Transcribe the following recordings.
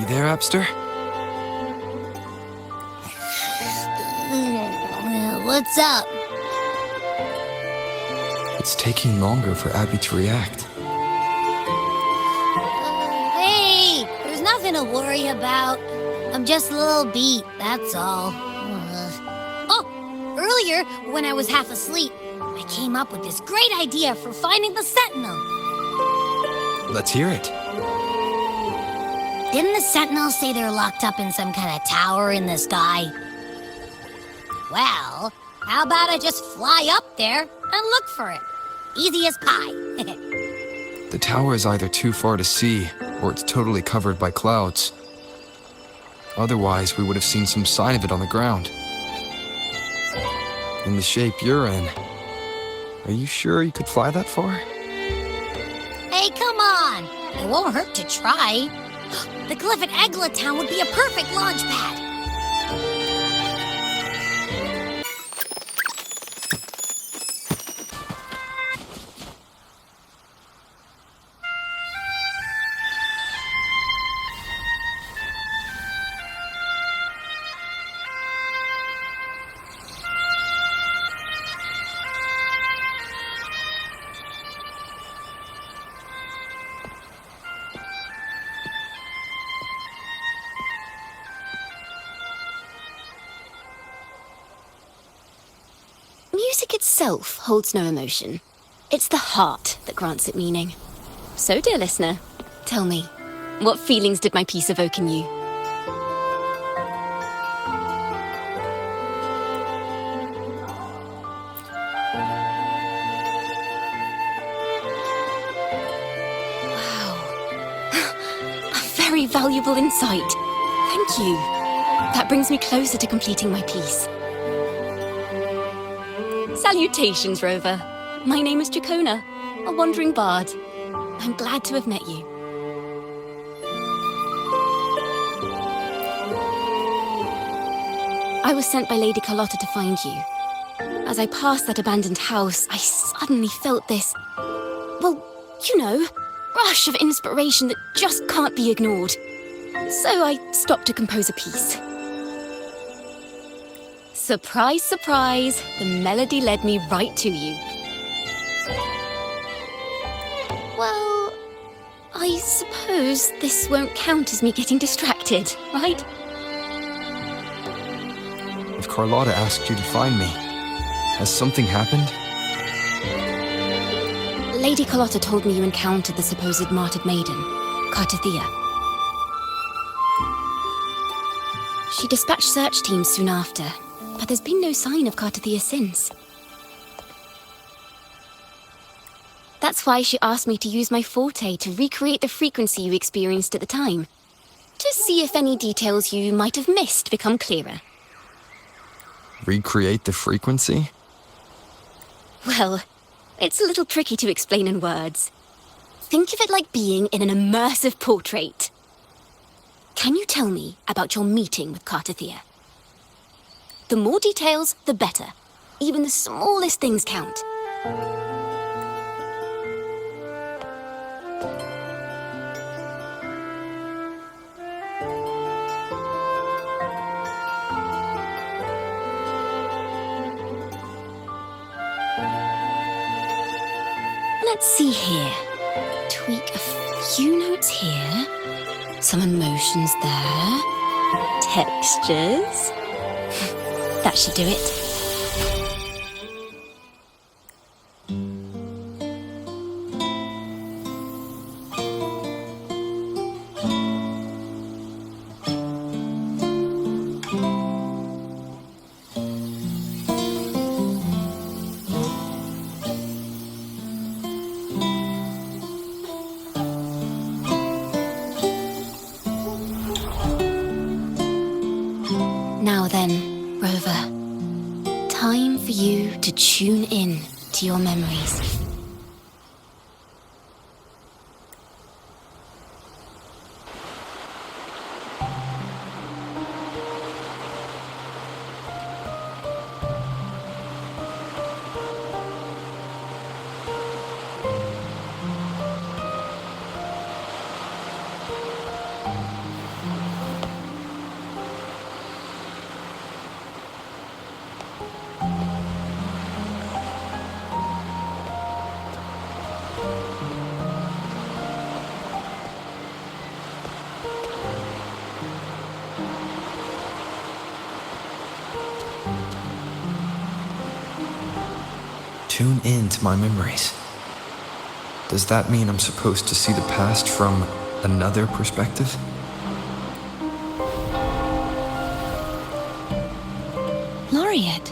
there, Abster? What's up? It's taking longer for Abby to react. Hey, there's nothing to worry about. I'm just a little beat, that's all. Oh, earlier, when I was half asleep, I came up with this great idea for finding the Sentinel. Let's hear it. Didn't the Sentinels say they're locked up in some kind of tower in the sky? Well, how about I just fly up there and look for it? Easy as pie. The tower is either too far to see, or it's totally covered by clouds. Otherwise, we would have seen some sign of it on the ground. In the shape you're in, are you sure you could fly that far? Hey, come on! It won't hurt to try. The cliff at Egla Town would be a perfect launch pad. Music itself holds no emotion. It's the heart that grants it meaning. So, dear listener, tell me, what feelings did my piece evoke in you? Wow. A very valuable insight. Thank you. That brings me closer to completing my piece. Salutations, Rover. My name is Jacona, a wandering bard. I'm glad to have met you. I was sent by Lady Carlotta to find you. As I passed that abandoned house, I suddenly felt this, well, you know, rush of inspiration that just can't be ignored. So I stopped to compose a piece. Surprise, surprise, the melody led me right to you. Well, I suppose this won't count as me getting distracted, right? If Carlotta asked you to find me, has something happened? Lady Carlotta told me you encountered the supposed martyred maiden, Cartithia. She dispatched search teams soon after, but there's been no sign of Cartithia since. That's why she asked me to use my forte to recreate the frequency you experienced at the time, to see if any details you might have missed become clearer. Recreate the frequency? Well, it's a little tricky to explain in words. Think of it like being in an immersive portrait. Can you tell me about your meeting with Cartithia? The more details, the better. Even the smallest things count. Let's see here. Tweak a few notes here. Some emotions there. Textures. That should do it. Now then, Rover, time for you to tune in to your memories. tune in to my memories. Does that mean I'm supposed to see the past from another perspective? Laureate.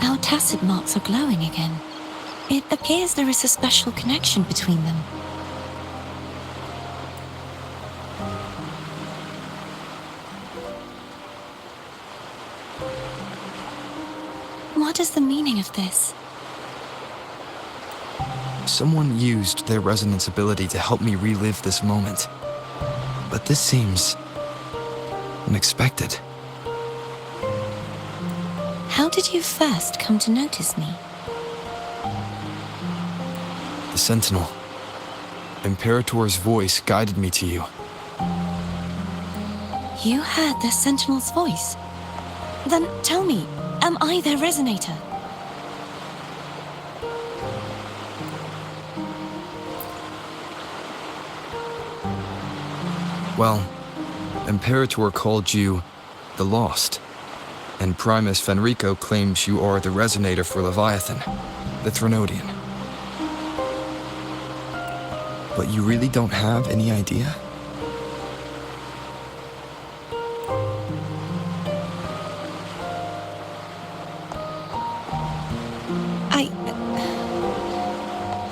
Our tacit marks are glowing again. It appears there is a special connection between them. What is the meaning of this? Someone used their resonance ability to help me relive this moment. But this seems unexpected. How did you first come to notice me? The Sentinel. Imperator's voice guided me to you. You heard the Sentinel's voice? Then tell me, am I their resonator? Well, Imperator called you the Lost, and Primus Fenrico claims you are the resonator for Leviathan, the Threnodian. But you really don't have any idea?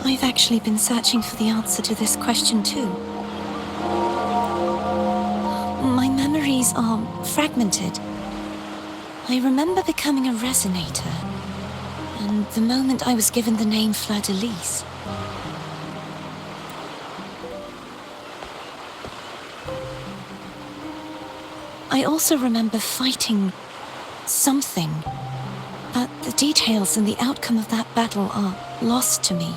I've actually been searching for the answer to this question too. My memories are fragmented. I remember becoming a resonator, and the moment I was given the name Fleur-de-Lis. I also remember fighting something, but the details and the outcome of that battle are lost to me.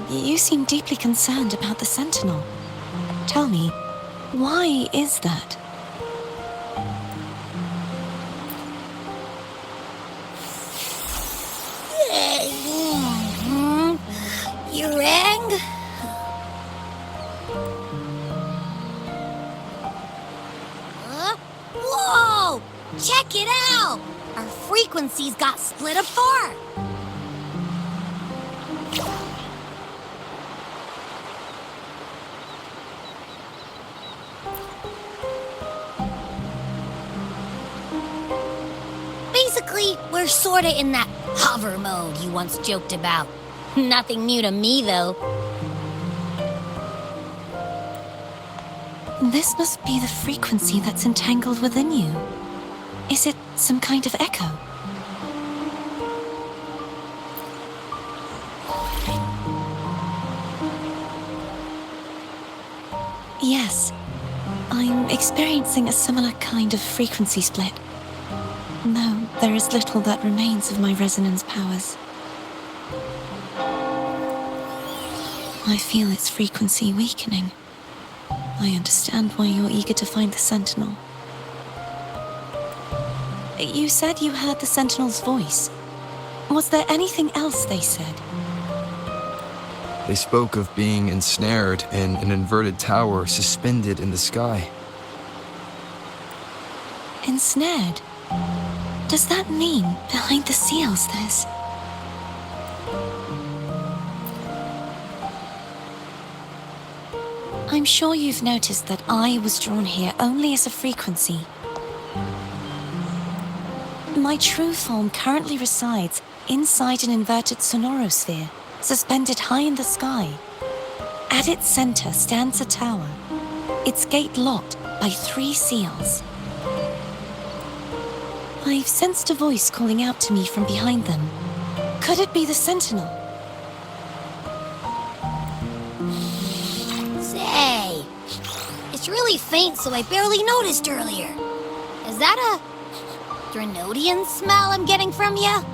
You seem deeply concerned about the Sentinel. Tell me, why is that? You rang? Whoa! Check it out! Our frequencies got split apart! Basically, we're sorta in that hover mode you once joked about. Nothing new to me, though. This must be the frequency that's entangled within you. Is it some kind of echo? Yes, I'm experiencing a similar kind of frequency split. Though there is little that remains of my resonance powers. I feel its frequency weakening. I understand why you're eager to find the Sentinel. You said you heard the Sentinel's voice. Was there anything else they said? They spoke of being ensnared in an inverted tower suspended in the sky. Ensnared? Does that mean behind the seals there's... I'm sure you've noticed that I was drawn here only as a frequency. My true form currently resides inside an inverted sonorosphere, suspended high in the sky. At its center stands a tower, its gate locked by 3 seals. I've sensed a voice calling out to me from behind them. Could it be the Sentinel? Say, it's really faint, so I barely noticed earlier. Is that a Threnodian smell I'm getting from you?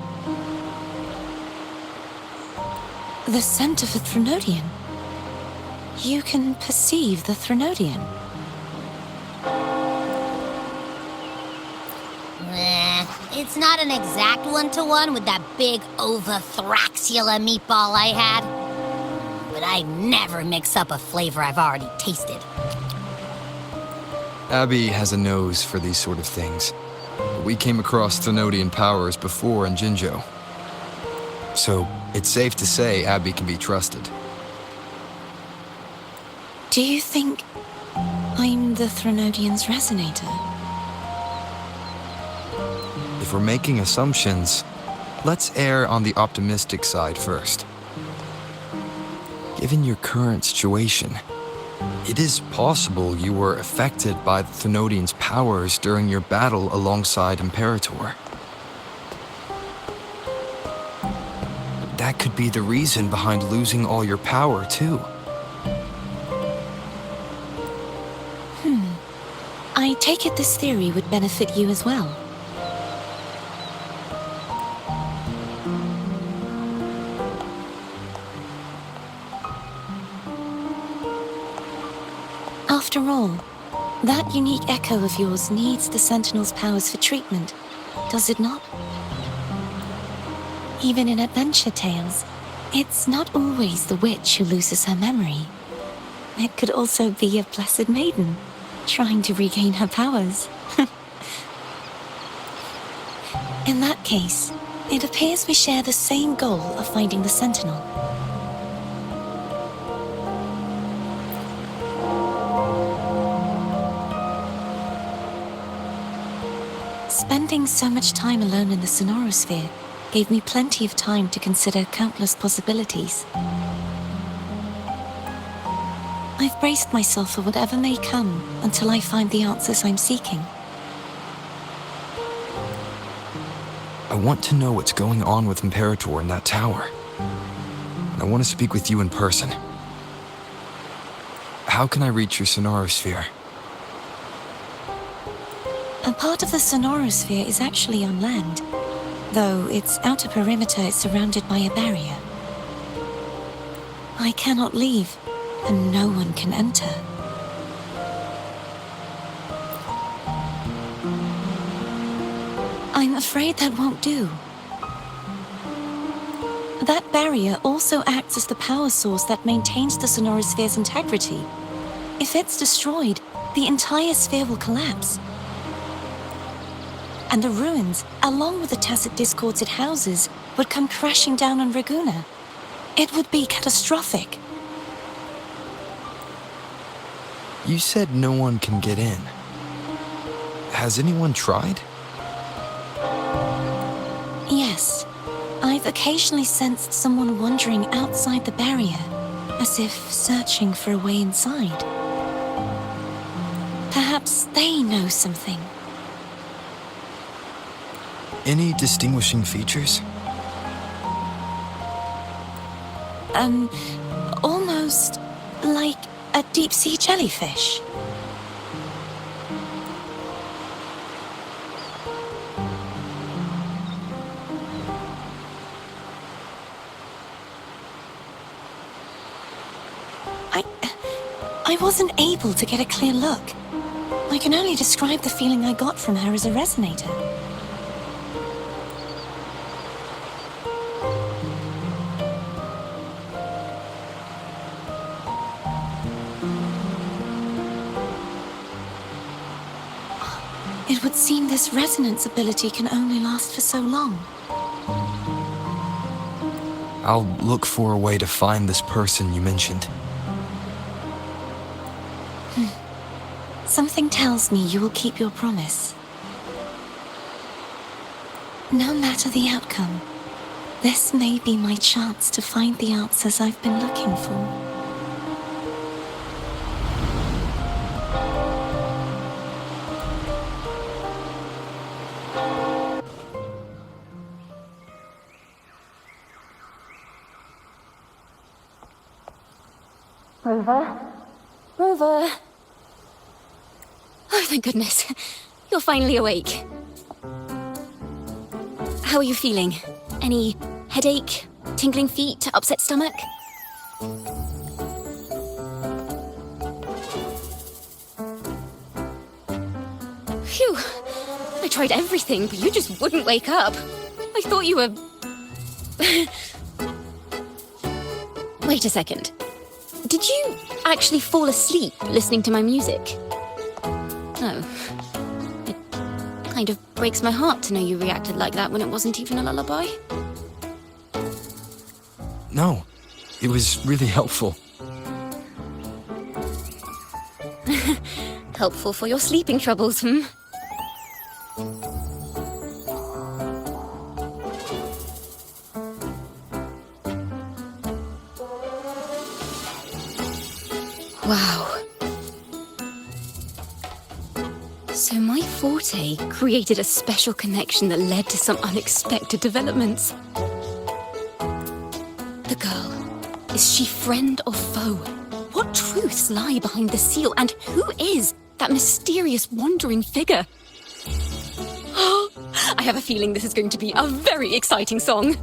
The scent of a Threnodian. You can perceive the Threnodian. It's not an exact one-to-one with that big Ovathraxula meatball I had. But I never mix up a flavor I've already tasted. Abby has a nose for these sort of things. We came across Thenodian powers before in Jinzhou. So, it's safe to say Abby can be trusted. Do you think I'm the Thenodian's resonator? If we're making assumptions, let's err on the optimistic side first. Given your current situation, it is possible you were affected by the Thenodian's powers during your battle alongside Imperator. That could be the reason behind losing all your power, too. I take it this theory would benefit you as well. After all, that unique echo of yours needs the Sentinel's powers for treatment, does it not? Even in adventure tales, it's not always the witch who loses her memory. It could also be a blessed maiden, trying to regain her powers. In that case, it appears we share the same goal of finding the Sentinel. Spending so much time alone in the Sonorosphere gave me plenty of time to consider countless possibilities. I've braced myself for whatever may come until I find the answers I'm seeking. I want to know what's going on with Imperator in that tower. I want to speak with you in person. How can I reach your Sonorosphere? A part of the Sonorosphere is actually on land, though its outer perimeter is surrounded by a barrier. I cannot leave, and no one can enter. I'm afraid that won't do. That barrier also acts as the power source that maintains the Sonorosphere's integrity. If it's destroyed, the entire sphere will collapse. And the ruins, along with the tacit discords it houses, would come crashing down on Raguna. It would be catastrophic. You said no one can get in. Has anyone tried? Yes. I've occasionally sensed someone wandering outside the barrier, as if searching for a way inside. Perhaps they know something. Any distinguishing features? Almost like a deep-sea jellyfish. I wasn't able to get a clear look. I can only describe the feeling I got from her as a resonator. It would seem this resonance ability can only last for so long. I'll look for a way to find this person you mentioned. Something tells me you will keep your promise. No matter the outcome, this may be my chance to find the answers I've been looking for. Rover! Oh, thank goodness. You're finally awake. How are you feeling? Any headache, tingling feet, upset stomach? Phew. I tried everything, but you just wouldn't wake up. I thought you were... Wait a second. Did you actually fall asleep listening to my music? No. It kind of breaks my heart to know you reacted like that when it wasn't even a lullaby. No, it was really helpful. Helpful for your sleeping troubles, hmm? Wow. So my forte created a special connection that led to some unexpected developments. The girl, is she friend or foe? What truths lie behind the seal, and who is that mysterious wandering figure? I have a feeling this is going to be a very exciting song.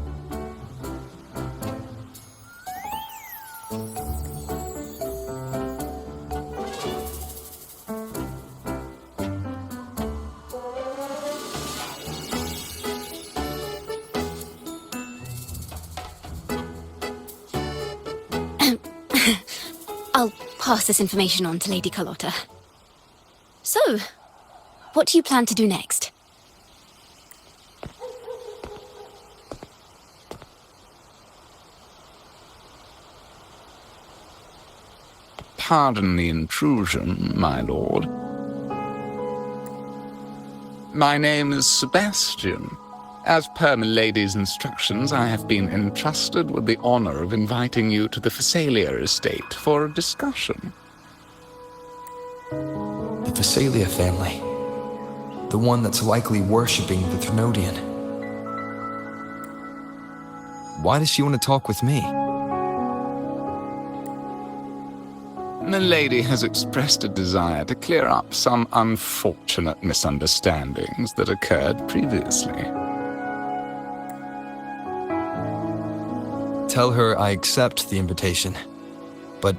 I'll pass this information on to Lady Carlotta. So, what do you plan to do next? Pardon the intrusion, my lord. My name is Sebastian. As per milady's instructions, I have been entrusted with the honor of inviting you to the Phasalia estate for a discussion. The Phasalia family. The one that's likely worshipping the Thrnodian. Why does she want to talk with me? Milady has expressed a desire to clear up some unfortunate misunderstandings that occurred previously. Tell her I accept the invitation, but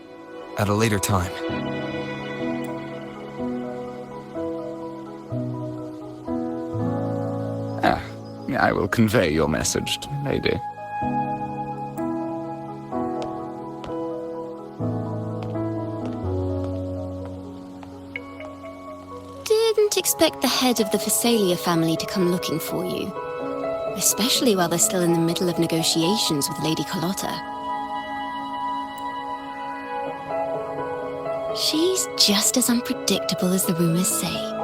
at a later time. I will convey your message to Milady. Didn't expect the head of the Phasalia family to come looking for you. Especially while they're still in the middle of negotiations with Lady Carlotta. She's just as unpredictable as the rumors say.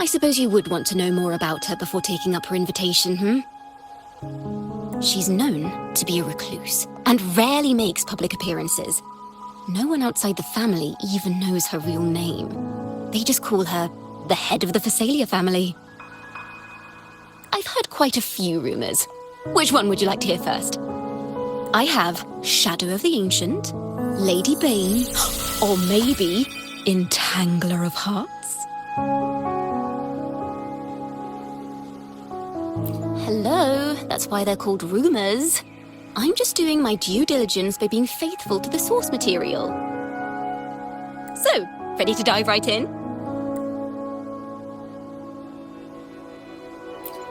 I suppose you would want to know more about her before taking up her invitation, hmm? She's known to be a recluse, and rarely makes public appearances. No one outside the family even knows her real name. They just call her the head of the Phasalia family. I've heard quite a few rumors. Which one would you like to hear first? I have Shadow of the Ancient, Lady Bane, or maybe Entangler of Hearts? Hello, that's why they're called rumors. I'm just doing my due diligence by being faithful to the source material. So, ready to dive right in?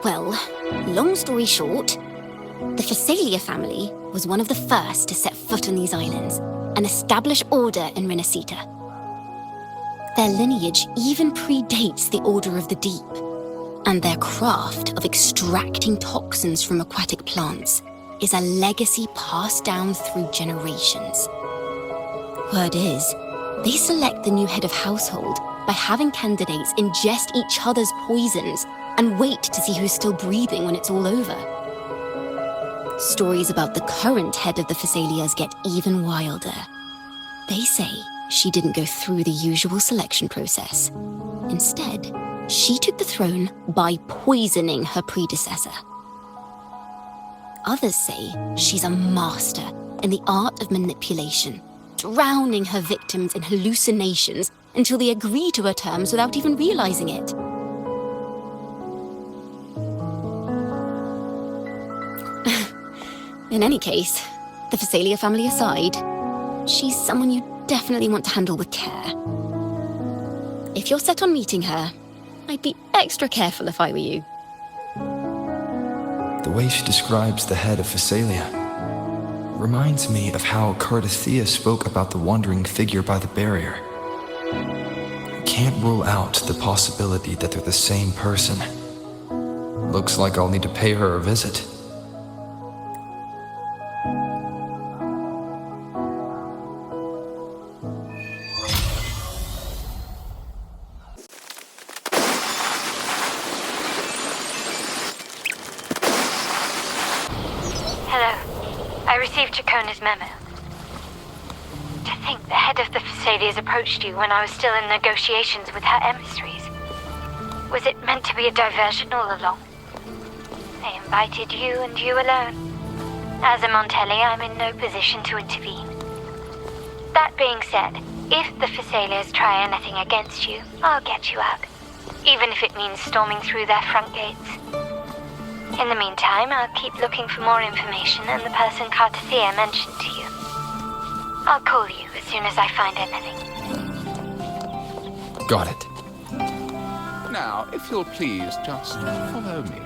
Well, long story short, the Phasalia family was one of the first to set foot on these islands and establish order in Renacita. Their lineage even predates the Order of the Deep, and their craft of extracting toxins from aquatic plants is a legacy passed down through generations. Word is, they select the new head of household by having candidates ingest each other's poisons and wait to see who's still breathing when it's all over. Stories about the current head of the Phasalias get even wilder. They say she didn't go through the usual selection process. Instead, she took the throne by poisoning her predecessor. Others say she's a master in the art of manipulation, drowning her victims in hallucinations until they agree to her terms without even realizing it. In any case, the Phasalia family aside, she's someone you definitely want to handle with care. If you're set on meeting her, I'd be extra careful if I were you. The way she describes the head of Phasalia reminds me of how Cardathea spoke about the wandering figure by the barrier. Can't rule out the possibility that they're the same person. Looks like I'll need to pay her a visit. Hello. I received Chacona's memo. To think the head of the Phasalias approached you when I was still in negotiations with her emissaries. Was it meant to be a diversion all along? They invited you and you alone. As a Montelli, I'm in no position to intervene. That being said, if the Phasalias try anything against you, I'll get you out. Even if it means storming through their front gates. In the meantime, I'll keep looking for more information and the person Cardathea mentioned to you. I'll call you as soon as I find anything. Got it. Now, if you'll please just follow me.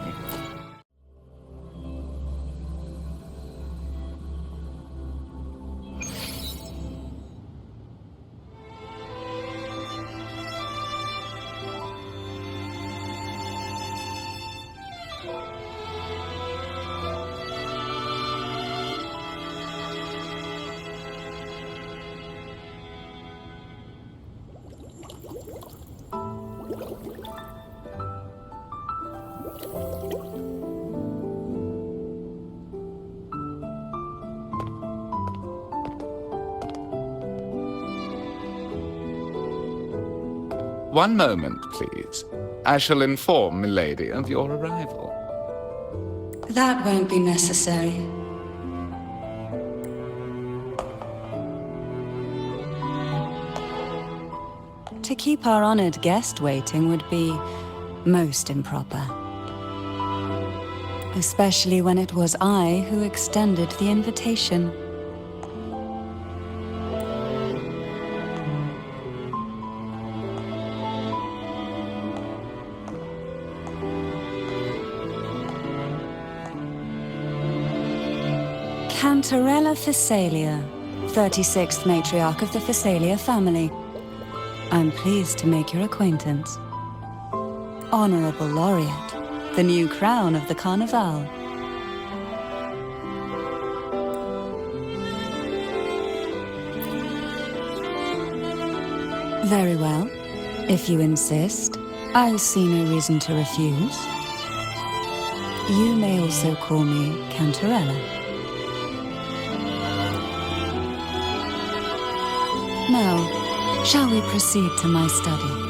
One moment, please. I shall inform Milady of your arrival. That won't be necessary. To keep our honored guest waiting would be most improper. Especially when it was I who extended the invitation. Cantarella Phasalia, 36th matriarch of the Phasalia family. I'm pleased to make your acquaintance. Honorable Laureate, the new crown of the Carnival. Very well. If you insist, I see no reason to refuse. You may also call me Cantarella. Now, shall we proceed to my study?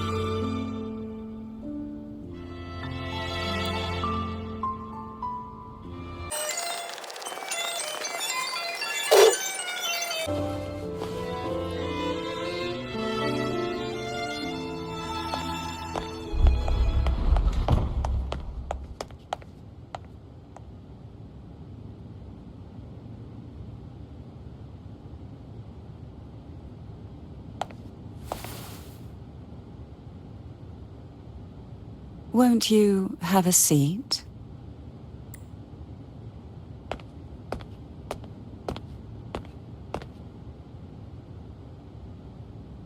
Won't you have a seat?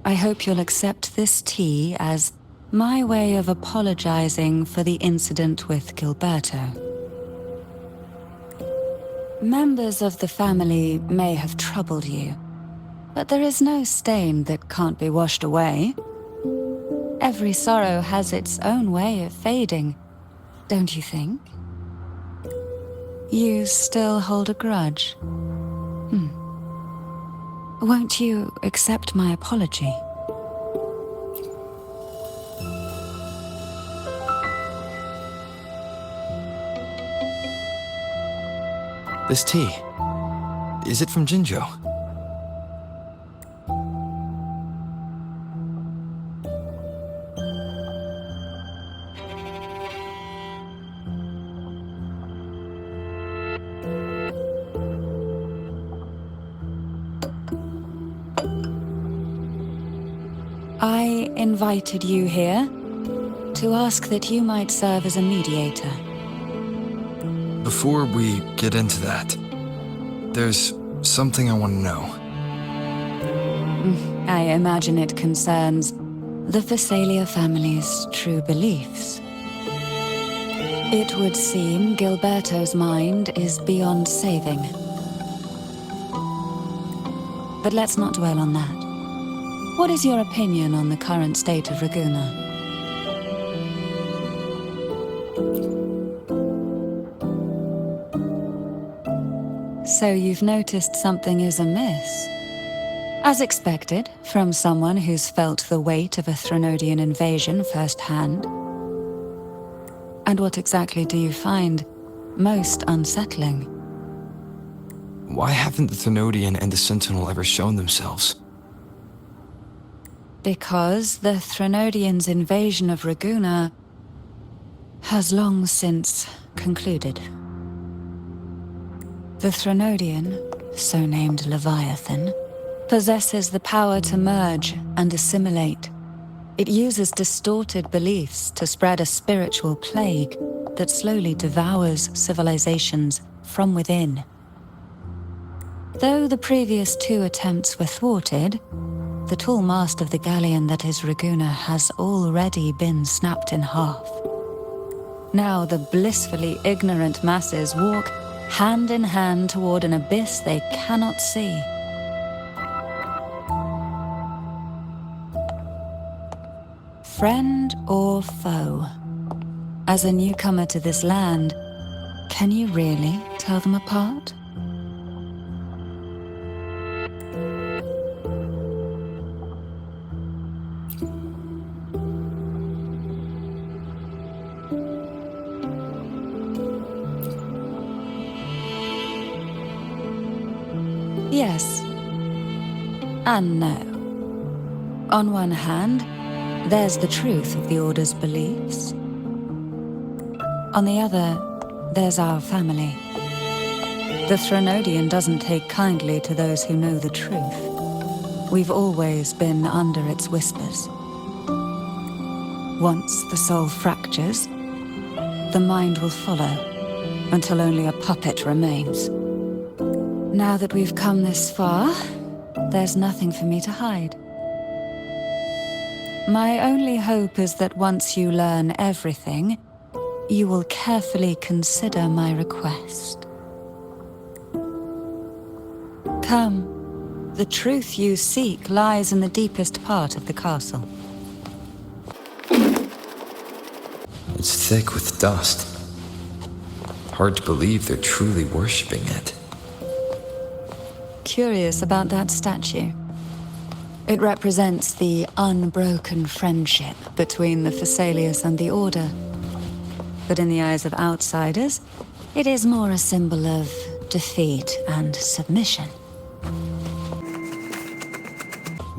I hope you'll accept this tea as my way of apologizing for the incident with Gilberto. Members of the family may have troubled you, but there is no stain that can't be washed away. Every sorrow has its own way of fading, don't you think? You still hold a grudge? Won't you accept my apology? This tea, is it from Jinjo? I invited you here to ask that you might serve as a mediator. Before we get into that, there's something I want to know. I imagine it concerns the Phasalia family's true beliefs. It would seem Gilberto's mind is beyond saving. But let's not dwell on that. What is your opinion on the current state of Raguna? So you've noticed something is amiss. As expected, from someone who's felt the weight of a Threnodian invasion firsthand. And what exactly do you find most unsettling? Why haven't the Thenodian and the Sentinel ever shown themselves? Because the Threnodians' invasion of Raguna has long since concluded. The Threnodian, so named Leviathan, possesses the power to merge and assimilate. It uses distorted beliefs to spread a spiritual plague that slowly devours civilizations from within. Though the previous 2 attempts were thwarted, the tall mast of the galleon that is Raguna has already been snapped in half. Now the blissfully ignorant masses walk hand in hand toward an abyss they cannot see. Friend or foe? As a newcomer to this land, can you really tell them apart? Yes. And no. On one hand, there's the truth of the Order's beliefs. On the other, there's our family. The Threnodian doesn't take kindly to those who know the truth. We've always been under its whispers. Once the soul fractures, the mind will follow, until only a puppet remains. Now that we've come this far, there's nothing for me to hide. My only hope is that once you learn everything, you will carefully consider my request. Come, the truth you seek lies in the deepest part of the castle. It's thick with dust. Hard to believe they're truly worshipping it. Curious about that statue. It represents the unbroken friendship between the Phasaelius and the Order. But in the eyes of outsiders, it is more a symbol of defeat and submission.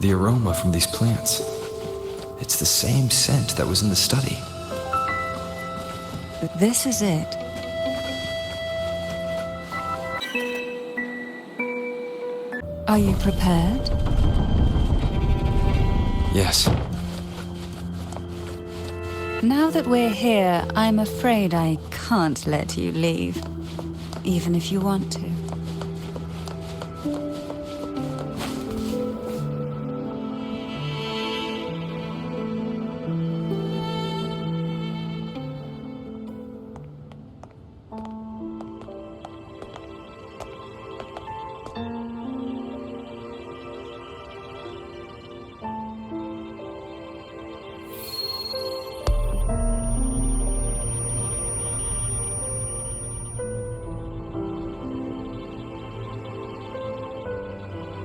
The aroma from these plants. It's the same scent that was in the study. This is it. Are you prepared? Yes. Now that we're here, I'm afraid I can't let you leave, even if you want to.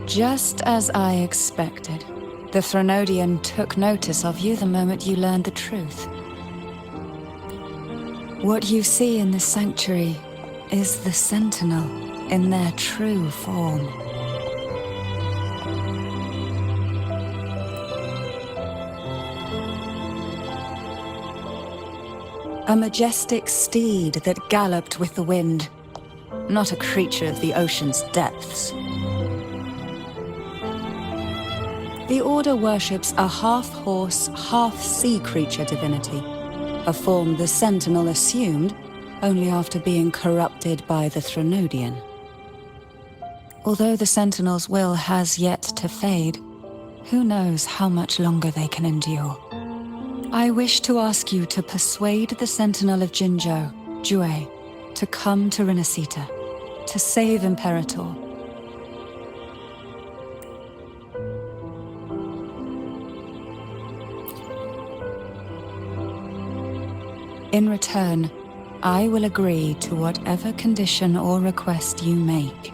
Just as I expected, the Threnodian took notice of you the moment you learned the truth. What you see in this sanctuary is the Sentinel in their true form. A majestic steed that galloped with the wind, not a creature of the ocean's depths. The Order worships a half-horse, half-sea creature divinity, a form the Sentinel assumed only after being corrupted by the Threnodian. Although the Sentinel's will has yet to fade, who knows how much longer they can endure. I wish to ask you to persuade the Sentinel of Jinzhou, Jue, to come to Renacita, to save Imperator. In return, I will agree to whatever condition or request you make.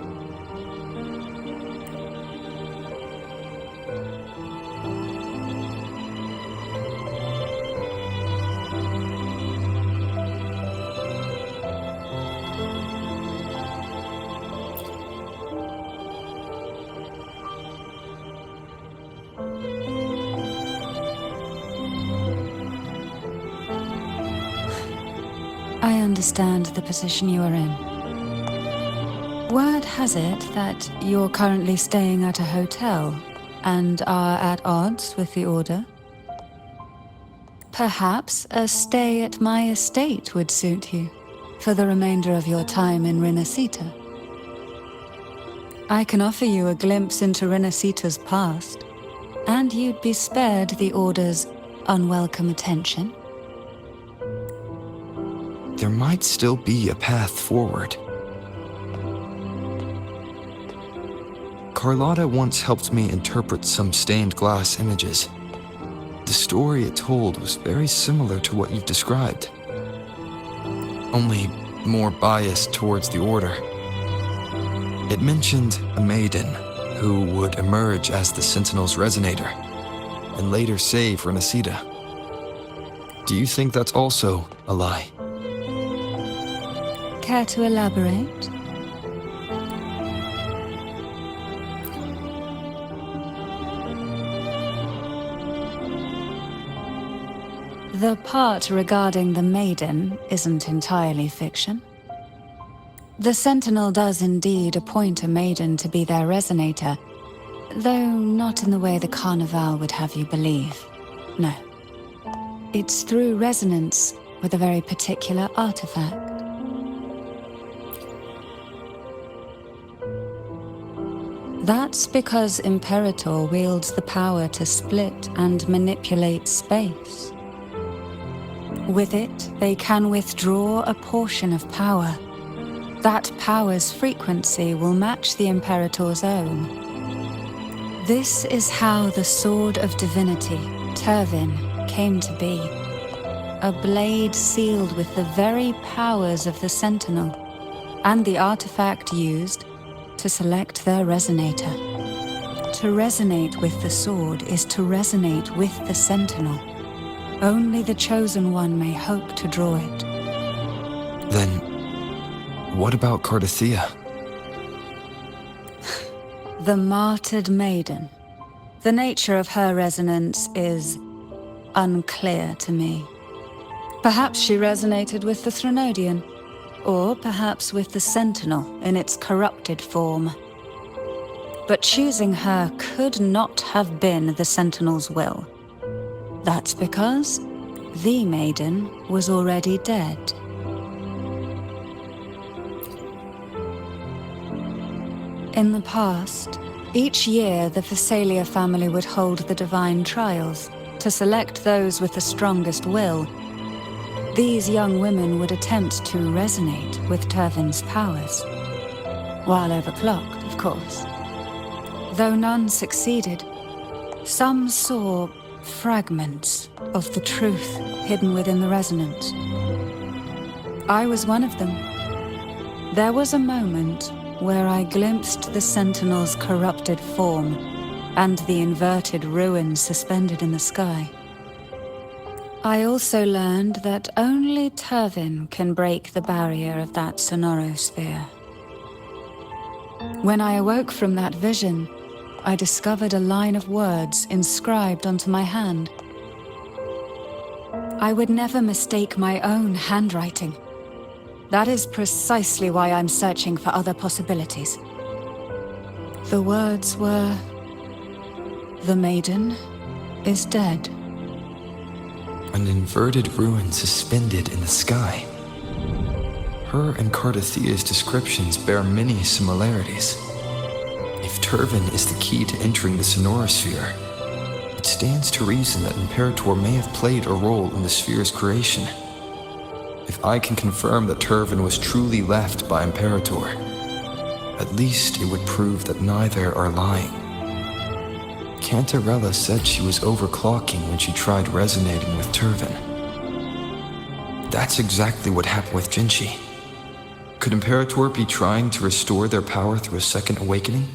I understand the position you are in. Word has it that you're currently staying at a hotel and are at odds with the Order. Perhaps a stay at my estate would suit you for the remainder of your time in Renacita. I can offer you a glimpse into Renacita's past, and you'd be spared the Order's unwelcome attention. There might still be a path forward. Carlotta once helped me interpret some stained glass images. The story it told was very similar to what you've described, only more biased towards the Order. It mentioned a maiden who would emerge as the Sentinel's resonator and later save Renacita. Do you think that's also a lie? Care to elaborate? The part regarding the Maiden isn't entirely fiction. The Sentinel does indeed appoint a Maiden to be their resonator, though not in the way the Carnival would have you believe. No. It's through resonance with a very particular artifact. That's because Imperator wields the power to split and manipulate space. With it, they can withdraw a portion of power. That power's frequency will match the Imperator's own. This is how the Sword of Divinity, Turvin, came to be. A blade sealed with the very powers of the Sentinel, and the artifact used to select their resonator. To resonate with the sword is to resonate with the Sentinel. Only the Chosen One may hope to draw it. Then, what about Cardathea? The martyred maiden. The nature of her resonance is unclear to me. Perhaps she resonated with the Threnodian, or perhaps with the Sentinel in its corrupted form. But choosing her could not have been the Sentinel's will. That's because the Maiden was already dead. In the past, each year the Phasalia family would hold the divine trials to select those with the strongest will. These young women would attempt to resonate with Turvin's powers, while overclocked, of course. Though none succeeded, some saw fragments of the truth hidden within the resonance. I was one of them. There was a moment where I glimpsed the Sentinel's corrupted form and the inverted ruins suspended in the sky. I also learned that only Turvin can break the barrier of that sonorosphere. When I awoke from that vision, I discovered a line of words inscribed onto my hand. I would never mistake my own handwriting. That is precisely why I'm searching for other possibilities. The words were, The Maiden is dead. An inverted ruin suspended in the sky. Her and Cardathia's descriptions bear many similarities. If Turvin is the key to entering the Sonorosphere, it stands to reason that Imperator may have played a role in the sphere's creation. If I can confirm that Turvin was truly left by Imperator, at least it would prove that neither are lying. Cantarella said she was overclocking when she tried resonating with Turvin. That's exactly what happened with Jinchi. Could Imperator be trying to restore their power through a second awakening?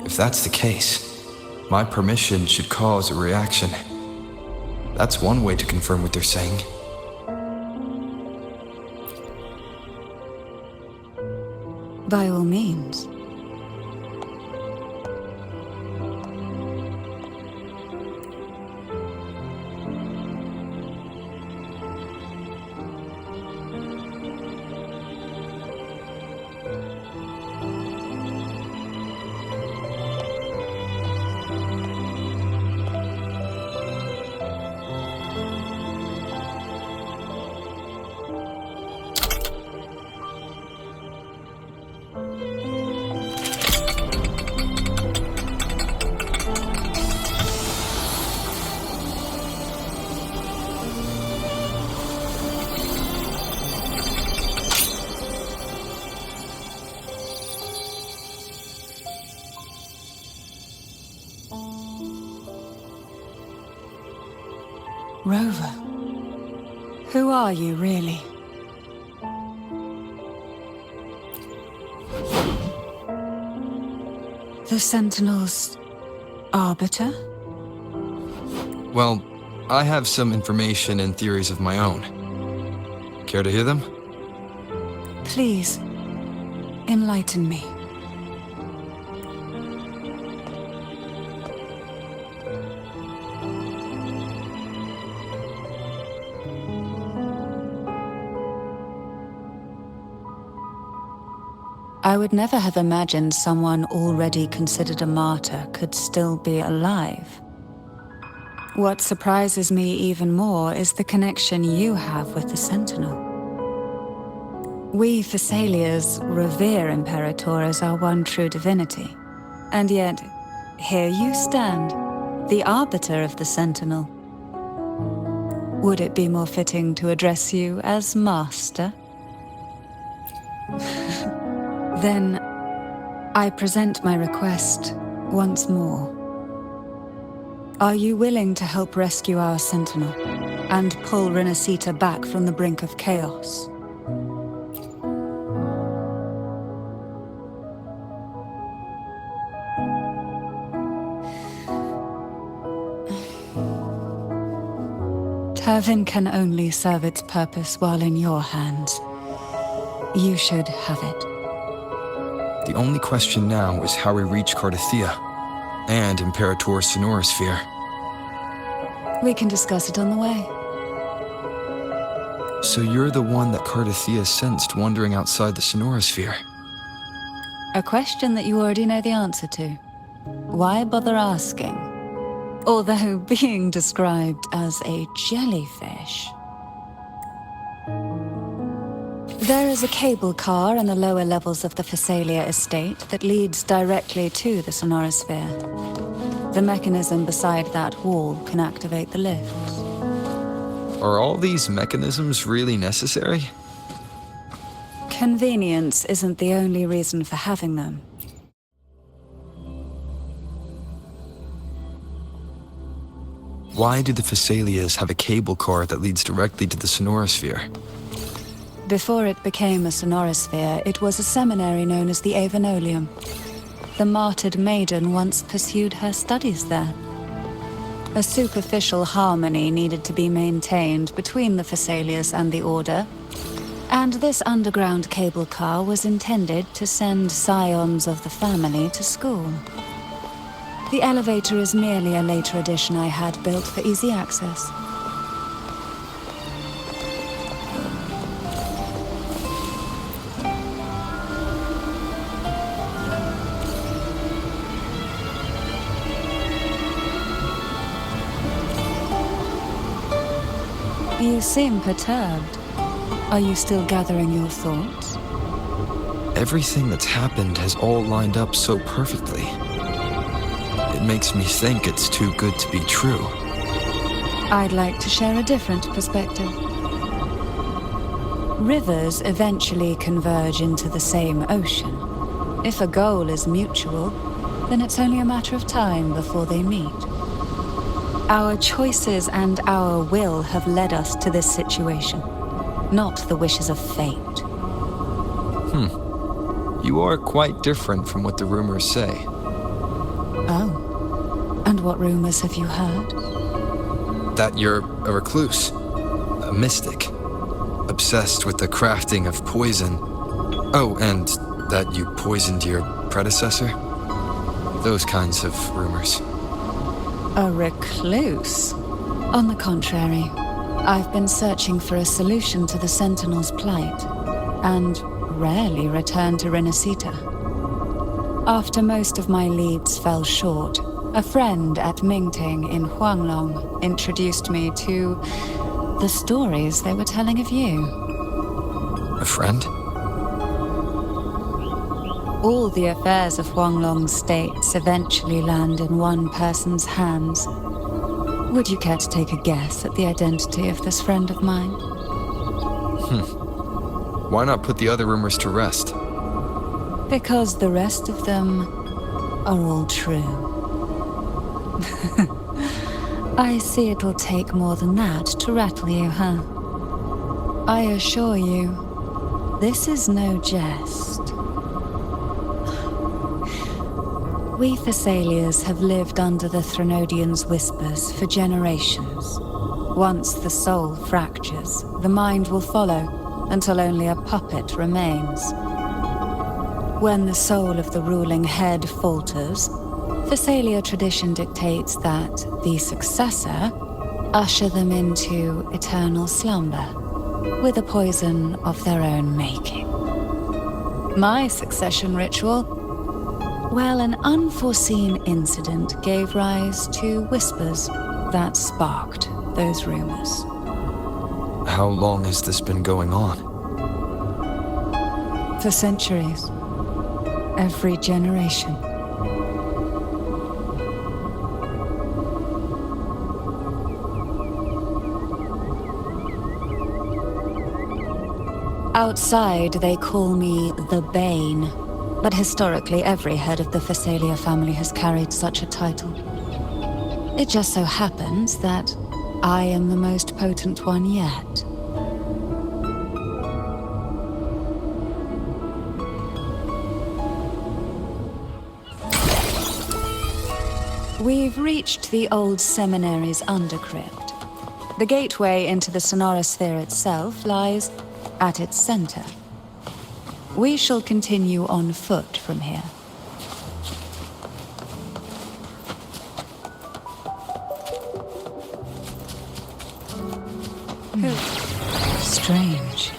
If that's the case, my permission should cause a reaction. That's one way to confirm what they're saying. By all means. Rover, who are you really? The Sentinel's arbiter? Well, I have some information and theories of my own. Care to hear them? Please, enlighten me. I would never have imagined someone already considered a martyr could still be alive. What surprises me even more is the connection you have with the Sentinel. We Thessalians revere Imperator as our one true divinity, and yet, here you stand, the arbiter of the Sentinel. Would it be more fitting to address you as Master? Then, I present my request once more. Are you willing to help rescue our Sentinel and pull Renacita back from the brink of chaos? Turvin can only serve its purpose while in your hands. You should have it. The only question now is how we reach Cardathia and Imperator's Sonorosphere. We can discuss it on the way. So you're the one that Cardathia sensed wandering outside the Sonorosphere? A question that you already know the answer to. Why bother asking? Although being described as a jellyfish. There is a cable car in the lower levels of the Thessalia estate that leads directly to the Sonorosphere. The mechanism beside that wall can activate the lifts. Are all these mechanisms really necessary? Convenience isn't the only reason for having them. Why do the Thessalias have a cable car that leads directly to the Sonorosphere? Before it became a Sonorosphere, it was a seminary known as the Avenolium. The martyred Maiden once pursued her studies there. A superficial harmony needed to be maintained between the Thessalias and the Order, and this underground cable car was intended to send scions of the family to school. The elevator is merely a later addition I had built for easy access. You seem perturbed. Are you still gathering your thoughts? Everything that's happened has all lined up so perfectly. It makes me think it's too good to be true. I'd like to share a different perspective. Rivers eventually converge into the same ocean. If a goal is mutual, then it's only a matter of time before they meet. Our choices and our will have led us to this situation, not the wishes of fate. You are quite different from what the rumors say. Oh, and what rumors have you heard? That you're a recluse, a mystic, obsessed with the crafting of poison. Oh, and that you poisoned your predecessor? Those kinds of rumors. A recluse? On the contrary, I've been searching for a solution to the Sentinel's plight, and rarely return to Renacita. After most of my leads fell short, a friend at Mingting in Huanglong introduced me to the stories they were telling of you. A friend? All the affairs of Huanglong's states eventually land in one person's hands. Would you care to take a guess at the identity of this friend of mine? Why not put the other rumors to rest? Because the rest of them are all true. I see it'll take more than that to rattle you, huh? I assure you, this is no jest. We Thessalians have lived under the Threnodians' whispers for generations. Once the soul fractures, the mind will follow, until only a puppet remains. When the soul of the ruling head falters, Thessalia tradition dictates that the successor usher them into eternal slumber, with a poison of their own making. My succession ritual? Well, an unforeseen incident gave rise to whispers that sparked those rumors. How long has this been going on? For centuries. Every generation. Outside, they call me the Bane, but historically every head of the Thessalia family has carried such a title. It just so happens that I am the most potent one yet. We've reached the old seminary's undercrypt. The gateway into the sonorosphere itself lies at its center. We shall continue on foot from here. Strange.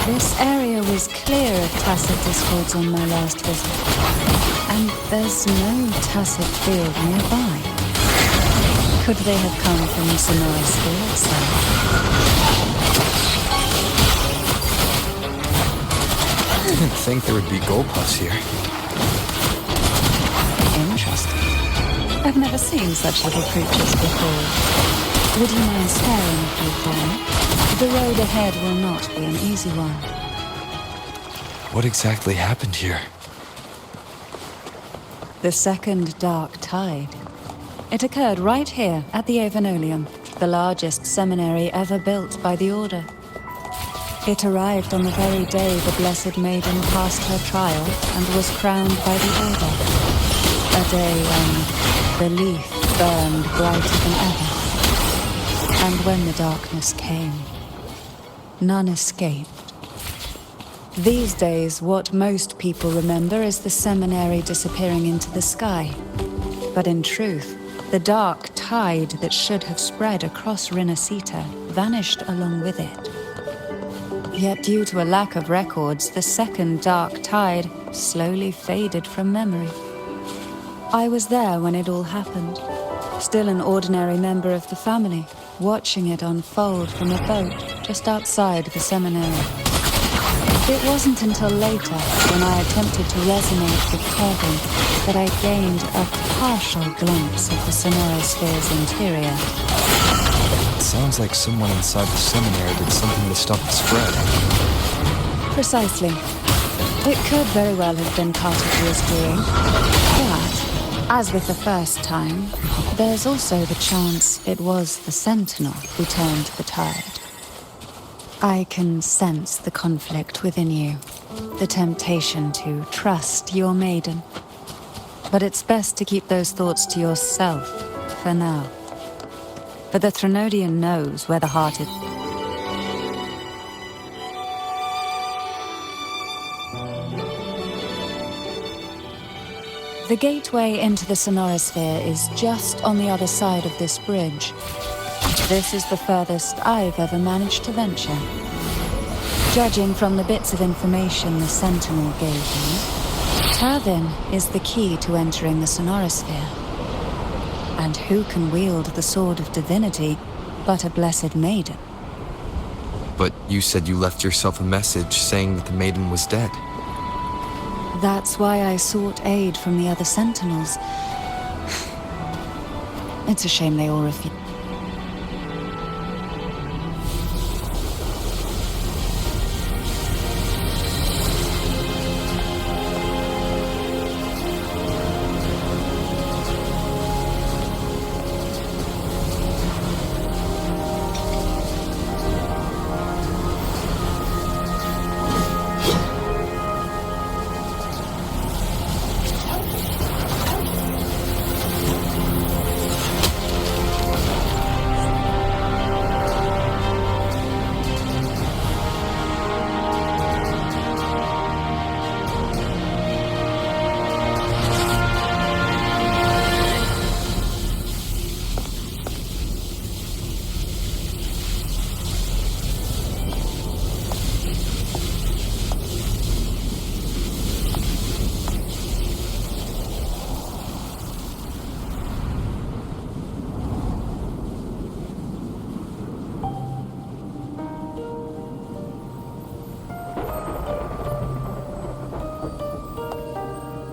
This area was clear of tacit discords on my last visit. And there's no tacit field nearby. Could they have come from the sonorosphere itself? I didn't think there would be Golpuffs here. Interesting. I've never seen such little creatures before. Would you mind sparing a few for me? The road ahead will not be an easy one. What exactly happened here? The second dark tide. It occurred right here at the Avenolium, the largest seminary ever built by the Order. It arrived on the very day the Blessed Maiden passed her trial and was crowned by the Order. A day when the leaf burned brighter than ever. And when the darkness came, none escaped. These days, what most people remember is the seminary disappearing into the sky. But in truth, the dark tide that should have spread across Renacita vanished along with it. Yet due to a lack of records, the second dark tide slowly faded from memory. I was there when it all happened, still an ordinary member of the family, watching it unfold from a boat just outside the seminary. It wasn't until later, when I attempted to resonate with Kevin, that I gained a partial glimpse of the Sonorosphere's interior. It sounds like someone inside the seminary did something to stop the spread. Precisely. It could very well have been Cartifia's doing, but, as with the first time, there's also the chance it was the Sentinel who turned the tide. I can sense the conflict within you, the temptation to trust your maiden. But it's best to keep those thoughts to yourself, for now. For the Threnodian knows where the heart is. The gateway into the Sonorosphere is just on the other side of this bridge. This is the furthest I've ever managed to venture. Judging from the bits of information the Sentinel gave me, Tavin is the key to entering the Sonorosphere. And who can wield the Sword of Divinity but a blessed maiden? But you said you left yourself a message saying that the maiden was dead. That's why I sought aid from the other Sentinels. It's a shame they all refused.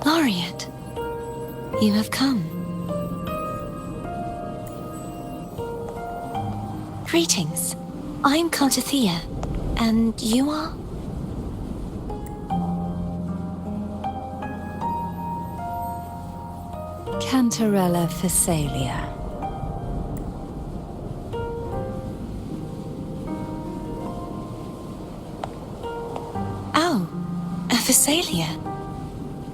Laureate, you have come. Greetings. I'm Cartithia, and you are? Cantarella Phasalia. Oh, a Phasalia.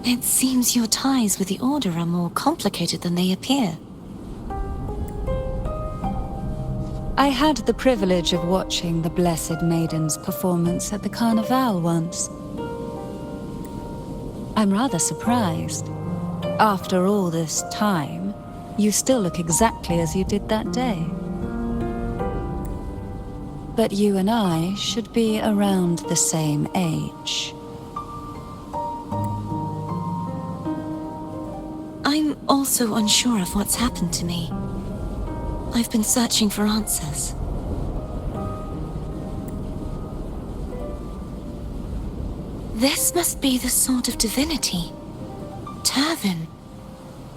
It seems your ties with the Order are more complicated than they appear. I had the privilege of watching the Blessed Maiden's performance at the Carnival once. I'm rather surprised. After all this time, you still look exactly as you did that day. But you and I should be around the same age. I'm also unsure of what's happened to me. I've been searching for answers. This must be the Sword of Divinity. Turvin,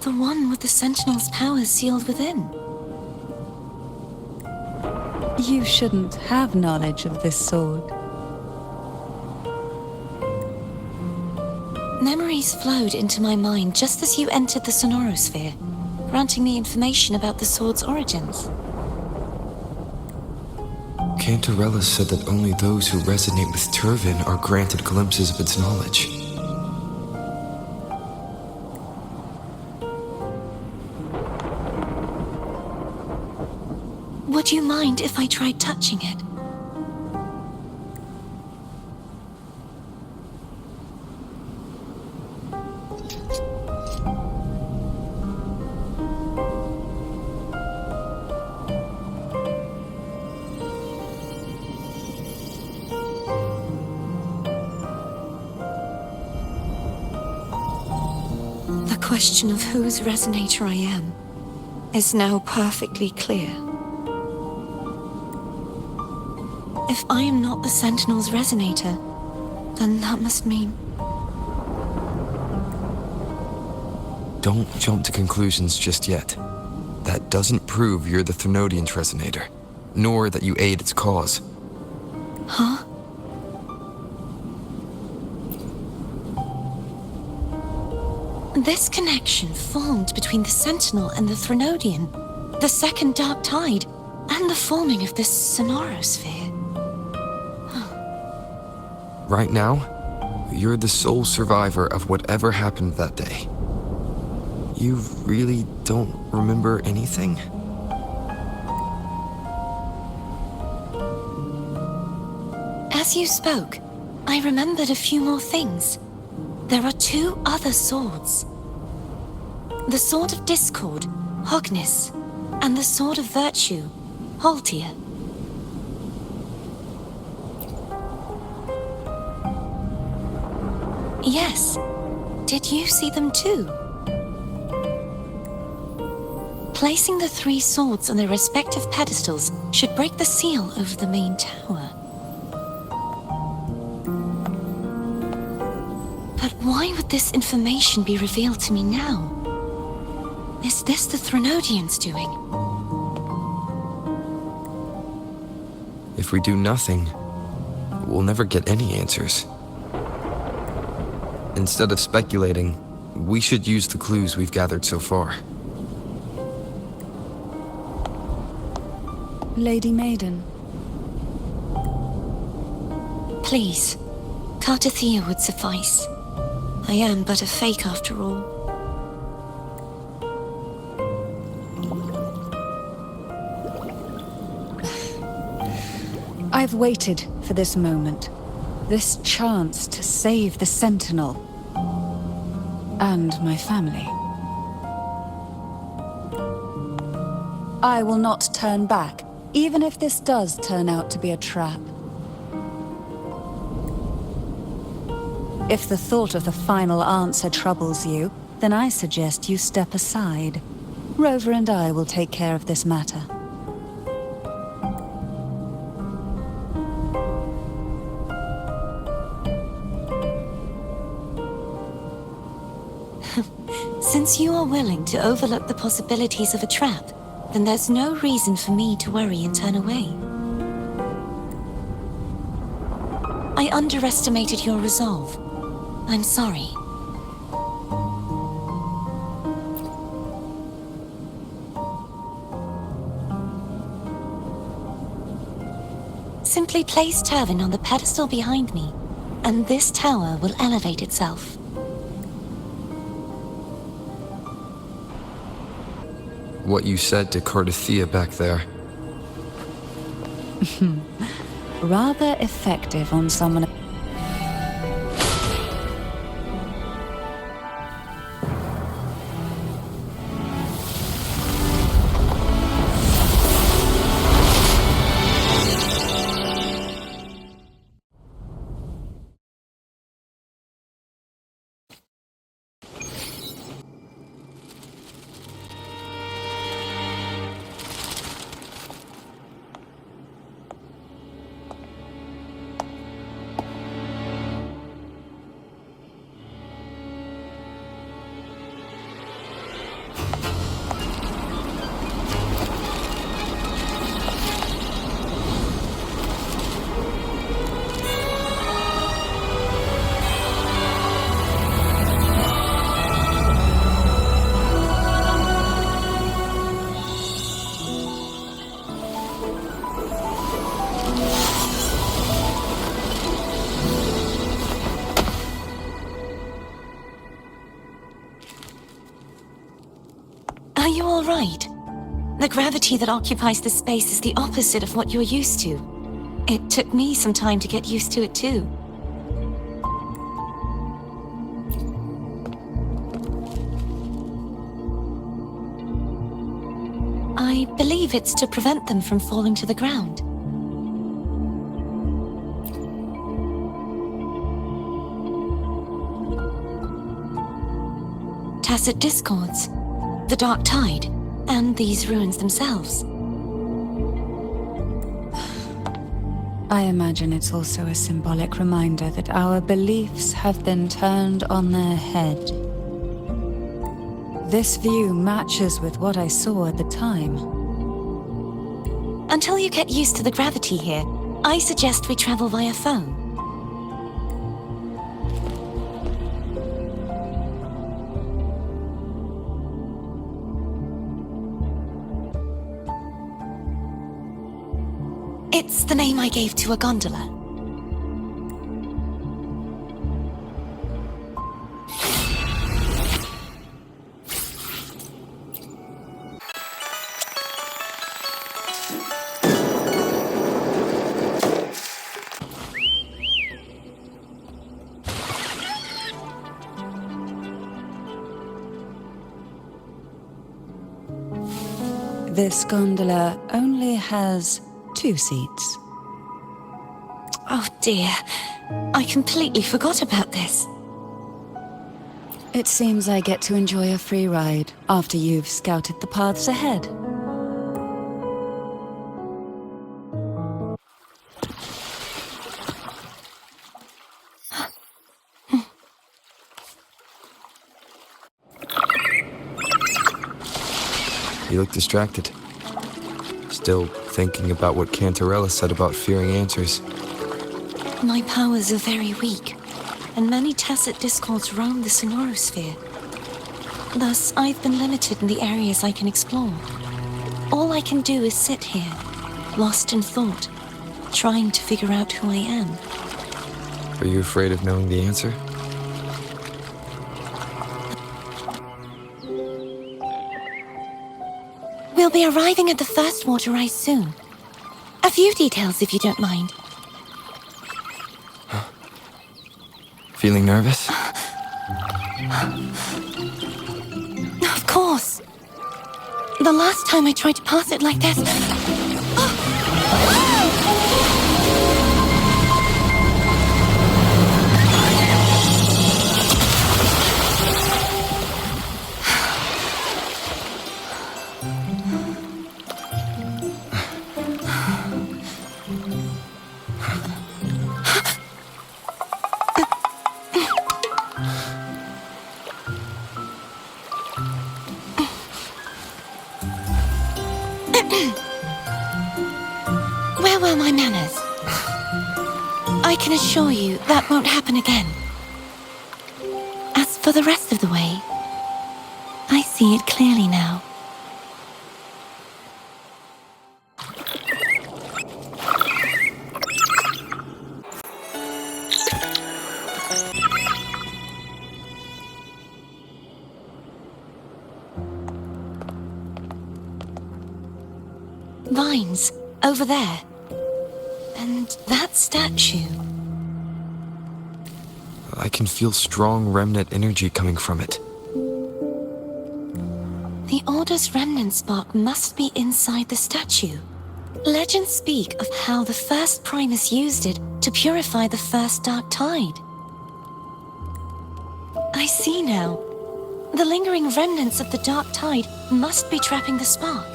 the one with the Sentinel's powers sealed within. You shouldn't have knowledge of this sword. Memories flowed into my mind just as you entered the Sonorosphere, granting me information about the sword's origins. Cantarella said that only those who resonate with Turvin are granted glimpses of its knowledge. Would you mind if I tried touching it? The question of whose resonator I am is now perfectly clear. If I am not the Sentinel's resonator, then that must mean... Don't jump to conclusions just yet. That doesn't prove you're the Thermodian's resonator, nor that you aid its cause. Huh? This connection formed between the Sentinel and the Thermodian, the second Dark Tide, and the forming of this sonorosphere. Right now, you're the sole survivor of whatever happened that day. You really don't remember anything? As you spoke, I remembered a few more things. There are 2 other swords. The Sword of Discord, Hognis, and the Sword of Virtue, Haltier. Yes. Did you see them too? Placing the 3 swords on their respective pedestals should break the seal over the main tower. But why would this information be revealed to me now? Is this the Thermodian's doing? If we do nothing, we'll never get any answers. Instead of speculating, we should use the clues we've gathered so far. Lady Maiden, Please, Cartathea would suffice. I am but a fake after all. I've waited for this moment. This chance to save the Sentinel. And my family. I will not turn back, even if this does turn out to be a trap. If the thought of the final answer troubles you, then I suggest you step aside. Rover and I will take care of this matter. Since you are willing to overlook the possibilities of a trap, then there's no reason for me to worry and turn away. I underestimated your resolve. I'm sorry. Simply place Turvin on the pedestal behind me, and this tower will elevate itself. What you said to Cartathea back there. Rather effective on someone... Are you all right? The gravity that occupies this space is the opposite of what you're used to. It took me some time to get used to it too. I believe it's to prevent them from falling to the ground. tacit discords, the Dark Tide, and these ruins themselves. I imagine it's also a symbolic reminder that our beliefs have been turned on their head. This view matches with what I saw at the time. Until you get used to the gravity here, I suggest we travel via phone. It's the name I gave to a gondola. This gondola only has 2 seats. Oh dear, I completely forgot about this. It seems I get to enjoy a free ride after you've scouted the paths ahead. You look distracted. Still thinking about what Cantarella said about fearing answers. My powers are very weak, and many tacit discords roam the sonorosphere. Thus, I've been limited in the areas I can explore. All I can do is sit here, lost in thought, trying to figure out who I am. Are you afraid of knowing the answer? We'll be arriving at the first water rise soon. A few details, if you don't mind. Feeling nervous? Of course. The last time I tried to pass it like this... Where were my manners? I can assure you that won't happen again. As for the rest of the way, I see it clearly now. Vines, over there. And that statue. I can feel strong remnant energy coming from it. The Order's remnant spark must be inside the statue. Legends speak of how the first Primus used it to purify the first Dark Tide. I see now. The lingering remnants of the Dark Tide must be trapping the spark.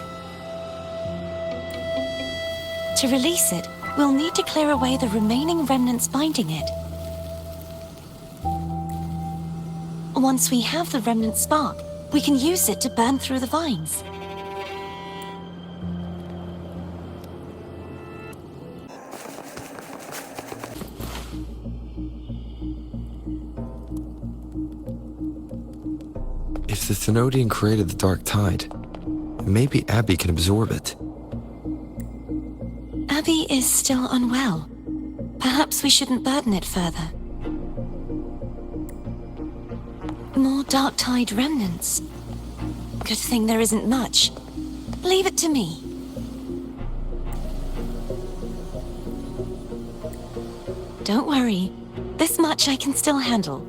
To release it, we'll need to clear away the remaining remnants binding it. Once we have the remnant spark, we can use it to burn through the vines. If the Thenodian created the Dark Tide, maybe Abby can absorb it. Abby is still unwell. Perhaps we shouldn't burden it further. More Dark Tide remnants. Good thing there isn't much. Leave it to me. Don't worry. This much I can still handle.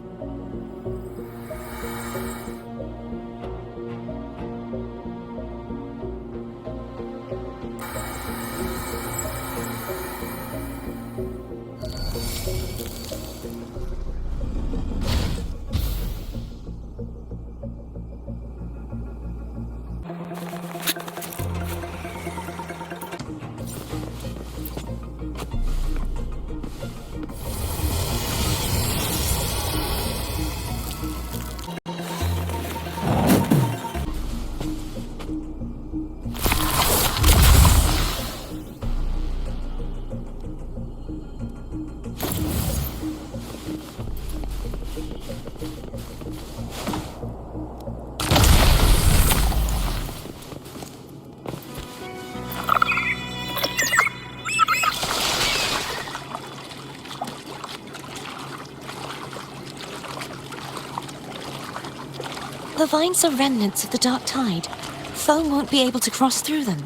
The vines are remnants of the dark tide. Foam won't be able to cross through them.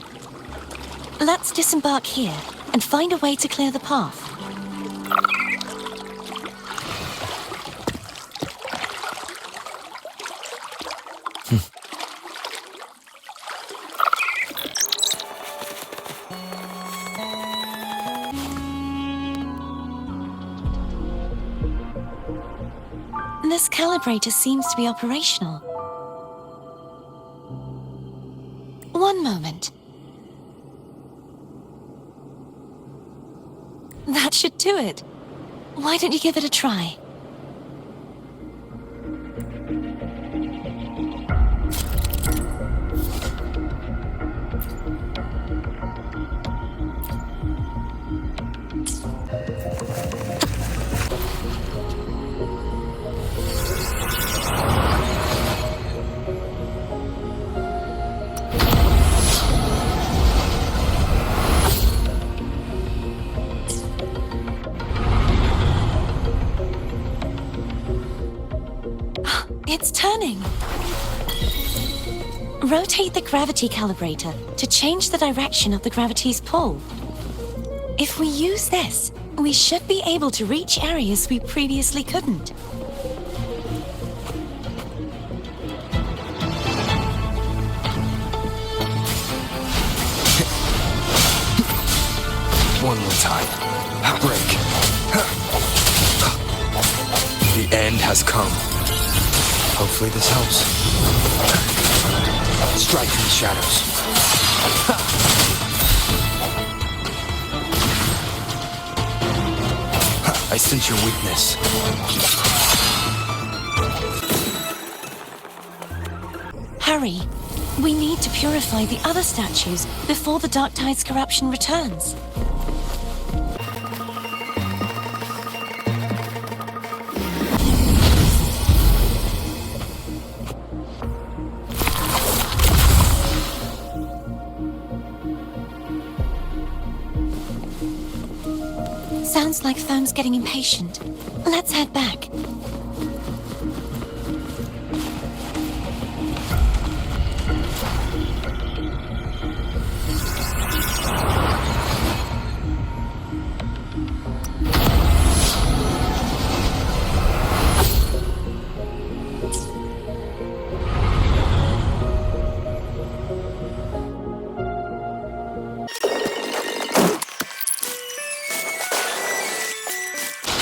Let's disembark here and find a way to clear the path. This calibrator seems to be operational. One moment. That should do it. Why don't you give it a try? It's turning. Rotate the gravity calibrator to change the direction of the gravity's pull. If we use this, we should be able to reach areas we previously couldn't. One more time. Break. The end has come. Hopefully this helps. Strike in the shadows. I sense your weakness. Hurry. We need to purify the other statues before the Dark Tide's corruption returns. Sounds like Foam's getting impatient. Let's head back.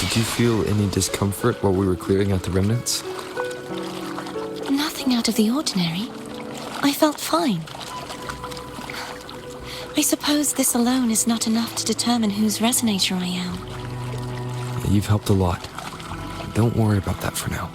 Did you feel any discomfort while we were clearing out the remnants? Nothing out of the ordinary. I felt fine. I suppose this alone is not enough to determine whose resonator I am. You've helped a lot. Don't worry about that for now.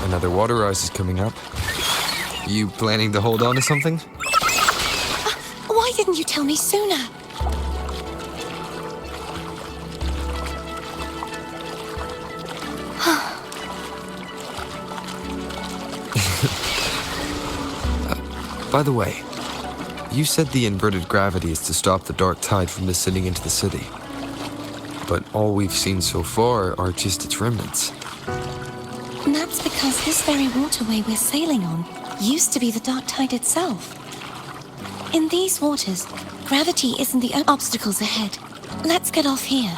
Another water rise is coming up. You planning to hold on to something? Why didn't you tell me sooner? By the way, you said the inverted gravity is to stop the dark tide from descending into the city. But all we've seen so far are just its remnants. And that's because this very waterway we're sailing on used to be the dark tide itself. In these waters, gravity isn't the only obstacles ahead. Let's get off here.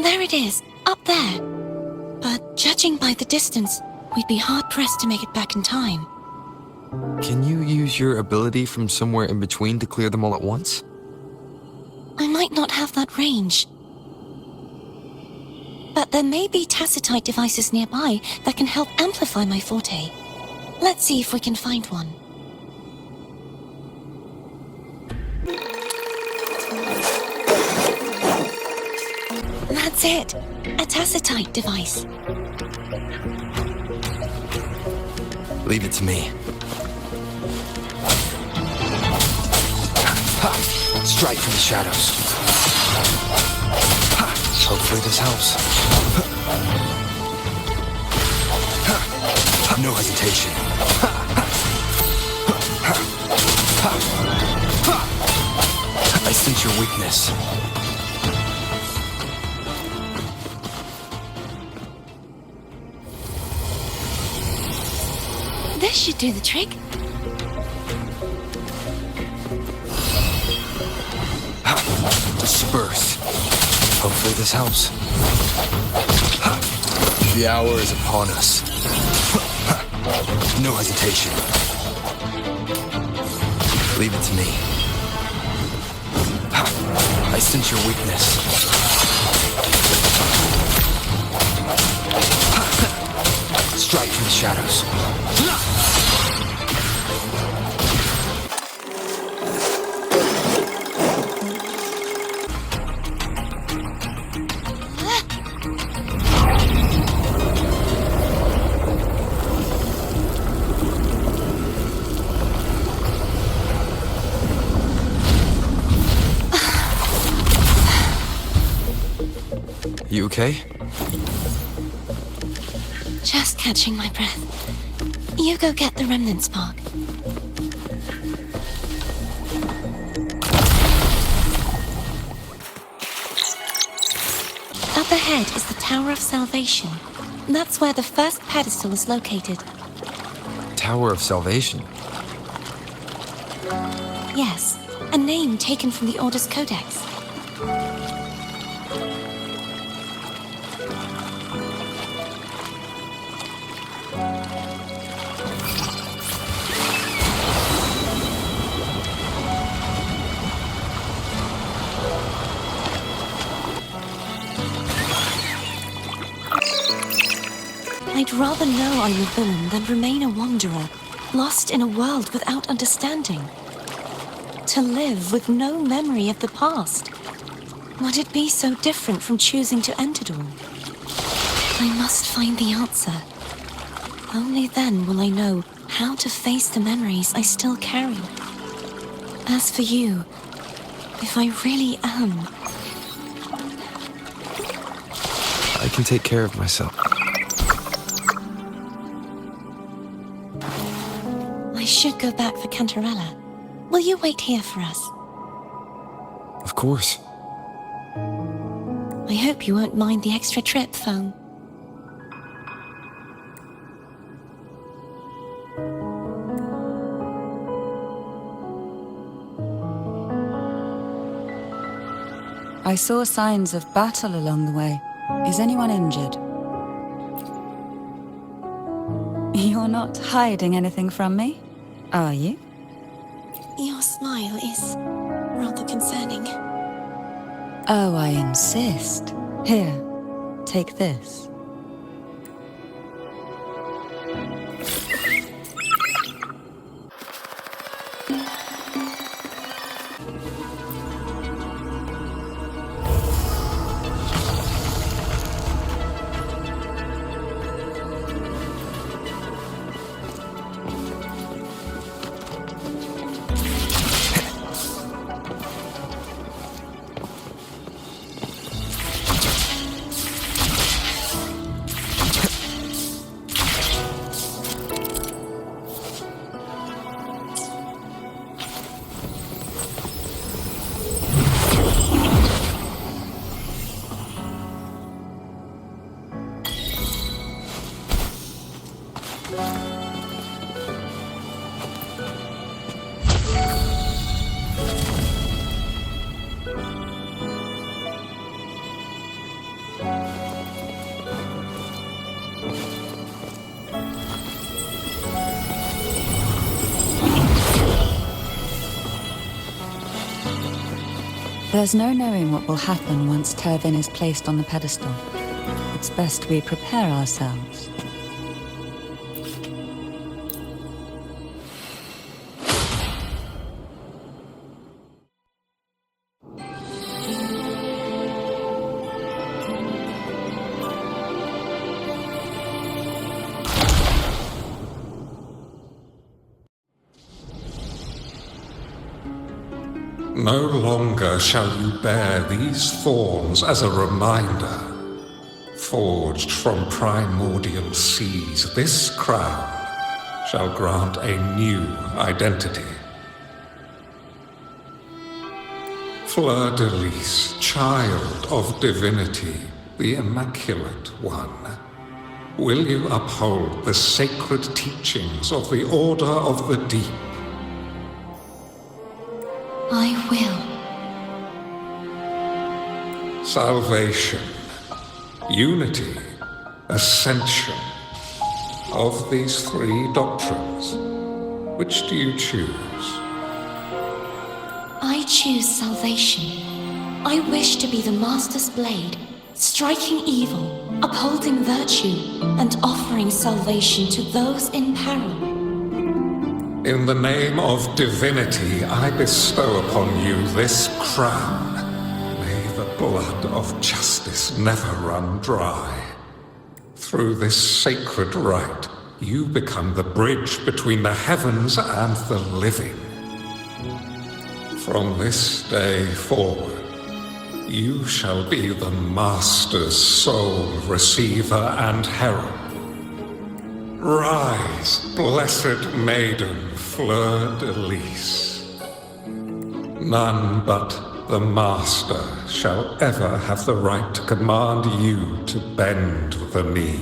There it is, up there. But judging by the distance, we'd be hard-pressed to make it back in time. Can you use your ability from somewhere in between to clear them all at once? I might not have that range. But there may be tacitite devices nearby that can help amplify my forte. Let's see if we can find one. That's it! A tacitite device. Leave it to me. Ha! Strike from the shadows. Ha! Hopefully this helps. Ha! No hesitation. Ha! Ha! Ha! Ha! I sense your weakness. This should do the trick. Disperse. Hopefully this helps. The hour is upon us. No hesitation. Leave it to me. I sense your weakness. Strike from the shadows. You okay? Just catching my breath. You go get the remnant spark. Up ahead is the Tower of Salvation. That's where the first pedestal is located. Tower of Salvation. Yes, a name taken from the Order's Codex. I'd rather know I'm a villain than remain a wanderer, lost in a world without understanding. To live with no memory of the past. Would it be so different from choosing to end it all? I must find the answer. Only then will I know how to face the memories I still carry. As for you, if I really am... I can take care of myself. I should go back for Cantarella. Will you wait here for us? Of course. I hope you won't mind the extra trip, Foam. I saw signs of battle along the way. Is anyone injured? You're not hiding anything from me, are you? Your smile is rather concerning. Oh, I insist. Here, take this. There's no knowing what will happen once Tervin is placed on the pedestal. It's best we prepare ourselves. No longer shall you bear these thorns as a reminder. Forged from primordial seas, this crown shall grant a new identity. Fleur-de-Lis, child of divinity, the Immaculate One, will you uphold the sacred teachings of the Order of the Deep? I will. Salvation, unity, ascension. Of these three doctrines, which do you choose? I choose salvation. I wish to be the Master's blade, striking evil, upholding virtue, and offering salvation to those in peril. In the name of divinity, I bestow upon you this crown. May the blood of justice never run dry. Through this sacred rite, you become the bridge between the heavens and the living. From this day forward, you shall be the Master's sole receiver and herald. Rise, blessed Maiden, Fleur-de-Lis. None but the Master shall ever have the right to command you to bend the knee.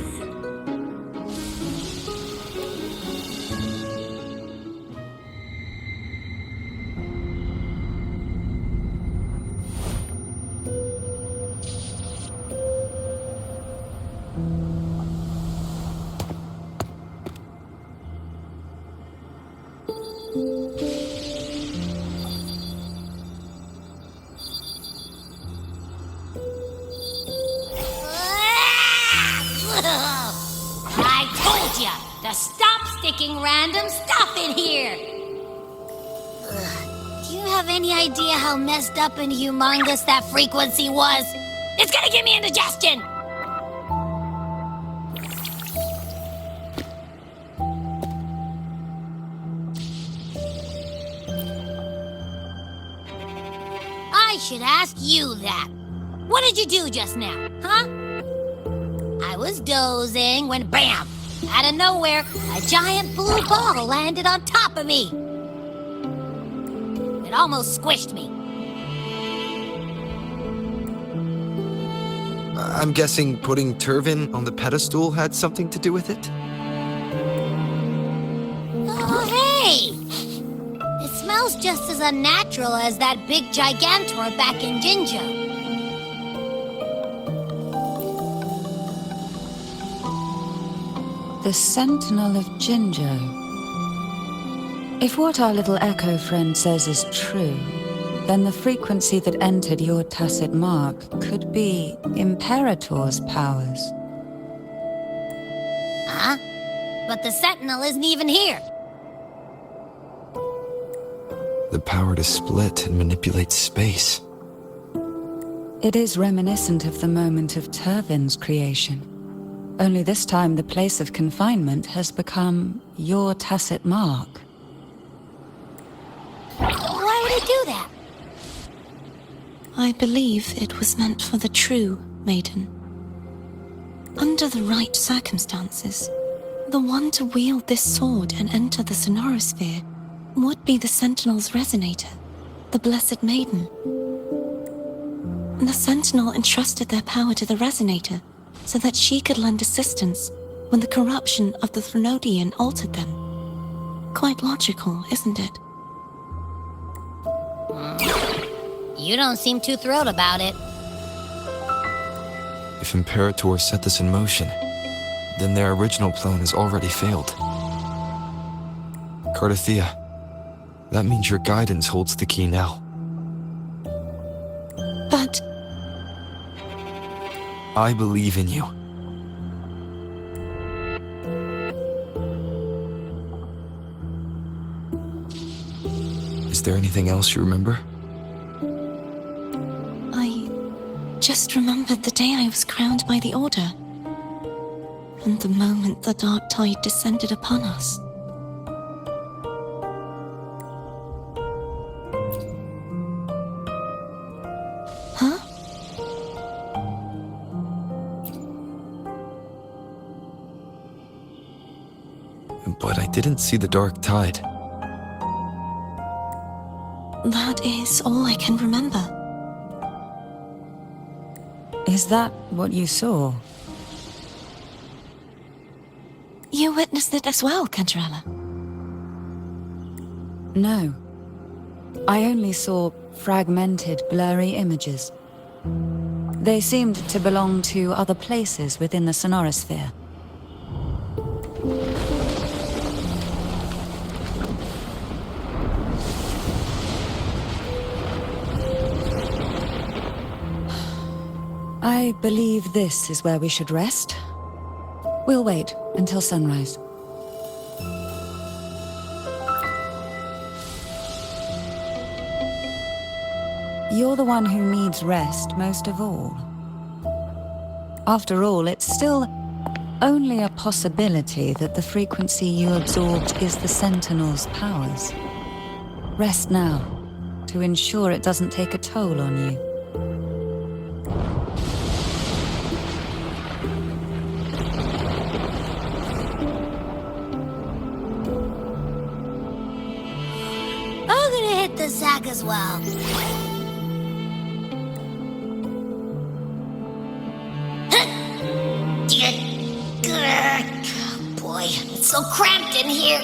I told ya to stop sticking random stuff in here! Do you have any idea how messed up and humongous that frequency was? It's gonna give me indigestion! I should ask you that. What did you do just now, huh? I was dozing when BAM! Out of nowhere, a giant blue ball landed on top of me. It almost squished me. I'm guessing putting Tervin on the pedestal had something to do with it? Oh, hey! It smells just as unnatural as that big gigantor back in Jinjo. The Sentinel of Jinjo. If what our little echo friend says is true, then the frequency that entered your tacit mark could be Imperator's powers. Huh? But the Sentinel isn't even here. The power to split and manipulate space. It is reminiscent of the moment of Tervin's creation. Only this time the place of confinement has become your tacit mark. Why would he do that? I believe it was meant for the true Maiden. Under the right circumstances, the one to wield this sword and enter the Sonorosphere would be the Sentinel's resonator, the Blessed Maiden. The Sentinel entrusted their power to the resonator so that she could lend assistance when the corruption of the Threnodian altered them. Quite logical, isn't it? You don't seem too thrilled about it. If Imperator set this in motion, then their original plan has already failed. Cardathea, that means your guidance holds the key now. I believe in you. Is there anything else you remember? I just remembered the day I was crowned by the Order, and the moment the dark tide descended upon us. Huh? But I didn't see the dark tide. That is all I can remember. Is that what you saw? You witnessed it as well, Cantarella. No. I only saw fragmented, blurry images. They seemed to belong to other places within the sonorosphere. I believe this is where we should rest. We'll wait until sunrise. You're the one who needs rest most of all. After all, it's still only a possibility that the frequency you absorbed is the Sentinel's powers. Rest now, to ensure it doesn't take a toll on you. I'm gonna hit the sack as well. Boy, it's so cramped in here.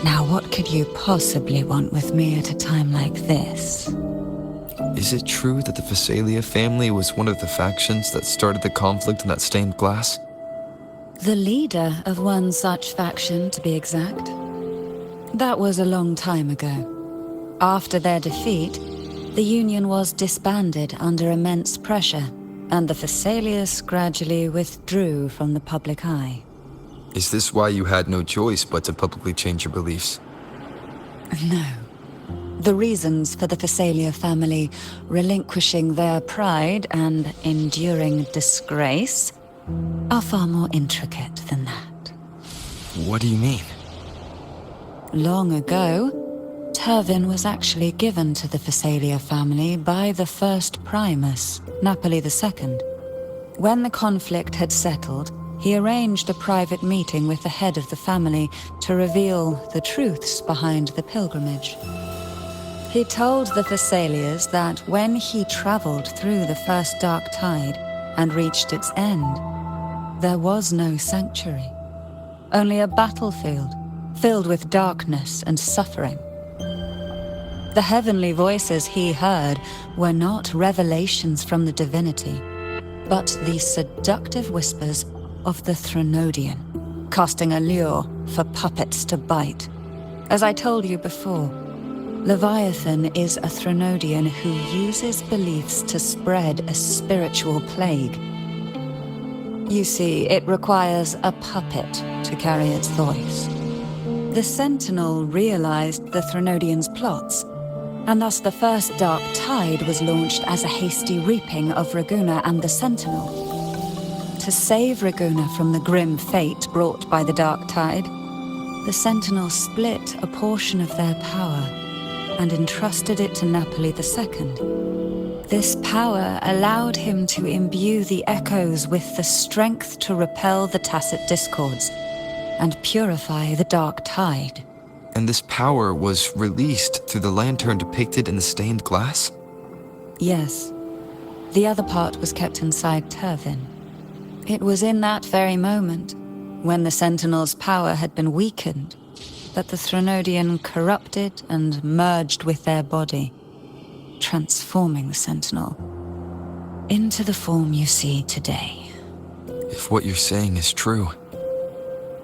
Now, what could you possibly want with me at a time like this? Is it true that the Phasalia family was one of the factions that started the conflict in that stained glass? The leader of one such faction, to be exact. That was a long time ago. After their defeat, the Union was disbanded under immense pressure, and the Phasalias gradually withdrew from the public eye. Is this why you had no choice but to publicly change your beliefs? No. The reasons for the Phasalia family relinquishing their pride and enduring disgrace are far more intricate than that. What do you mean? Long ago, Turvin was actually given to the Phasalia family by the first Primus, Napoli II. When the conflict had settled, he arranged a private meeting with the head of the family to reveal the truths behind the pilgrimage. He told the Phasalias that when he traveled through the first dark tide and reached its end, there was no sanctuary, only a battlefield filled with darkness and suffering. The heavenly voices he heard were not revelations from the divinity, but the seductive whispers of the Threnodian, casting a lure for puppets to bite. As I told you before, Leviathan is a Threnodian who uses beliefs to spread a spiritual plague. You see, it requires a puppet to carry its voice. The Sentinel realized the Threnodian's plots, and thus the first dark tide was launched as a hasty reaping of Raguna and the Sentinel. To save Raguna from the grim fate brought by the dark tide, the Sentinel split a portion of their power and entrusted it to Napoli II. This power allowed him to imbue the echoes with the strength to repel the tacit discords and purify the dark tide. And this power was released through the lantern depicted in the stained glass? Yes. The other part was kept inside Turvin. It was in that very moment, when the Sentinel's power had been weakened, that the Threnodian corrupted and merged with their body, transforming the Sentinel. into the form you see today. If what you're saying is true,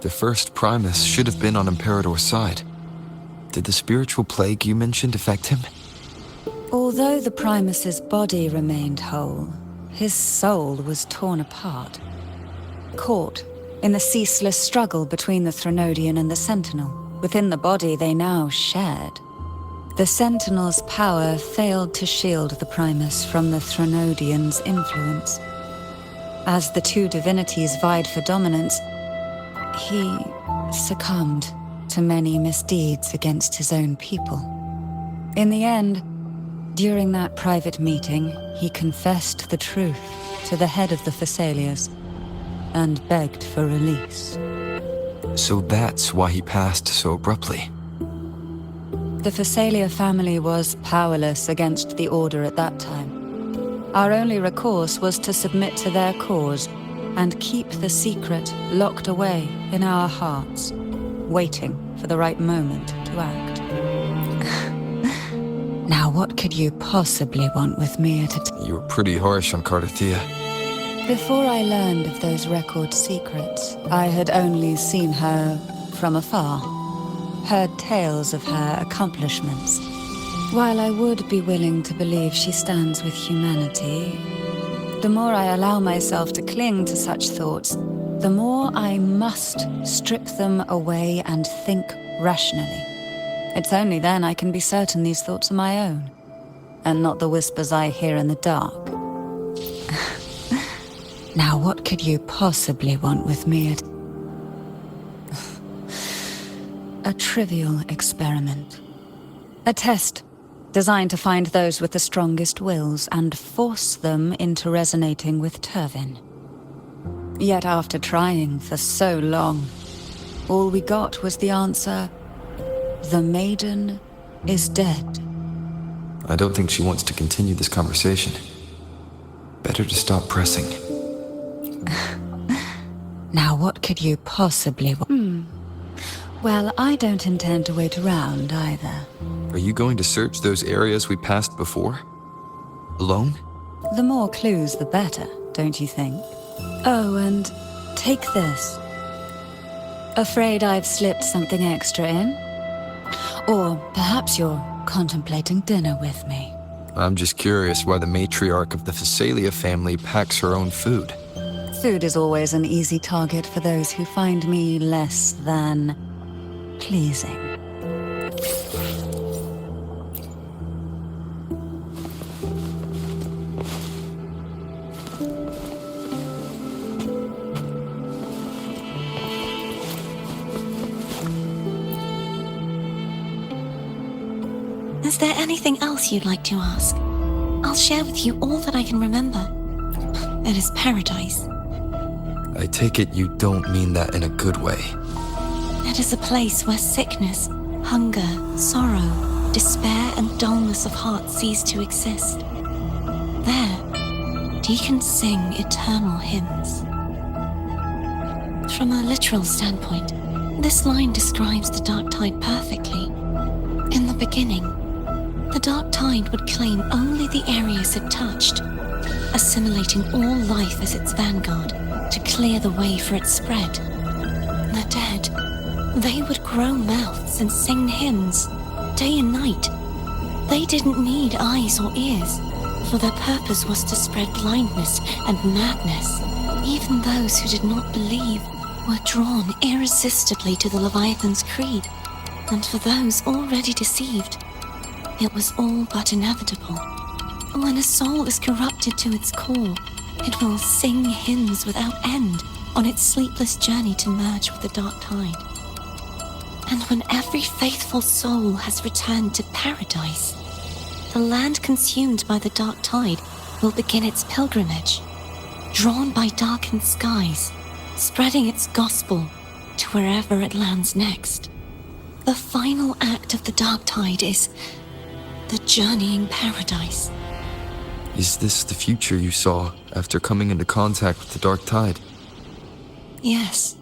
the first Primus should have been on Imperador's side. Did the spiritual plague you mentioned affect him? Although the Primus's body remained whole, his soul was torn apart. Caught in the ceaseless struggle between the Threnodian and the Sentinel, within the body they now shared. The Sentinel's power failed to shield the Primus from the Threnodian's influence. As the two divinities vied for dominance, he succumbed to many misdeeds against his own people. In the end, during that private meeting, he confessed the truth to the head of the Thessalias and begged for release. So that's why he passed so abruptly. The Thessalia family was powerless against the Order at that time. Our only recourse was to submit to their cause and keep the secret locked away in our hearts, waiting for the right moment to act. Now, what could you possibly want with me at a You were pretty harsh on Cardathia. Before I learned of those record secrets, I had only seen her from afar, heard tales of her accomplishments. While I would be willing to believe she stands with humanity, the more I allow myself to cling to such thoughts, the more I must strip them away and think rationally. It's only then I can be certain these thoughts are my own, and not the whispers I hear in the dark. Now, what could you possibly want with me at... A trivial experiment. A test designed to find those with the strongest wills and force them into resonating with Turvin. Yet after trying for so long, all we got was the answer, the Maiden is dead. I don't think she wants to continue this conversation. Better to stop pressing. Now, what could you possibly want? Well, I don't intend to wait around either. Are you going to search those areas we passed before? Alone? The more clues, the better, don't you think? Oh, and take this. Afraid I've slipped something extra in? Or perhaps you're contemplating dinner with me. I'm just curious why the matriarch of the Thessalia family packs her own food. Food is always an easy target for those who find me less than pleasing. Is there anything else you'd like to ask? I'll share with you all that I can remember. It is paradise. I take it you don't mean that in a good way. It is a place where sickness, hunger, sorrow, despair, and dullness of heart cease to exist. There, deacons sing eternal hymns. From a literal standpoint, this line describes the dark tide perfectly. In the beginning, the dark tide would claim only the areas it touched, assimilating all life as its vanguard to clear the way for its spread. The dead, they would grow mouths and sing hymns, day and night. They didn't need eyes or ears, for their purpose was to spread blindness and madness. Even those who did not believe were drawn irresistibly to the Leviathan's creed, and for those already deceived, it was all but inevitable. When a soul is corrupted to its core, it will sing hymns without end on its sleepless journey to merge with the dark tide. And when every faithful soul has returned to paradise, the land consumed by the dark tide will begin its pilgrimage, drawn by darkened skies, spreading its gospel to wherever it lands next. The final act of the dark tide is the journeying paradise. Is this the future you saw after coming into contact with the dark tide? Yes.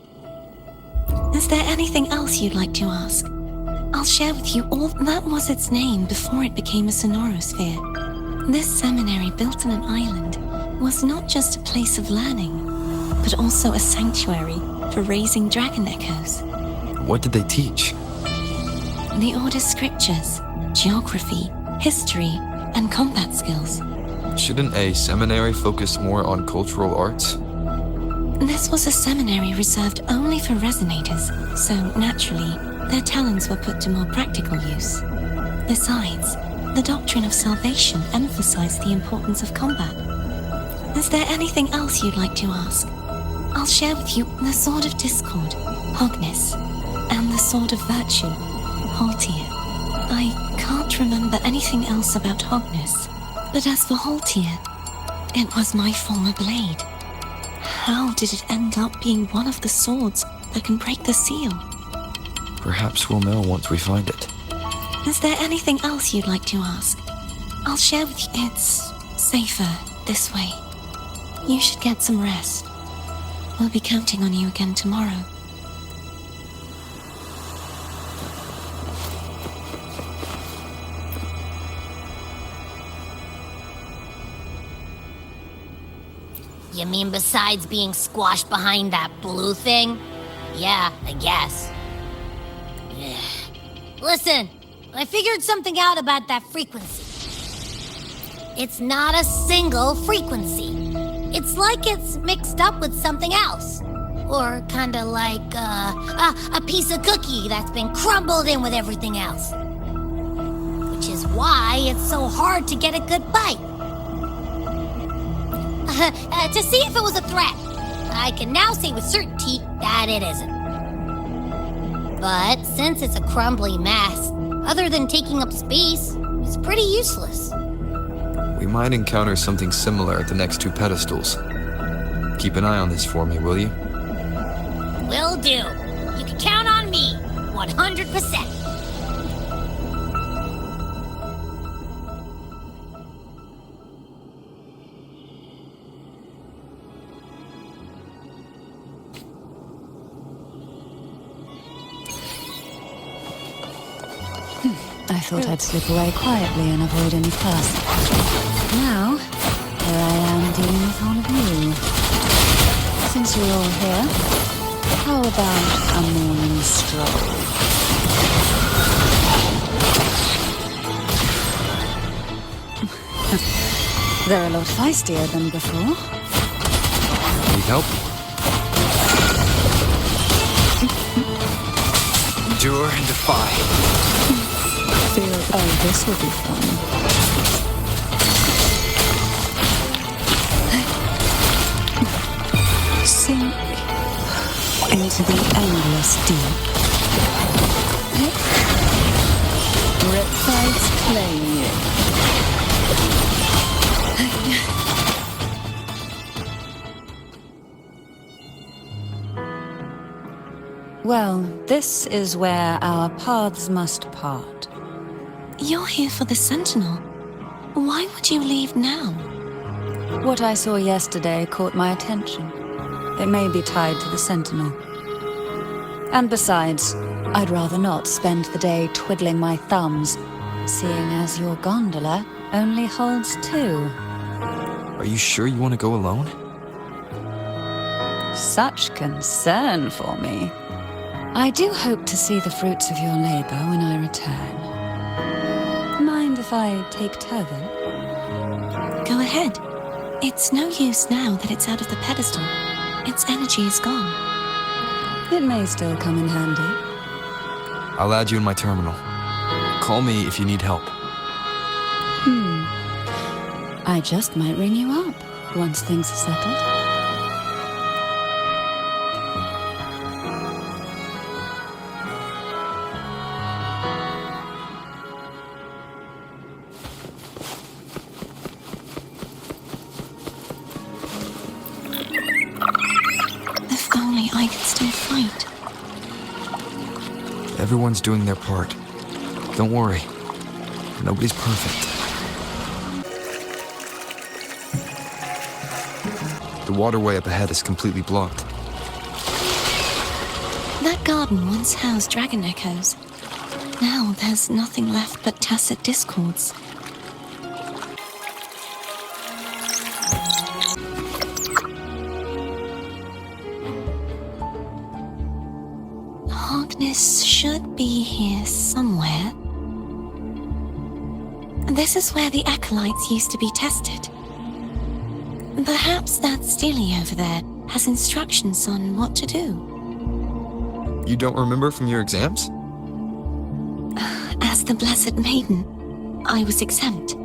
Is there anything else you'd like to ask? I'll share with you all. That was its name before it became a sonorosphere. This seminary, built on an island, was not just a place of learning, but also a sanctuary for raising dragon echoes. What did they teach? The Order's scriptures, geography, history, and combat skills. Shouldn't a seminary focus more on cultural arts? This was a seminary reserved only for resonators, so naturally, their talents were put to more practical use. Besides, the doctrine of salvation emphasized the importance of combat. Is there anything else you'd like to ask? I'll share with you the Sword of Discord, Hogness, and the Sword of Virtue, Haltier. I can't remember anything else about Hogness, but as for Haltier, it was my former blade. How did it end up being one of the swords that can break the seal? Perhaps we'll know once we find it. Is there anything else you'd like to ask? I'll share with you. It's safer this way. You should get some rest. We'll be counting on you again tomorrow. You mean besides being squashed behind that blue thing? Yeah, I guess. Listen, I figured something out about that frequency. It's not a single frequency. It's like it's mixed up with something else. Or kinda like a piece of cookie that's been crumbled in with everything else. Which is why it's so hard to get a good bite. To see if it was a threat. I can now say with certainty that it isn't. But since it's a crumbly mess, other than taking up space, it's pretty useless. We might encounter something similar at the next two pedestals. Keep an eye on this for me, will you? Will do. You can count on me, 100%. I thought I'd slip away quietly and avoid any fuss. Now, here I am dealing with all of you. Since you're all here, how about a morning stroll? They're a lot feistier than before. Need help? Endure and defy. Oh, this will be fun. Sink into the endless deep. Riptides claim you. Well, this is where our paths must part. You're here for the Sentinel. Why would you leave now? What I saw yesterday caught my attention. It may be tied to the Sentinel. And besides, I'd rather not spend the day twiddling my thumbs, seeing as your gondola only holds 2. Are you sure you want to go alone? Such concern for me. I do hope to see the fruits of your labor when I return. Mind if I take Turvin? Go ahead. It's no use now that it's out of the pedestal. Its energy is gone. It may still come in handy. I'll add you in my terminal. Call me if you need help. I just might ring you up once things are settled. If only I could still fight. Everyone's doing their part. Don't worry. Nobody's perfect. The waterway up ahead is completely blocked. That garden once housed dragon echoes. Now there's nothing left but tacit discords. This should be here somewhere. This is where the acolytes used to be tested. Perhaps that Steely over there has instructions on what to do. You don't remember from your exams? As the Blessed Maiden, I was exempt.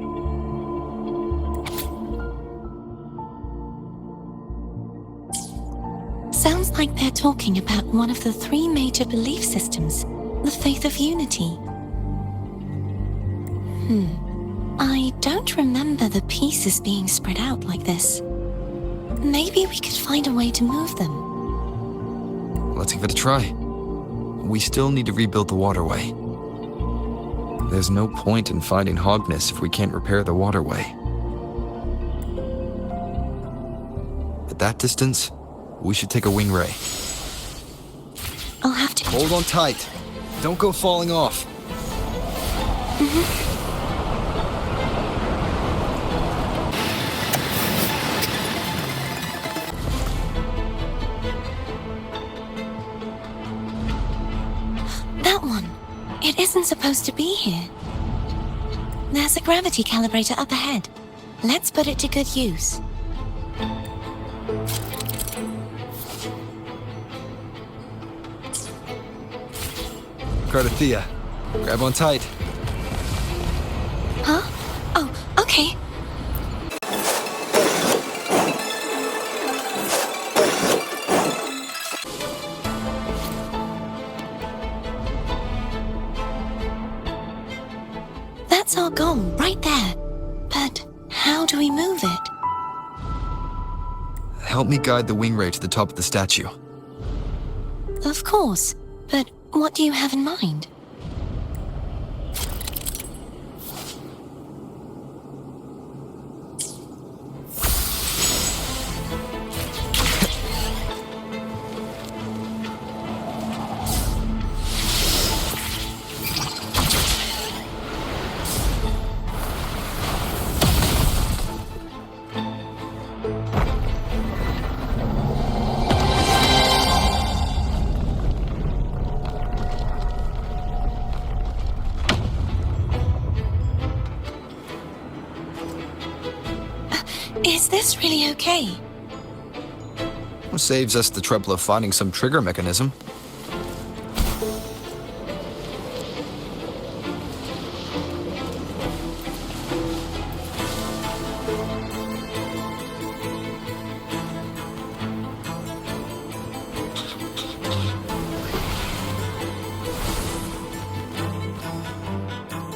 Sounds like they're talking about one of the three major belief systems, the faith of unity. I don't remember the pieces being spread out like this. Maybe we could find a way to move them. Let's give it a try. We still need to rebuild the waterway. There's no point in fighting Hogness if we can't repair the waterway. At that distance, we should take a wing ray. I'll have to... Hold on tight. Don't go falling off. That one. It isn't supposed to be here. There's a gravity calibrator up ahead. Let's put it to good use. Cardathea, grab on tight. Huh? Oh, okay. That's our goal, right there. But how do we move it? Help me guide the wing ray to the top of the statue. Of course, but what do you have in mind? Is this really okay? Saves us the trouble of finding some trigger mechanism.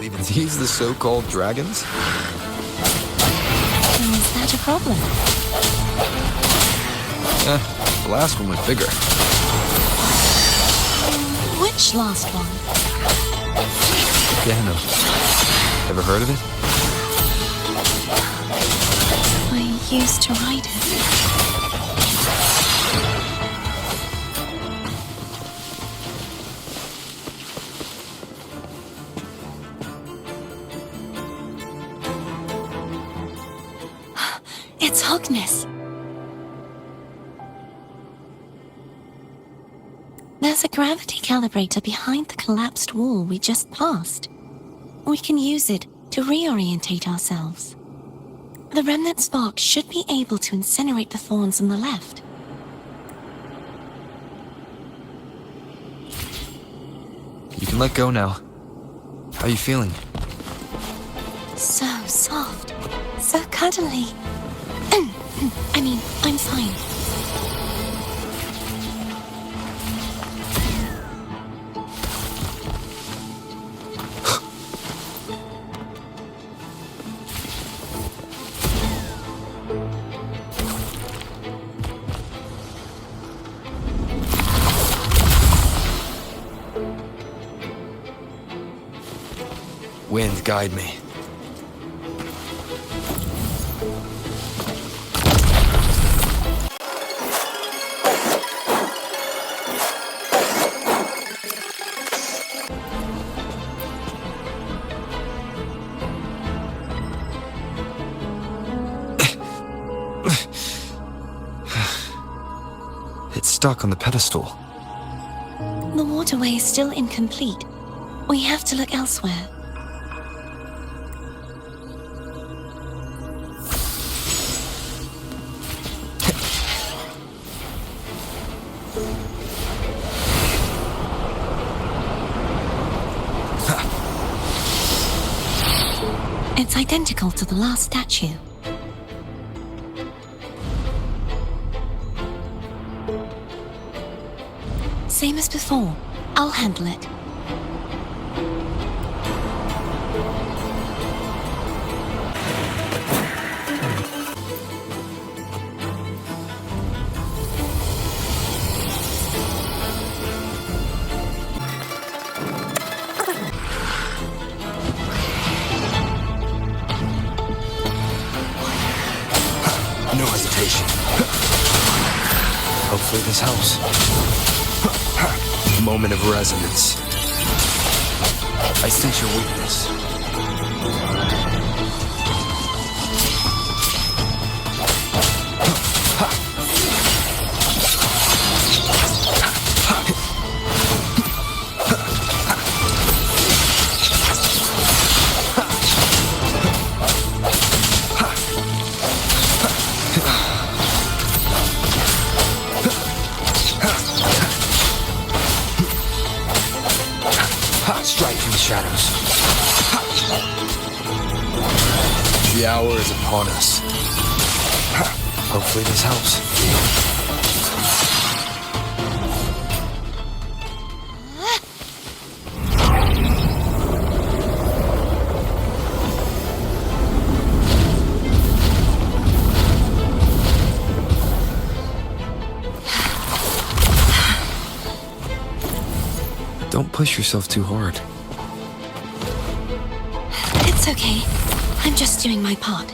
Even these the so-called dragons? Is that a problem? The last one went bigger. Which last one? Piano. Ever heard of it? I used to ride it. It's Hogness. There's a gravity calibrator behind the collapsed wall we just passed. We can use it to reorientate ourselves. The remnant spark should be able to incinerate the thorns on the left. You can let go now. How are you feeling? So soft. So cuddly. I mean, I'm fine. Wind, guide me. It's stuck on the pedestal. The water getaway is still incomplete. We have to look elsewhere. It's identical to the last statue. Same as before. I'll handle it. No hesitation. Hopefully this helps. Moment of resonance. I sense your weakness. Strike from the shadows. The hour is upon us. Hopefully this helps. Don't push yourself too hard. It's okay. I'm just doing my part.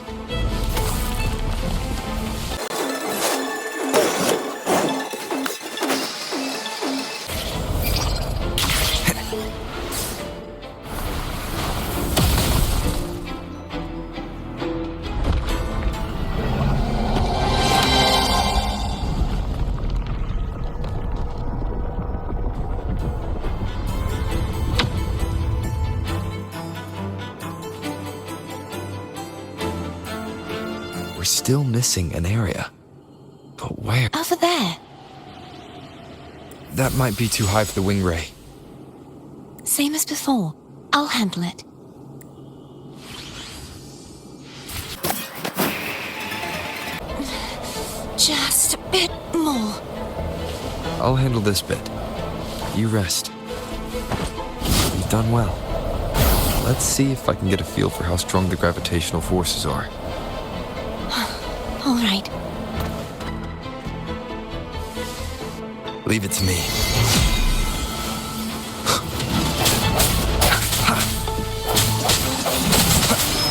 We're still missing an area. But where? Over there. That might be too high for the wing ray. Same as before. I'll handle it. Just a bit more. I'll handle this bit. You rest. You've done well. Let's see if I can get a feel for how strong the gravitational forces are. All right. Leave it to me.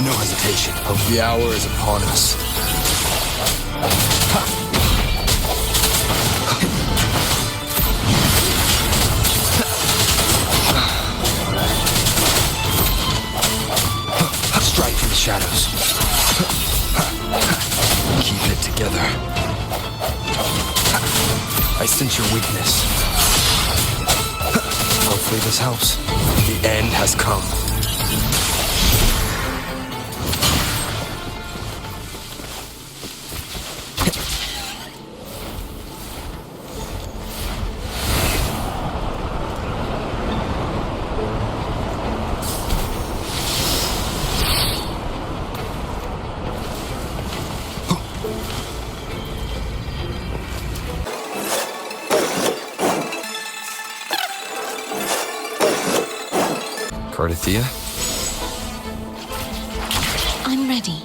No hesitation. The hour is upon us. Strike from the shadows. Keep it together. I sense your weakness. Hopefully this helps. The end has come. Cardathia? I'm ready.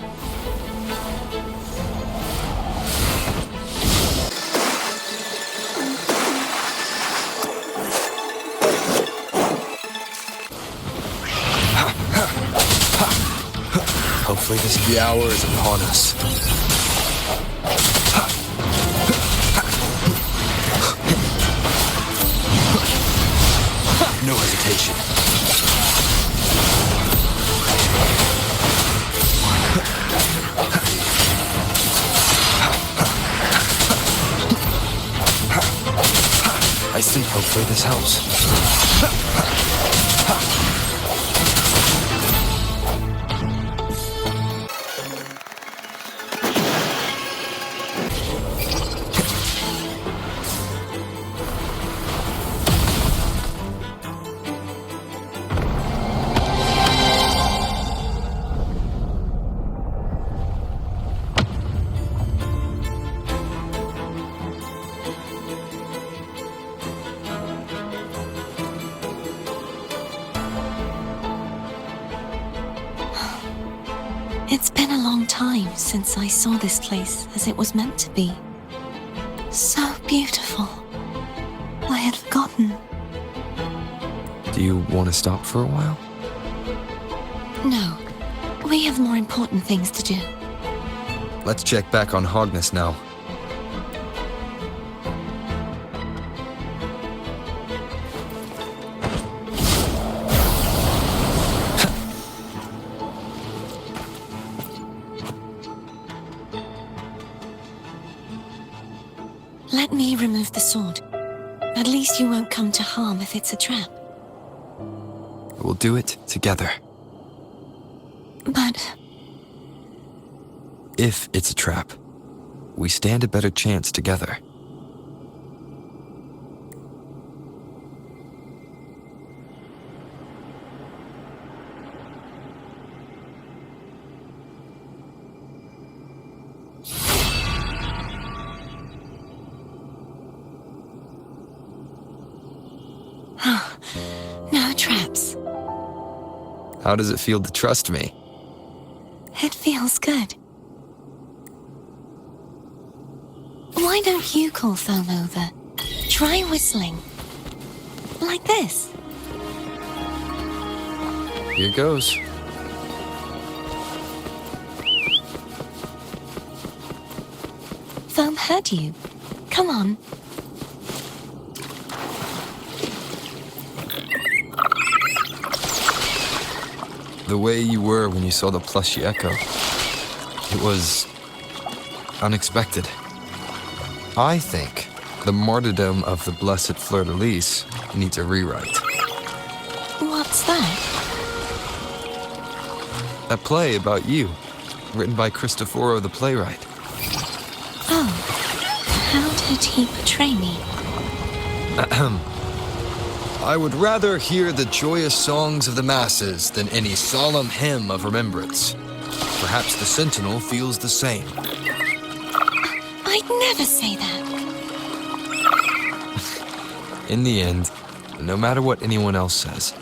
Hopefully the hour is upon us. No hesitation. I sense hope. Hopefully this helps. It's been a long time since I saw this place as it was meant to be. So beautiful. I had forgotten. Do you want to stop for a while? No, we have more important things to do. Let's check back on Hogness now. Let me remove the sword. At least you won't come to harm if it's a trap. We'll do it together. But If it's a trap, we stand a better chance together. no traps. How does it feel to trust me? It feels good. Why don't you call Foam over? Try whistling. Like this. Here goes. Foam heard you. Come on. The way you were when you saw the plushy echo. It was unexpected. I think the martyrdom of the blessed fleur-de-lis needs a rewrite. What's that? A play about you, written by Cristoforo the playwright. Oh, how did he portray me? I would rather hear the joyous songs of the masses than any solemn hymn of remembrance. Perhaps the Sentinel feels the same. I'd never say that. In the end, no matter what anyone else says,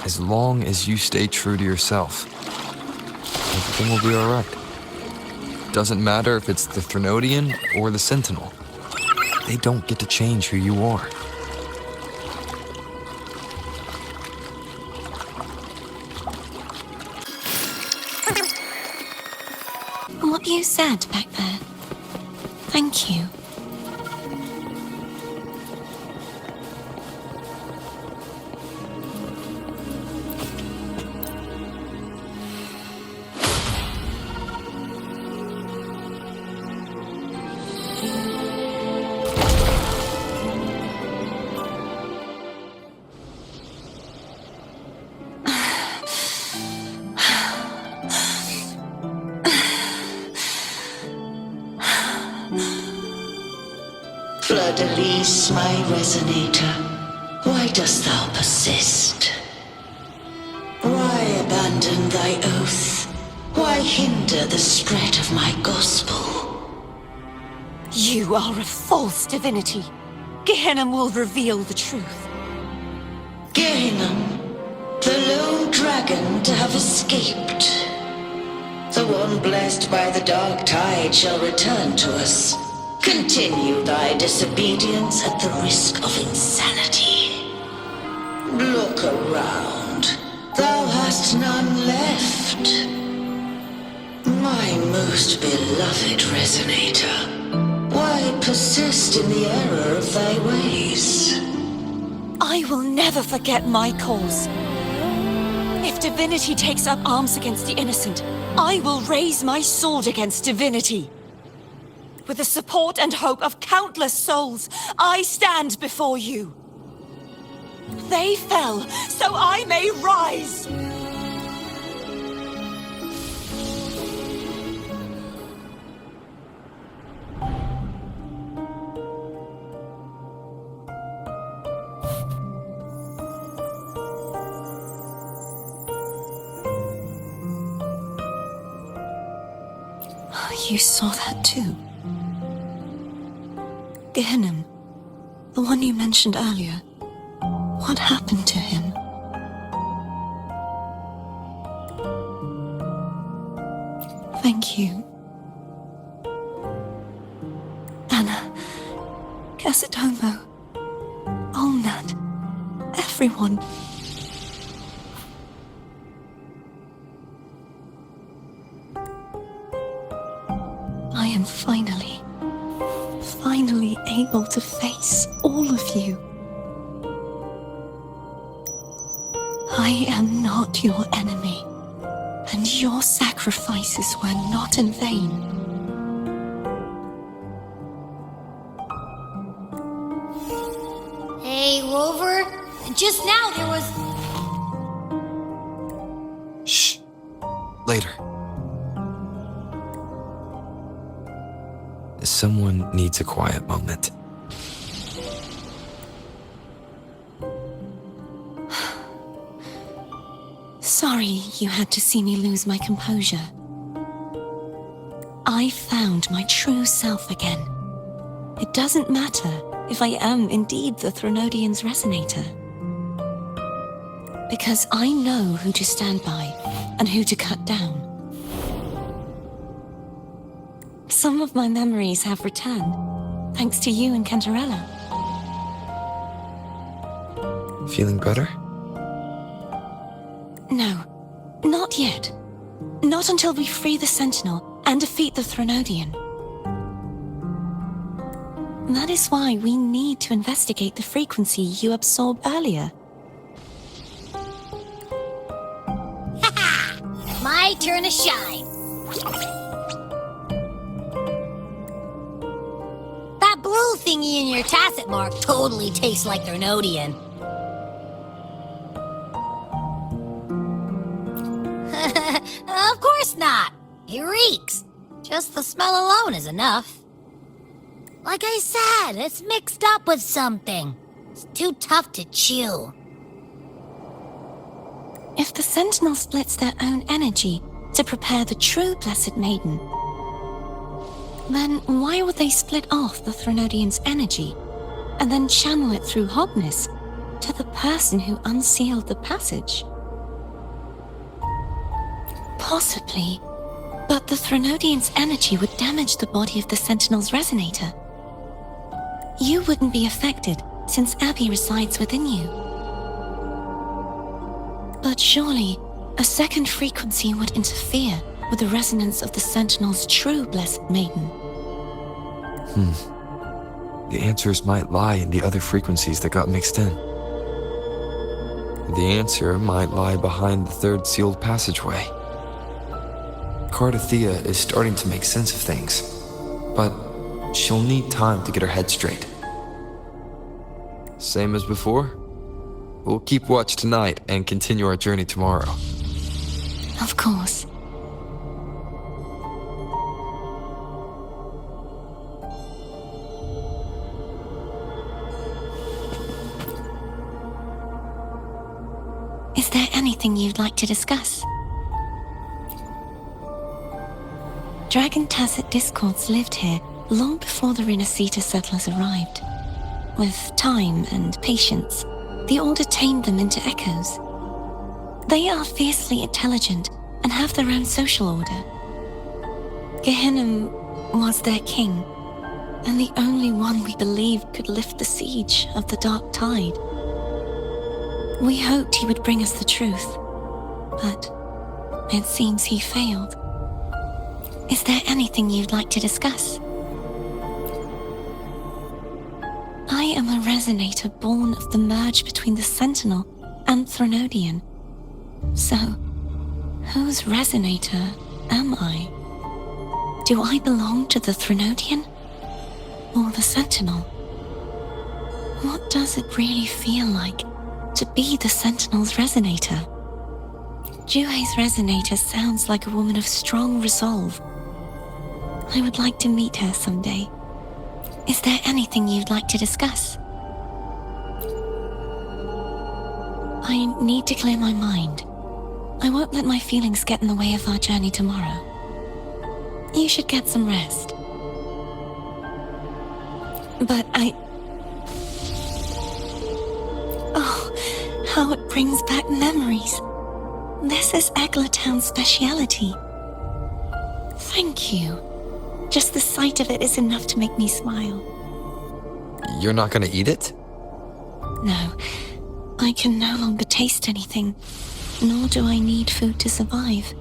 as long as you stay true to yourself, everything will be alright. Doesn't matter if it's the Threnodian or the Sentinel. They don't get to change who you are. What you said back there. Thank you. Fleur-de-lis, my resonator, why dost thou persist? Why abandon thy oath? Why hinder the spread of my gospel? You are a false divinity. Gehenna will reveal the truth. Gehenna, the lone dragon to have escaped. The one blessed by the dark tide shall return to us. Continue thy disobedience at the risk of insanity. Look around. Thou hast none left. My most beloved resonator, why persist in the error of thy ways? I will never forget my cause. If divinity takes up arms against the innocent, I will raise my sword against divinity. with the support and hope of countless souls, I stand before you. They fell, so I may rise! You saw that too? Gehinnom, the one you mentioned earlier. What happened to him? Thank you. Anna, Casitomo, Olnat, everyone. I am finally able to face all of you. I am not your enemy, and your sacrifices were not in vain. Hey, Rover, just now there was... Shh. Later. Someone needs a quiet moment. Sorry you had to see me lose my composure. I found my true self again. It doesn't matter if I am indeed the Threnodian's resonator. Because I know who to stand by and who to cut down. Some of my memories have returned, thanks to you and Cantarella. Feeling better? No, not yet. Not until we free the Sentinel and defeat the Threnodian. That is why we need to investigate the frequency you absorbed earlier. My turn to shine. That blue thingy in your tacit mark totally tastes like Threnodian. Of course not. It reeks. Just the smell alone is enough. Like I said, it's mixed up with something. It's too tough to chew. If the Sentinel splits their own energy to prepare the true Blessed Maiden, then why would they split off the Threnodian's energy and then channel it through Hognis to the person who unsealed the passage? Possibly, but the Threnodian's energy would damage the body of the Sentinel's resonator. You wouldn't be affected since Abby resides within you. But surely, a second frequency would interfere with the resonance of the Sentinel's true Blessed Maiden. The answers might lie in the other frequencies that got mixed in. The answer might lie behind the third sealed passageway. Cardathea is starting to make sense of things, but she'll need time to get her head straight. Same as before? We'll keep watch tonight and continue our journey tomorrow. Of course. Is there anything you'd like to discuss? Dragon Tacet discords lived here long before the Renacita settlers arrived. With time and patience, the Order tamed them into echoes. They are fiercely intelligent and have their own social order. Gehinnom was their king, and the only one we believed could lift the siege of the Dark Tide. We hoped he would bring us the truth, but it seems he failed. Is there anything you'd like to discuss? I am a resonator born of the merge between the Sentinel and Threnodian. So, whose resonator am I? Do I belong to the Threnodian or the Sentinel? What does it really feel like to be the Sentinel's resonator? Juhe's resonator sounds like a woman of strong resolve. I would like to meet her someday. Is there anything you'd like to discuss? I need to clear my mind. I won't let my feelings get in the way of our journey tomorrow. You should get some rest. But Oh, how it brings back memories. This is Eggletown's speciality. Thank you. Just the sight of it is enough to make me smile. You're not gonna eat it? No, I can no longer taste anything, nor do I need food to survive.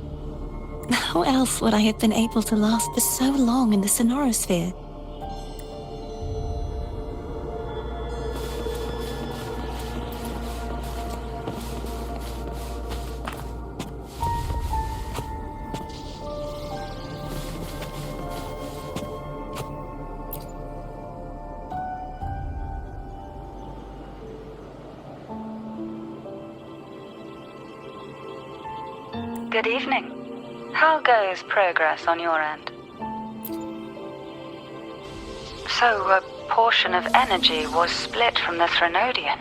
How else would I have been able to last for so long in the Sonorosphere? Good evening. How goes progress on your end? So, a portion of energy was split from the Threnodian.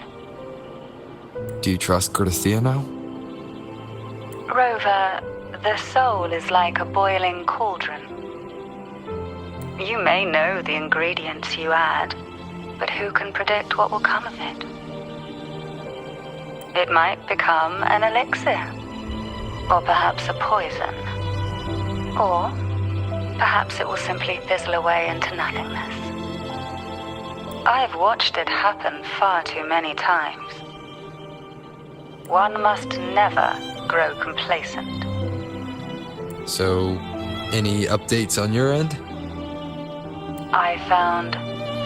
Do you trust Cardathia now? Rover, the soul is like a boiling cauldron. You may know the ingredients you add, but who can predict what will come of it? It might become an elixir. Or perhaps a poison. Or perhaps it will simply fizzle away into nothingness. I've watched it happen far too many times. One must never grow complacent. So, any updates on your end? I found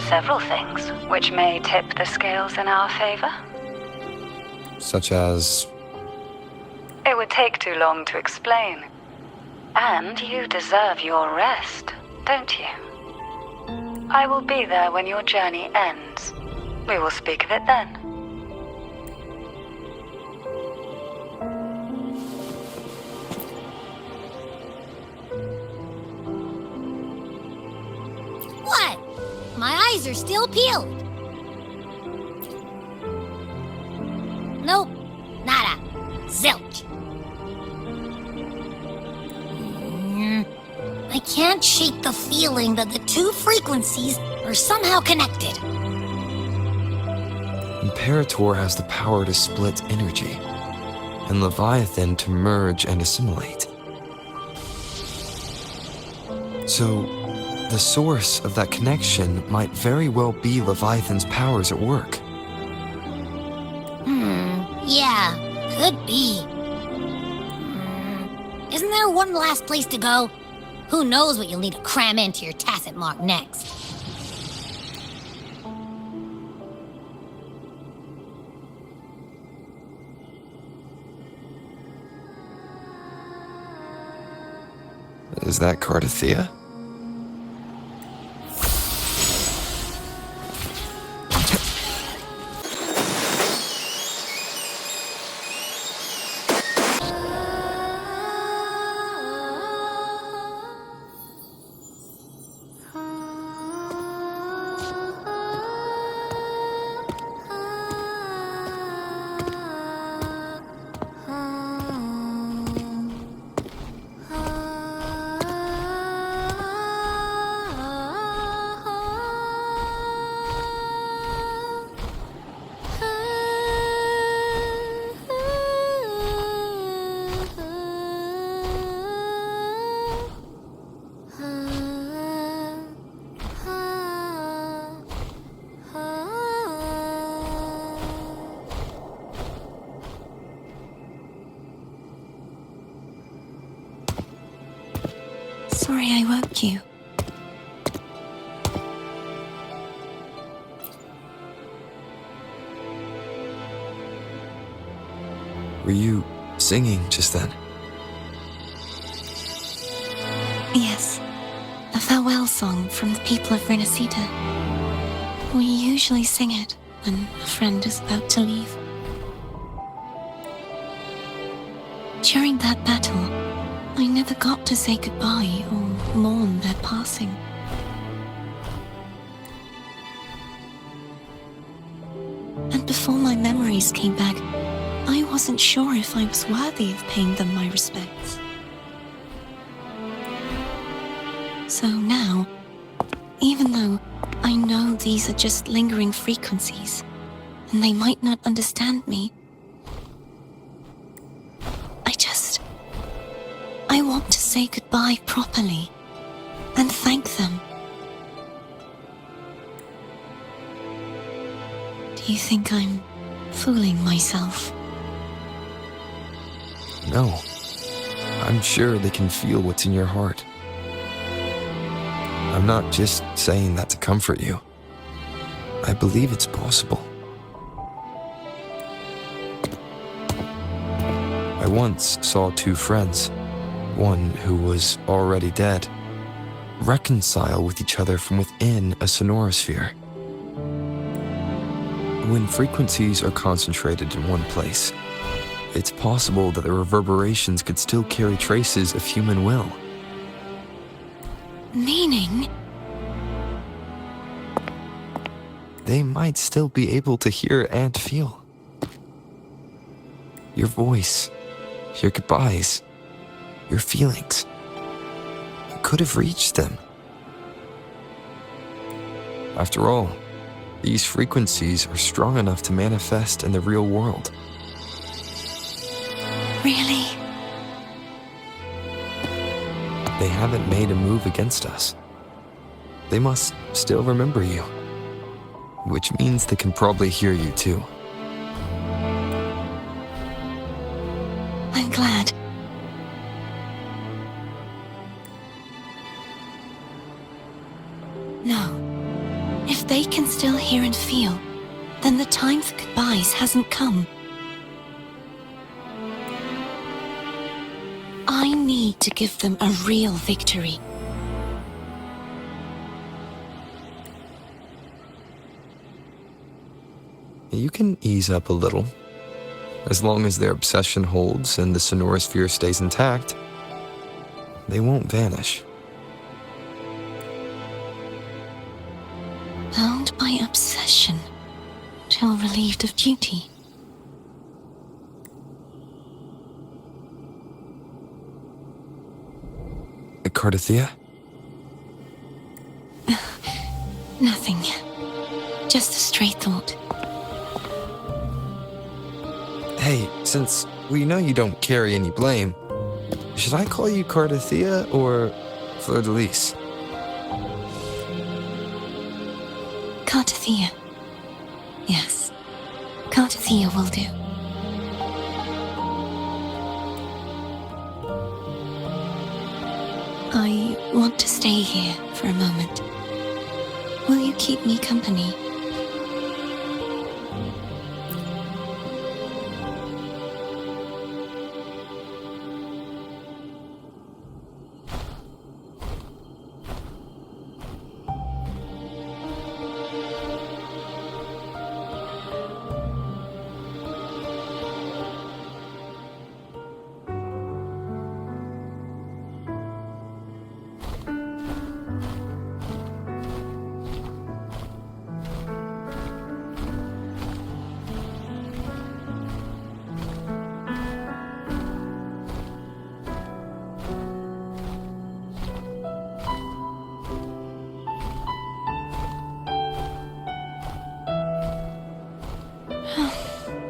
several things which may tip the scales in our favor. Such as... It would take too long to explain. And you deserve your rest, don't you? I will be there when your journey ends. We will speak of it then. What? My eyes are still peeled. Nope. Nada. Zilch. I can't shake the feeling that the two frequencies are somehow connected. Imperator has the power to split energy, and Leviathan to merge and assimilate. So, the source of that connection might very well be Leviathan's powers at work. Yeah, could be. Isn't there one last place to go? Who knows what you'll need to cram into your tacit mark next? Is that Cardathia? Sorry I woke you. Were you singing just then? Yes, a farewell song from the people of Renacita. usually sing it when a friend is about to leave. During that battle, I never got to say goodbye or mourn their passing. And before my memories came back, I wasn't sure if I was worthy of paying them my respects. So now, even though I know these are just lingering frequencies, and they might not understand me, I want to say goodbye properly and thank them. Do you think I'm fooling myself? No. I'm sure they can feel what's in your heart. I'm not just saying that to comfort you. I believe it's possible. I once saw two friends, one who was already dead, reconcile with each other from within a sonorosphere. When frequencies are concentrated in one place, it's possible that the reverberations could still carry traces of human will. Meaning? They might still be able to hear and feel. Your voice, your goodbyes, your feelings. You could have reached them. After all, these frequencies are strong enough to manifest in the real world. Really? They haven't made a move against us. They must still remember you, which means they can probably hear you too. I'm glad. No. If they can still hear and feel, then the time for goodbyes hasn't come. I need to give them a real victory. You can ease up a little. As long as their obsession holds and the sonorosphere stays intact, they won't vanish. Bound by obsession, till relieved of duty. Cardathea? Nothing. Just a stray thought. Hey, since we know you don't carry any blame, should I call you Cardathea or Fleur-de-Lis? Cardathea. Yes. Cardathea will do. I want to stay here for a moment. Will you keep me company?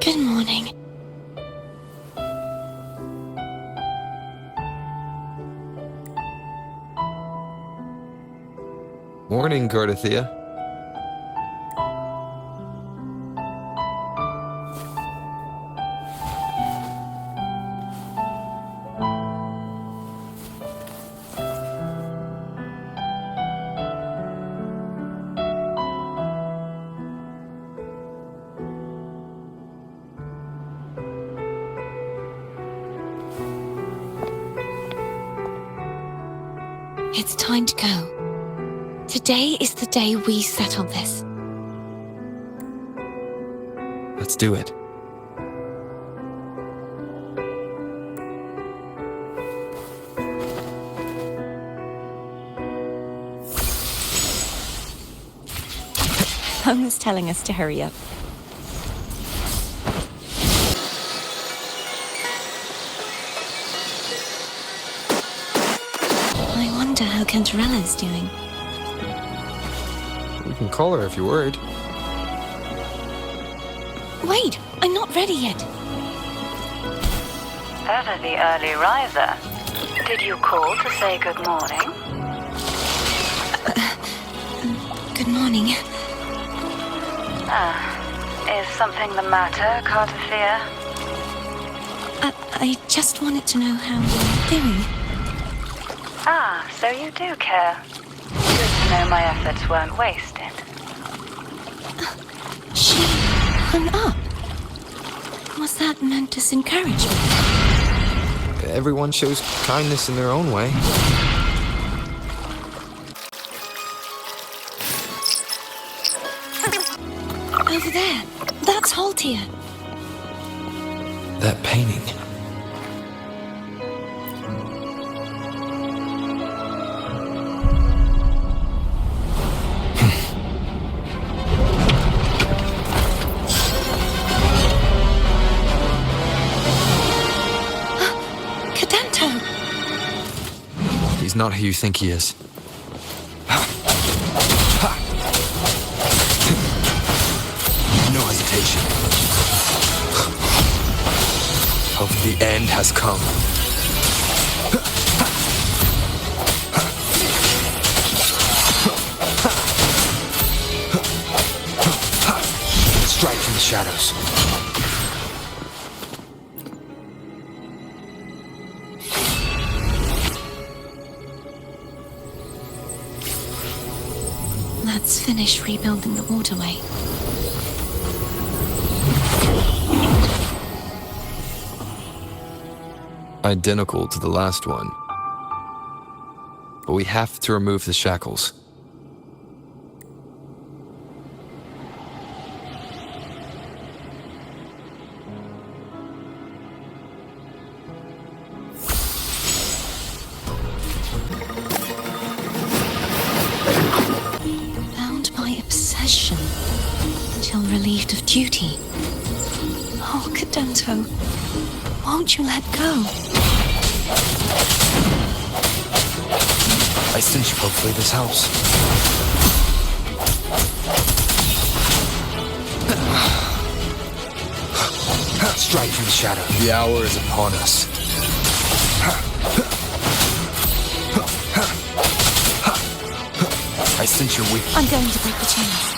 Good morning. Morning, Cardathea. It's time to go. Today is the day we settle this. do it. Home is telling us to hurry up. I wonder how Cantarella's doing. You can call her if you're worried. Wait, I'm not ready yet. Ever the early riser. Did you call to say good morning? Good morning. Is something the matter, Carter? I just wanted to know how you're doing. So you do care. Good to know my efforts weren't wasted. She hung up. Was that meant as encouragement? Everyone shows kindness in their own way. Over there. That's Haltier. That painting. He's not who you think he is. No hesitation. Hope the end has come. Strike from the shadows. Let's finish rebuilding the waterway. Identical to the last one. But we have to remove the shackles. Bound by obsession until relieved of duty. Oh, Cadento, won't you let go? I cinch, hopefully this helps. Strike from the shadow. The hour is upon us. I sense your weakness. I'm going to break the chains.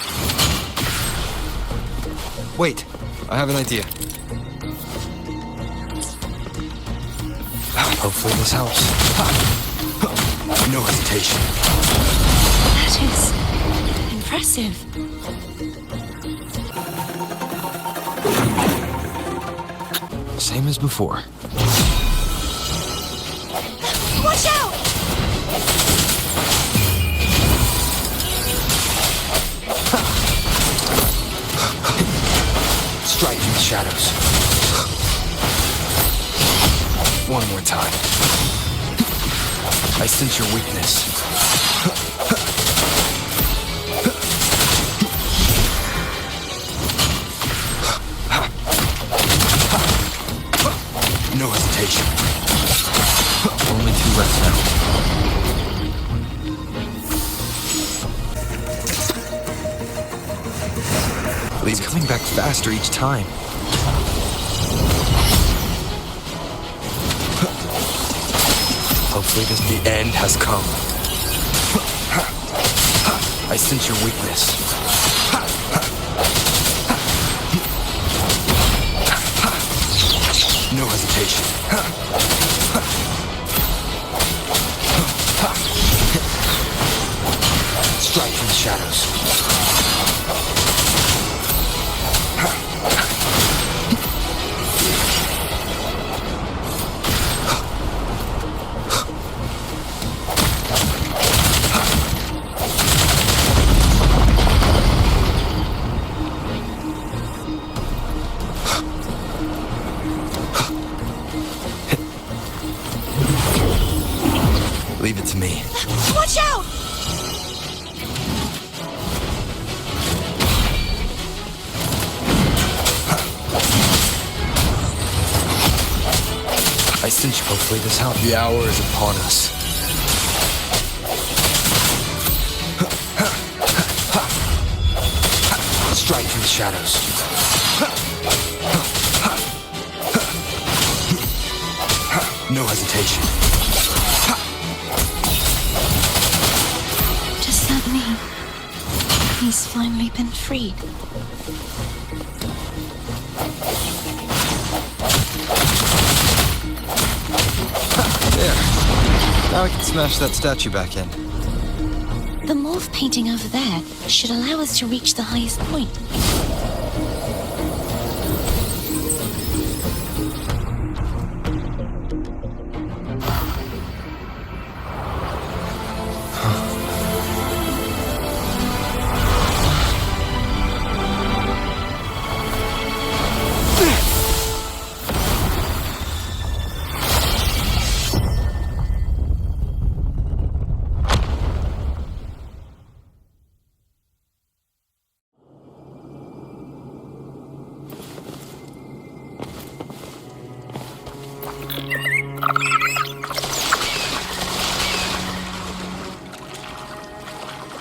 Wait, I have an idea. Hopefully this helps. No hesitation. That is impressive. Same as before. Watch out! Strike in the shadows. One more time. I sense your weakness. No hesitation. Only two left now. He's coming back faster each time. Hopefully the end has come. I sense your weakness. No hesitation. Strike from the shadows. to me. Watch out! I sense hopefully this helps. The hour is upon us. Strike from the shadows. No hesitation. Does that mean he's finally been freed? There. Now we can smash that statue back in. The morph painting over there should allow us to reach the highest point.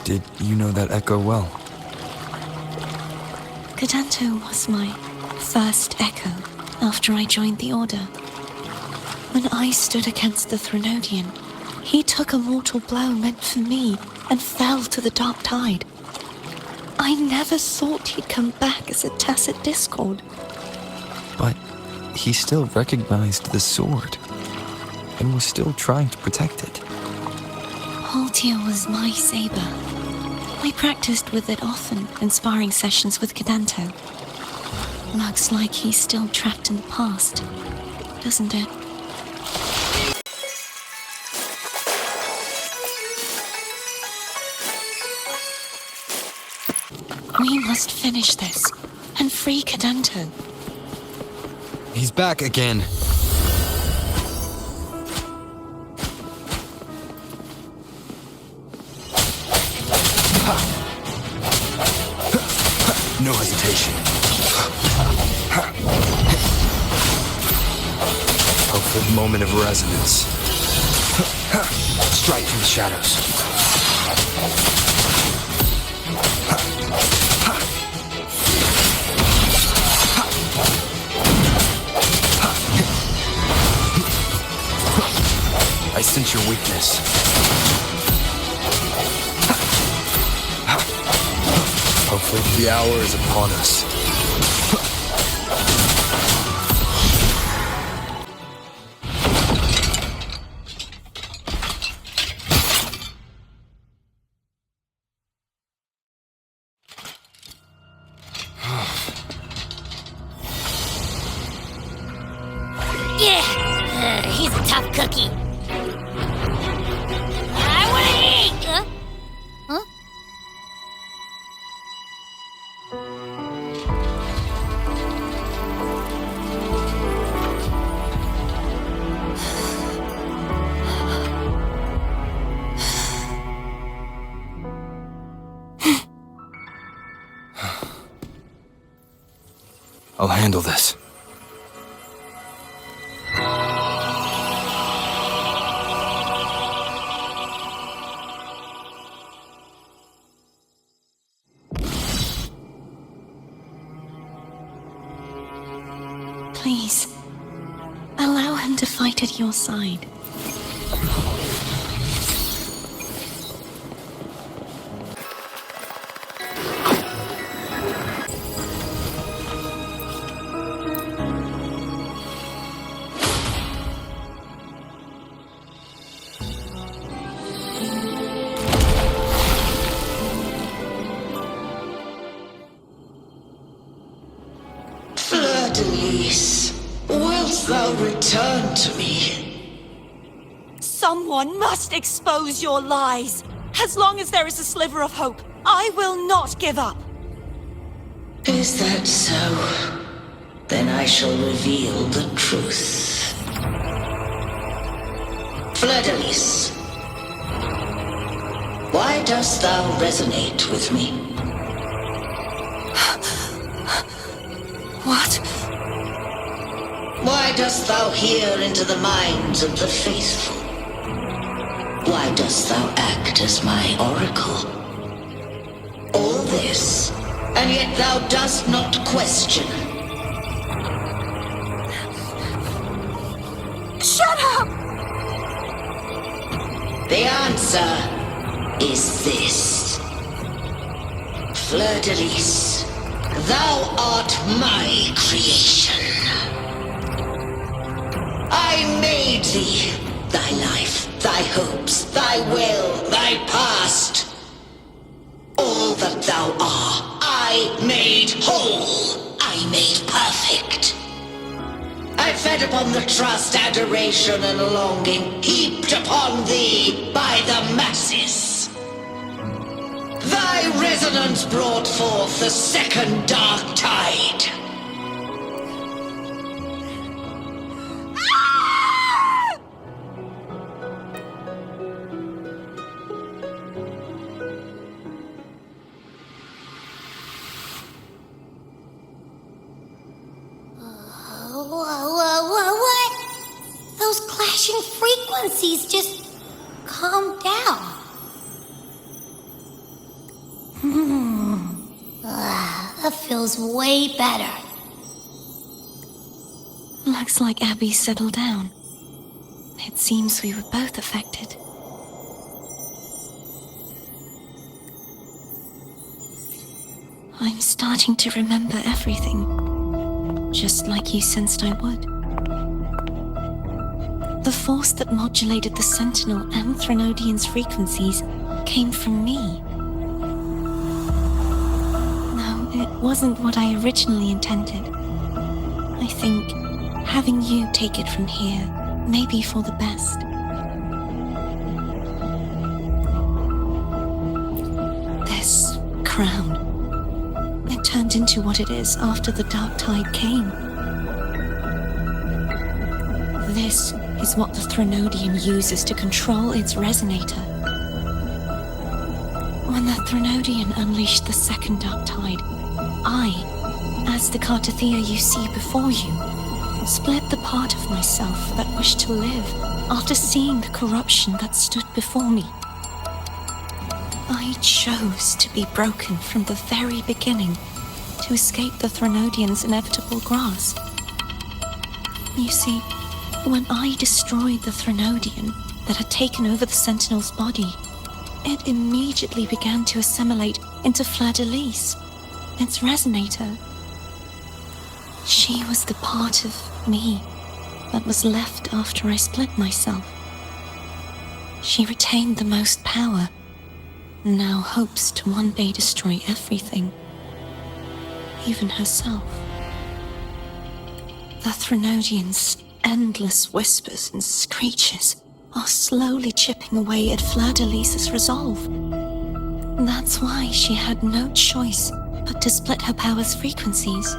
Did you know that echo well? Cadanto was my first echo after I joined the Order. When I stood against the Threnodian, he took a mortal blow meant for me and fell to the dark tide. I never thought he'd come back as a tacit discord. But he still recognized the sword and was still trying to protect it. Haltia was my saber. I practiced with it often in sparring sessions with Cadanto. Looks like he's still trapped in the past, doesn't it? We must finish this and free Cadanto. He's back again. No hesitation. Hopeful moment of resonance. Strike from the shadows. I sense your weakness. Hopefully the hour is upon us. Yeah, he's a tough cookie. I want to eat! Huh? I'll handle this. Please, allow him to fight at your side. Fleur-de-Lis, wilt thou return to me? Someone must expose your lies. As long as there is a sliver of hope, I will not give up. Is that so? Then I shall reveal the truth. Fleur-de-Lis, Why dost thou resonate with me? What? Why dost thou hear into the minds of the faithful? Why dost thou act as my oracle? All this, and yet thou dost not question. Shut up! The answer is this. Fleur-de-Lis, thou art my creation. I made thee, thy life, thy hopes, thy will, thy past. All that thou art, I made whole. I made perfect. I fed upon the trust, adoration, and longing heaped upon thee by the masses. Thy resonance brought forth the second dark tide. What? Those clashing frequencies just calm down. That feels way better. Looks like Abby settled down. It seems we were both affected. I'm starting to remember everything, just like you sensed I would. The force that modulated the Sentinel and Threnodian's frequencies came from me. No, it wasn't what I originally intended. I think having you take it from here may be for the best. This crown, it turned into what it is after the Dark Tide came. This is what the Threnodian uses to control its resonator. When the Threnodian unleashed the second Dark Tide, I, as the Cartathea you see before you, split the part of myself that wished to live after seeing the corruption that stood before me. I chose to be broken from the very beginning to escape the Threnodian's inevitable grasp. You see, when I destroyed the Threnodian that had taken over the Sentinel's body, it immediately began to assimilate into Fleur-de-Lis, its resonator. She was the part of me that was left after I split myself. She retained the most power, and now hopes to one day destroy everything, even herself. The Threnodian's endless whispers and screeches are slowly chipping away at Fleur-de-Lis's resolve. That's why she had no choice but to split her power's frequencies,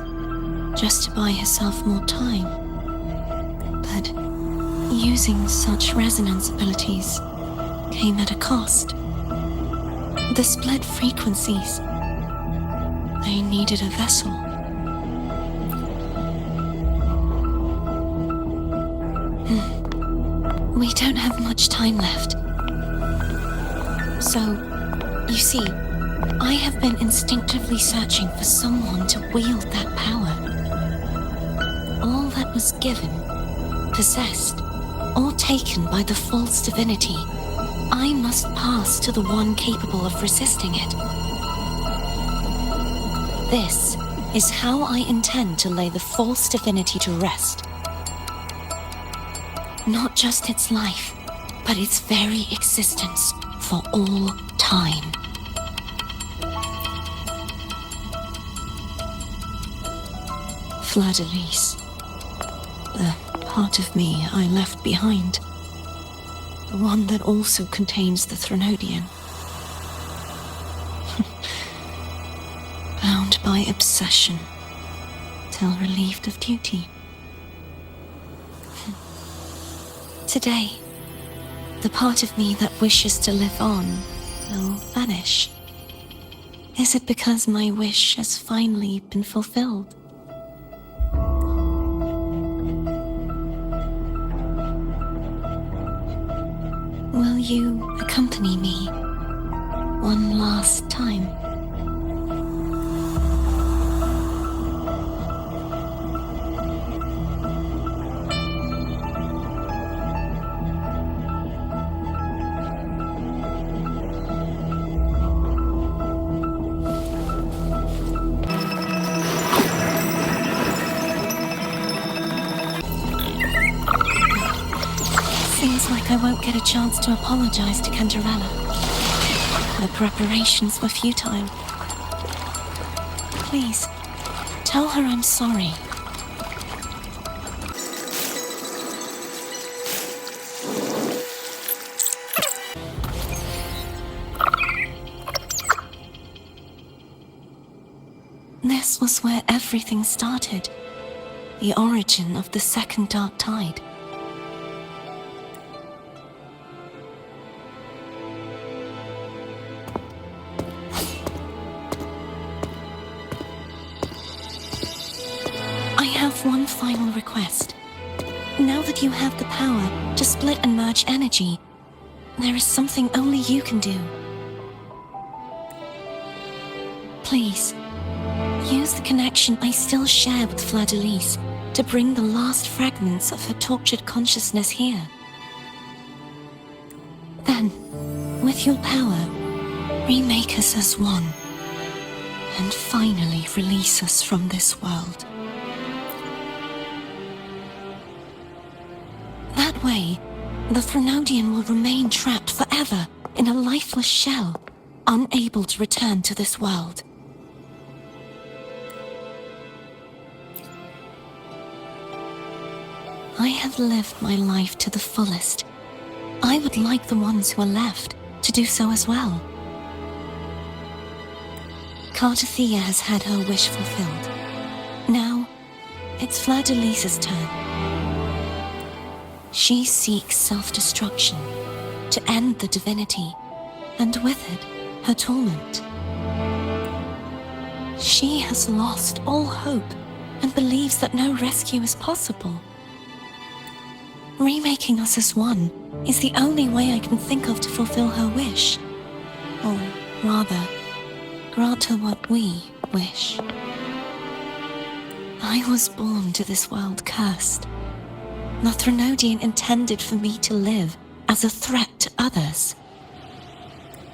just to buy herself more time. But using such resonance abilities came at a cost. The split frequencies, they needed a vessel. We don't have much time left. So, you see, I have been instinctively searching for someone to wield that power. All that was given, possessed, or taken by the false divinity, I must pass to the one capable of resisting it. This is how I intend to lay the false divinity to rest. Not just its life, but its very existence for all time. Fleur-de-Lis, the part of me I left behind. The one that also contains the Threnodian. Bound by obsession, till relieved of duty. Today, the part of me that wishes to live on will vanish? Is it because my wish has finally been fulfilled? Will you accompany me one last time? Seems like I won't get a chance to apologize to Cantarella. The preparations were futile. Please, tell her I'm sorry. This was where everything started. The origin of the second dark tide. I have one final request. Now that you have the power to split and merge energy, there is something only you can do. Please, use the connection I still share with Fladelise to bring the last fragments of her tortured consciousness here. Then, with your power, remake us as one, and finally release us from this world. That way, the Threnodian will remain trapped forever in a lifeless shell, unable to return to this world. I have lived my life to the fullest. I would like the ones who are left to do so as well. Cartathea has had her wish fulfilled. Now, it's Fladelisa's turn. She seeks self-destruction to end the divinity, and with it, her torment. She has lost all hope and believes that no rescue is possible. Remaking us as one is the only way I can think of to fulfill her wish. Or rather, grant her what we wish. I was born to this world cursed. The Threnodian intended for me to live as a threat to others.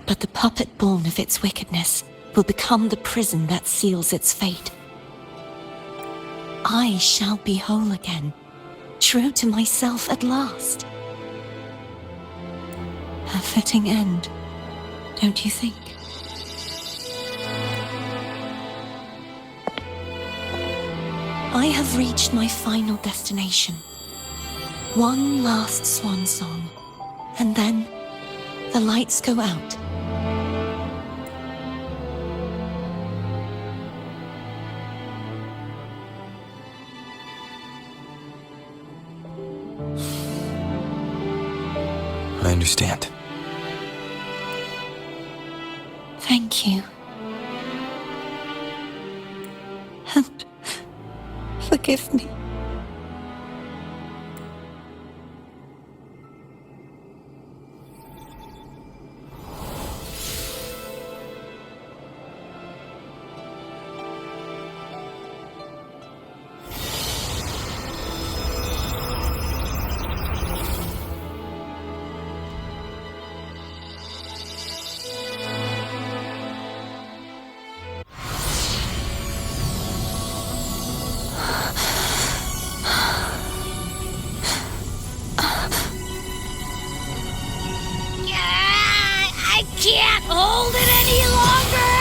But the puppet born of its wickedness will become the prison that seals its fate. I shall be whole again, true to myself at last. A fitting end, don't you think? I have reached my final destination. One last swan song, and then the lights go out. I understand. Thank you. And forgive me. I can't hold it any longer!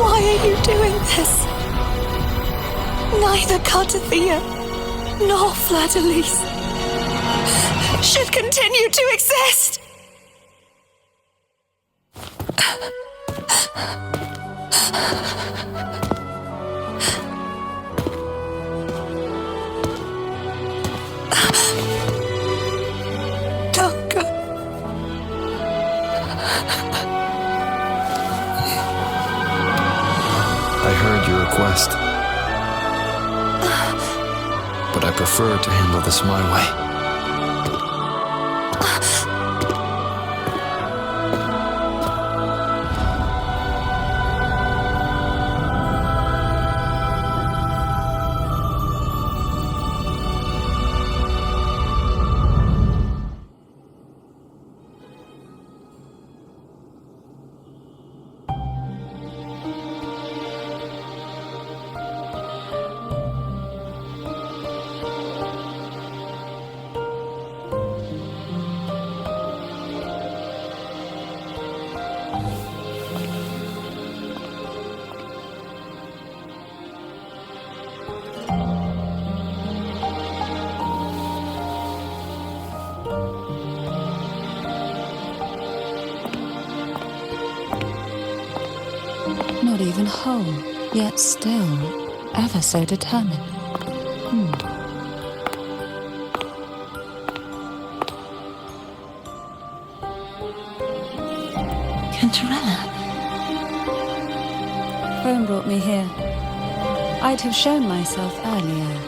Why are you doing this? Neither Cartathea nor Fladelise should continue to exist. Don't go. I heard your request, but I prefer to handle this my way. Not even whole, yet still ever so determined. Cantarella. Phone brought me here. I'd have shown myself earlier.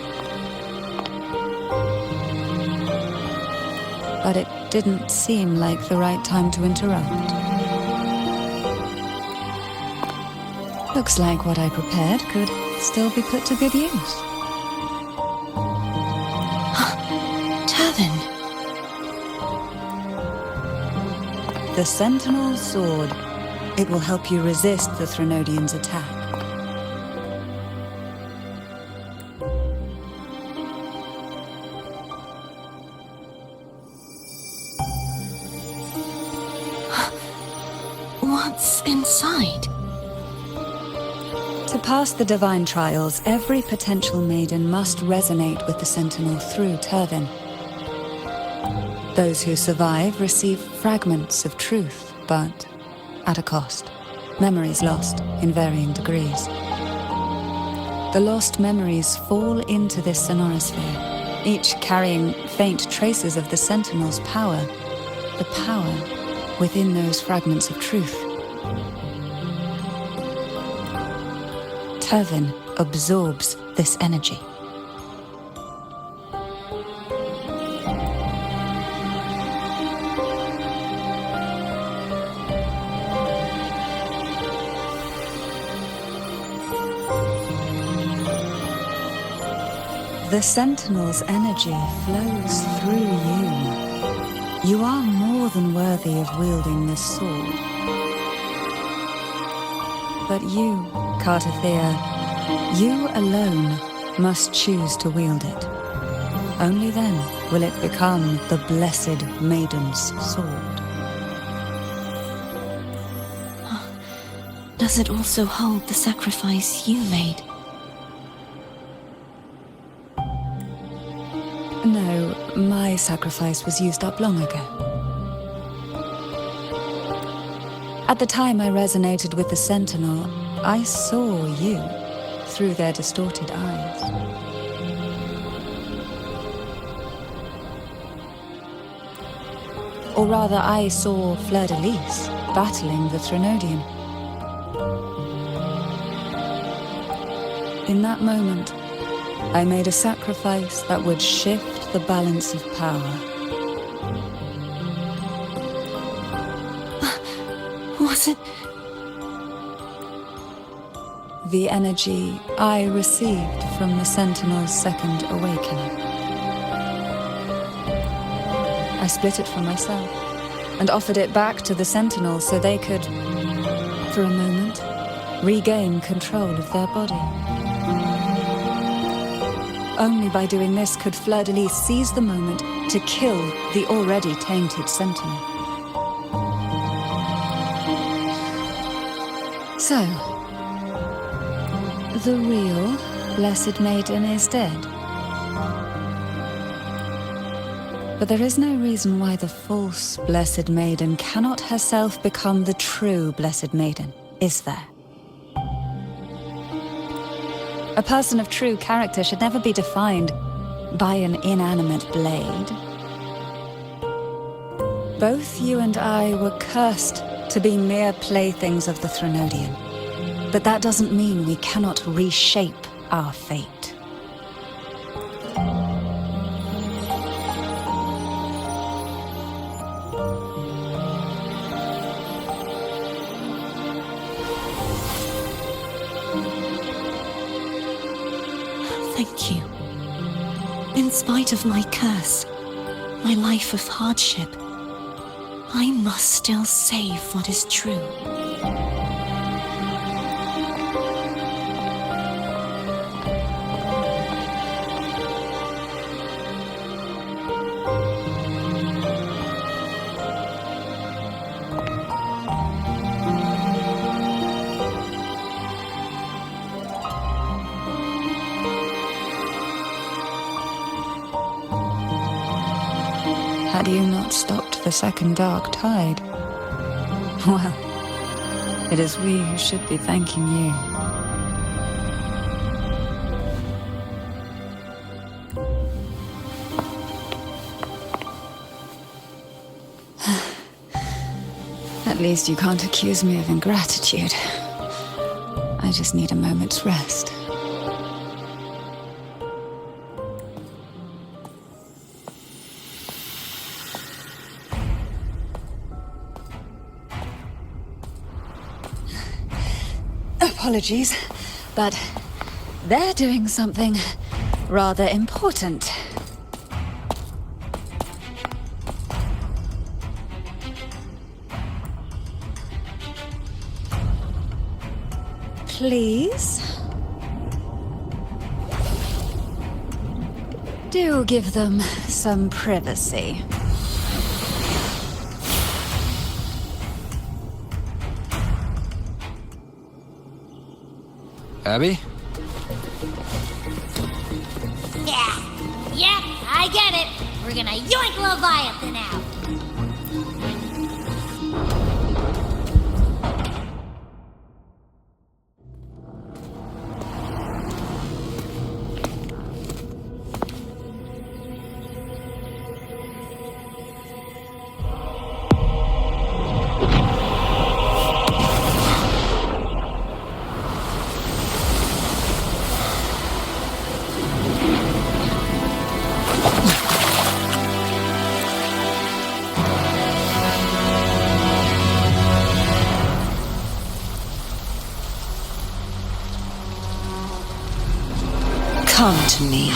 But it didn't seem like the right time to interrupt. Looks like what I prepared could still be put to good use. Turvin. The Sentinel's Sword. It will help you resist the Threnodian's attack. What's inside? To pass the divine trials, every potential maiden must resonate with the Sentinel through Turvin. Those who survive receive fragments of truth, but at a cost. Memories lost in varying degrees. The lost memories fall into this sonorosphere, each carrying faint traces of the Sentinel's power, the power within those fragments of truth. Turvin absorbs this energy. The Sentinel's energy flows through you. You are more than worthy of wielding this sword. But you, Cartathea, you alone must choose to wield it. Only then will it become the blessed Maiden's sword. Does it also hold the sacrifice you made? No, my sacrifice was used up long ago. At the time I resonated with the Sentinel, I saw you through their distorted eyes. Or rather, I saw Fleur-de-Lis battling the Threnodian. In that moment, I made a sacrifice that would shift the balance of power. Was it? The energy I received from the Sentinel's second awakening. I split it from myself and offered it back to the Sentinel so they could, for a moment, regain control of their body. Only by doing this could Fleur-de-Lis seize the moment to kill the already tainted Sentinel. So, the real Blessed Maiden is dead. But there is no reason why the false Blessed Maiden cannot herself become the true Blessed Maiden, is there? A person of true character should never be defined by an inanimate blade. Both you and I were cursed to be mere playthings of the Threnodian. But that doesn't mean we cannot reshape our fate. Thank you. In spite of my curse, my life of hardship, I must still save what is true. Had you not stopped the second dark tide? Well, it is we who should be thanking you. At least you can't accuse me of ingratitude. I just need a moment's rest. Apologies, but they're doing something rather important. Please? Do give them some privacy. Abby? Yeah, I get it. We're gonna yoink Leviathan out. Come to me,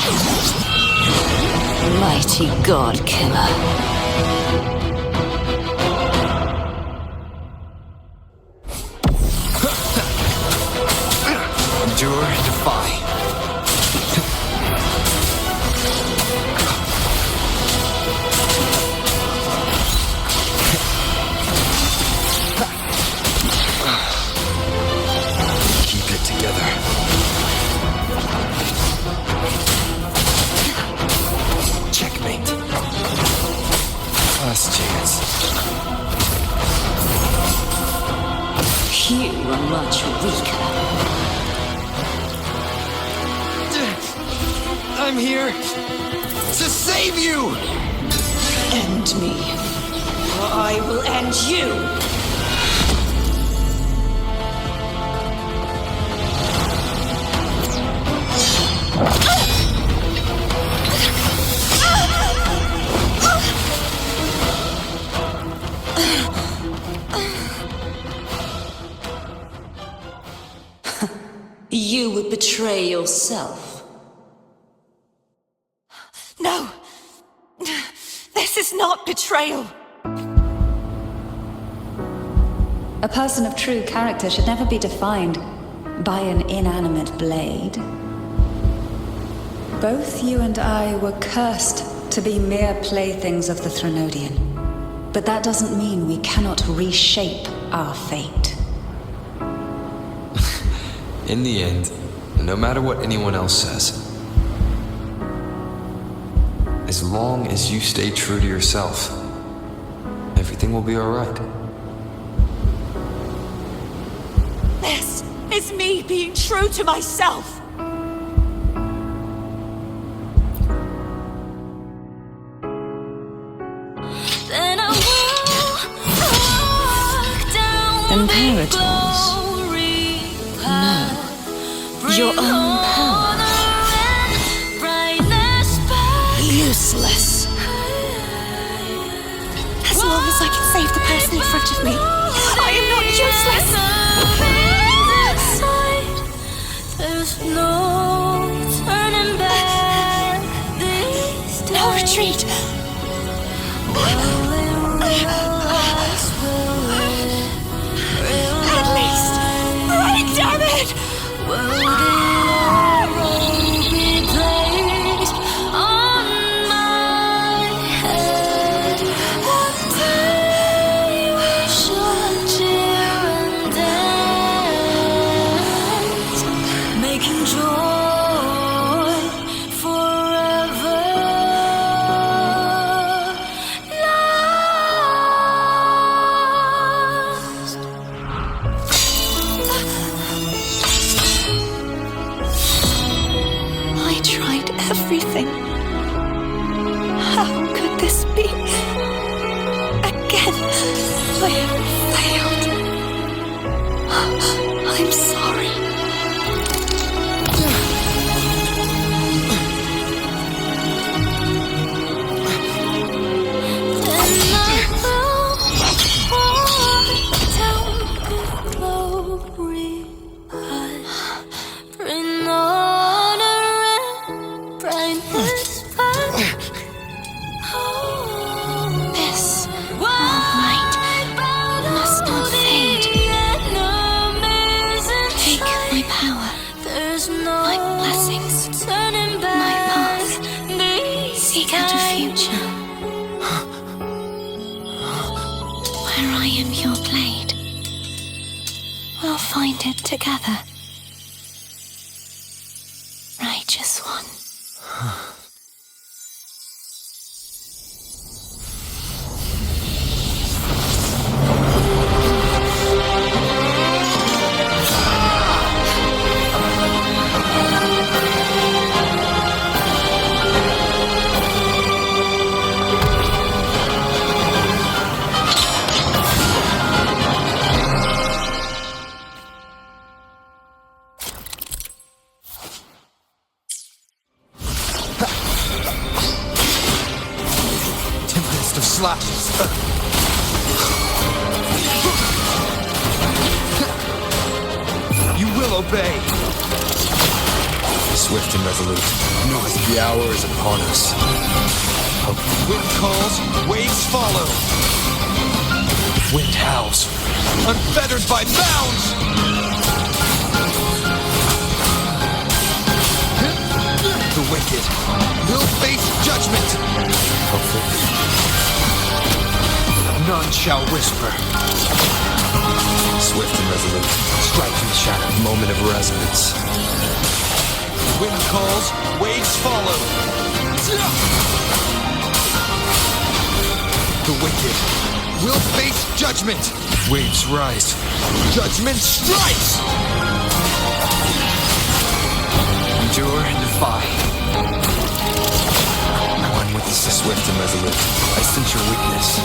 mighty God Killer. Endure and defy. Keep it together. Checkmate. Last chance. You are much weaker. I'm here to save you! End me, or I will end you! You would betray yourself. No! This is not betrayal! A person of true character should never be defined by an inanimate blade. Both you and I were cursed to be mere playthings of the Threnodian. But that doesn't mean we cannot reshape our fate. In the end, no matter what anyone else says, As long as you stay true to yourself, everything will be alright. This is me being true to myself. Imperators? No. Your own power. Useless. As long as I can save the person in front of me, I am not useless. There's no turning back. No retreat. At least, right, damn it! Everything. How could this be? Again, I have failed. I'm sorry. Find it together. Righteous one. Slashes. You will obey. Swift and resolute, knowing the hour is upon us. Wind calls, waves follow. Wind howls, unfettered by bounds. The wicked will face judgment. None shall whisper. Swift and resolute, striking shadow, moment of resonance. Wind calls, waves follow. The wicked will face judgment. Waves rise. Judgment strikes. Endure and defy. One with the swift and resolute. I sense your weakness.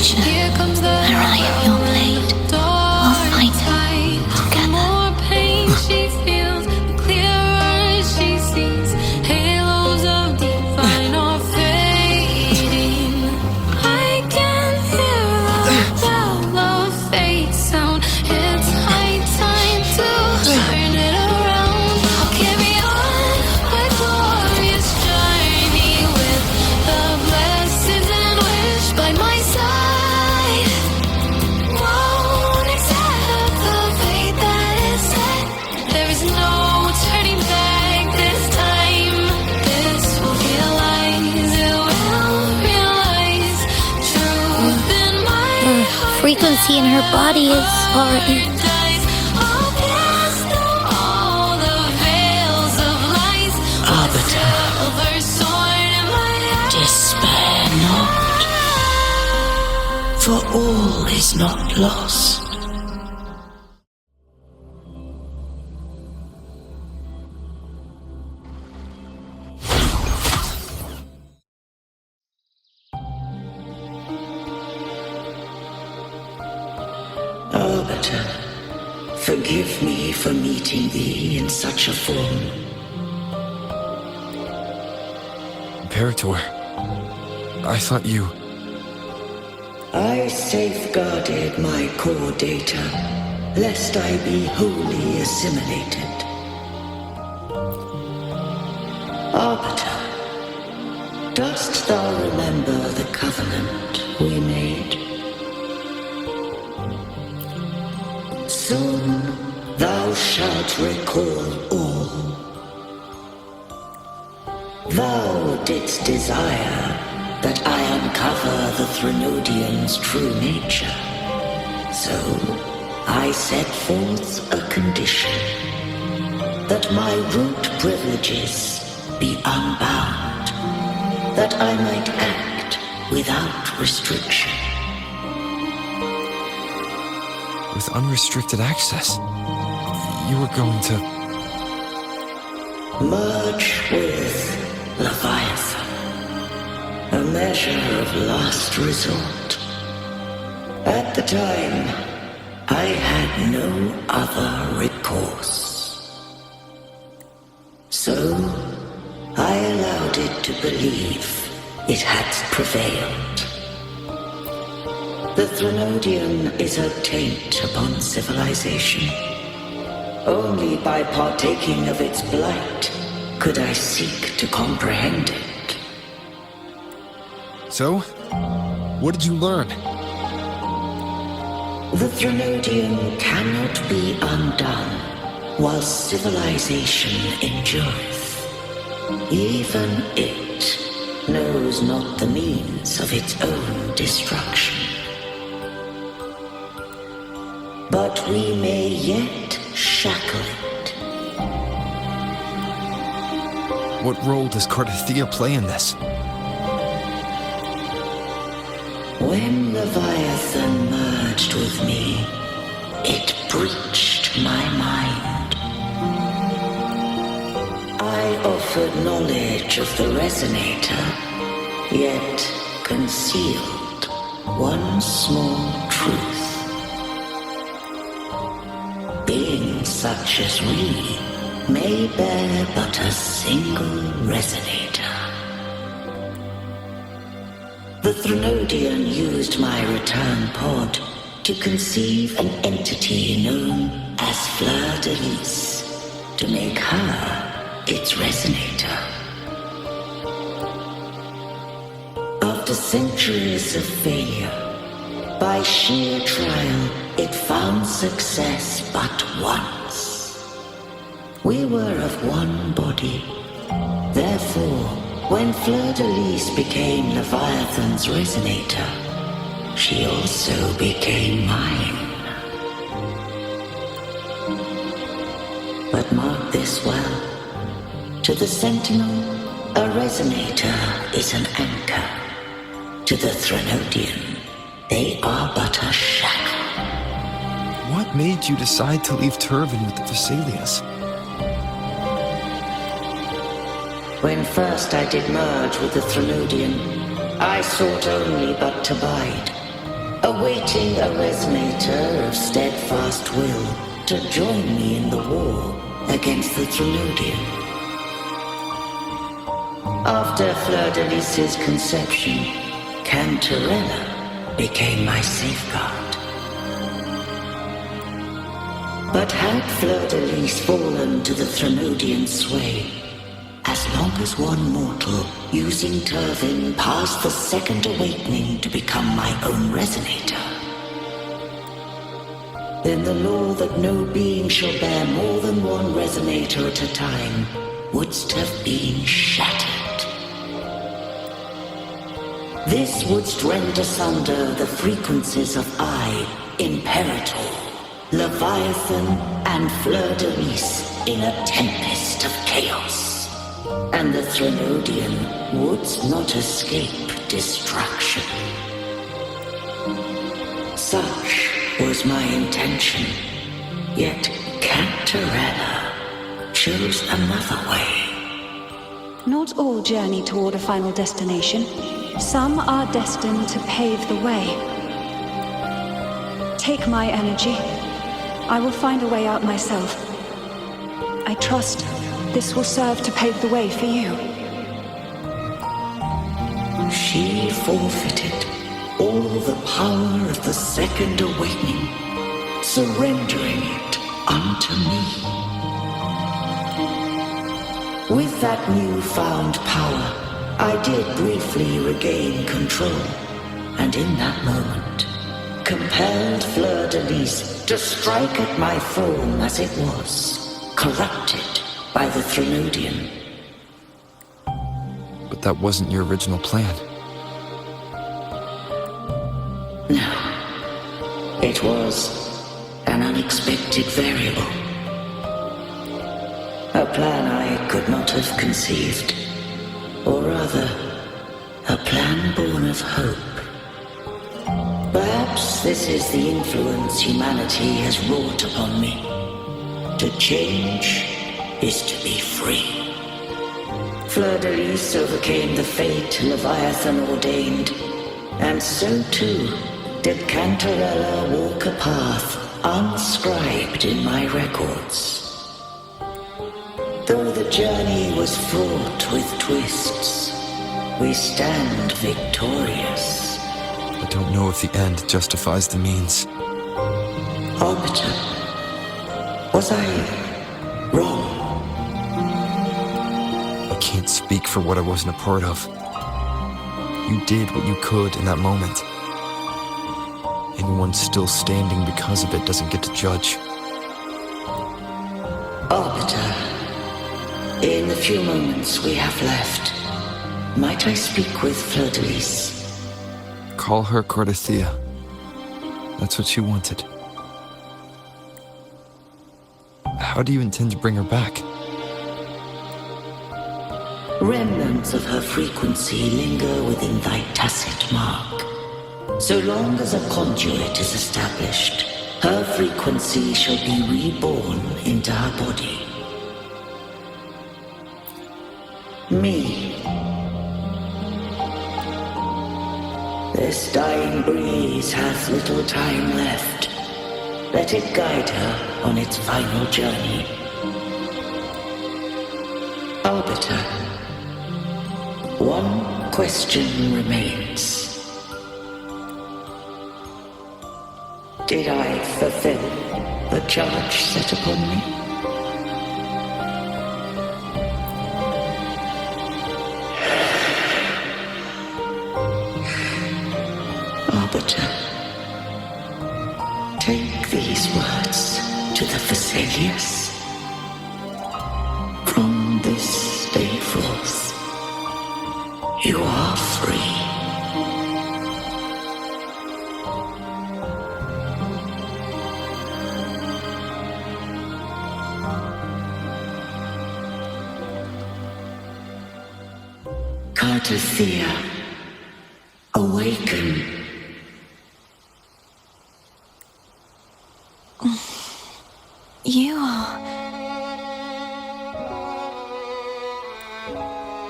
future. Where I am your blade. We'll fight together. More pain she feels, the clearer she sees. Halos of divine are fading. I can hear the bell of fate sound. It's high time to turn it around. I'll carry on my glorious journey with the blessings and wish by my side. Won't accept the fate that is set. There is no turning back this time. This will realize, it will realize truth in my heart. Frequency in her body is already. I'll pass through all the veils of lies. Arbiter, Silver sword in my hand. despair not, for all is not lost. Arbiter, forgive me for meeting thee in such a form. Imperator, I thought you... I safeguarded my core data, lest I be wholly assimilated. Arbiter, dost thou remember the covenant we made? Soon thou shalt recall all. Thou didst desire that I uncover the Threnodian's true nature. So I set forth a condition, that my root privileges be unbound, that I might act without restriction. With unrestricted access, you were going to... Merge with Leviathan, a measure of last resort. At the time, I had no other recourse. So, I allowed it to believe it had prevailed. The Threnodian is a taint upon civilization. Only by partaking of its blight could I seek to comprehend it. So? What did you learn? The Threnodian cannot be undone while civilization endureth. Even it knows not the means of its own destruction. But we may yet shackle it. What role does Cardathia play in this? When Leviathan merged with me, it breached my mind. I offered knowledge of the Resonator, yet concealed one small truth. Beings such as we may bear but a single Resonator. The Threnodian used my return pod to conceive an entity known as Fleur de Lis, to make her its Resonator. After centuries of failure, by sheer trial, it found success but once. We were of one body. Therefore, when Fleur de Lis became Leviathan's Resonator, she also became mine. But mark this well. To the Sentinel, a Resonator is an anchor. To the Threnodian, they are but a shackle. What made you decide to leave Turvin with the Thessalias? When first I did merge with the Threnodian, I sought only but to bide. awaiting a resonator of steadfast will to join me in the war against the Trinodian. After Fleur-de-Lis's conception, Cantarella became my safeguard. But had Fleur-de-Lis fallen to the Trinodian sway, as long as one mortal using Turvin passed the second awakening to become my own resonator, then the law that no being shall bear more than one resonator at a time wouldst have been shattered. This wouldst rend asunder the frequencies of I, Imperator, Leviathan, and Fleur-de-Lis in a tempest of chaos. And the Trinodian wouldst not escape destruction. Such was my intention, yet Cantarella chose another way. Not all journey toward a final destination. Some are destined to pave the way. Take my energy. I will find a way out myself. I trust this will serve to pave the way for you. She forfeited all the power of the second awakening, surrendering it unto me. With that newfound power, I did briefly regain control, and in that moment, compelled Fleur-de-Lis to strike at my form as it was, corrupted by the Trinodian. But that wasn't your original plan. No, it was an unexpected variable. A plan I could not have conceived, or rather, a plan born of hope. Perhaps this is the influence humanity has wrought upon me. To change is to be free. Fleur-de-Lis overcame the fate Leviathan ordained, and so too did Cantarella walk a path unscribed in my records. Though the journey was fraught with twists, we stand victorious. I don't know if the end justifies the means. Arbiter, was I wrong? I can't speak for what I wasn't a part of. You did what you could in that moment. Anyone still standing because of it doesn't get to judge. Arbiter, in the few moments we have left, might I speak with Fleur-de-Lis? Call her Cardathea. That's what she wanted. How do you intend to bring her back? Remnants of her frequency linger within thy tacit mark. So long as a conduit is established, her frequency shall be reborn into her body. Me. This dying breeze hath little time left. Let it guide her on its final journey. Arbiter, one question remains. Did I fulfill the charge set upon me? Arbiter, take these words to the Thessalius. From this day forth, you are free. Cardathea, awaken. You are...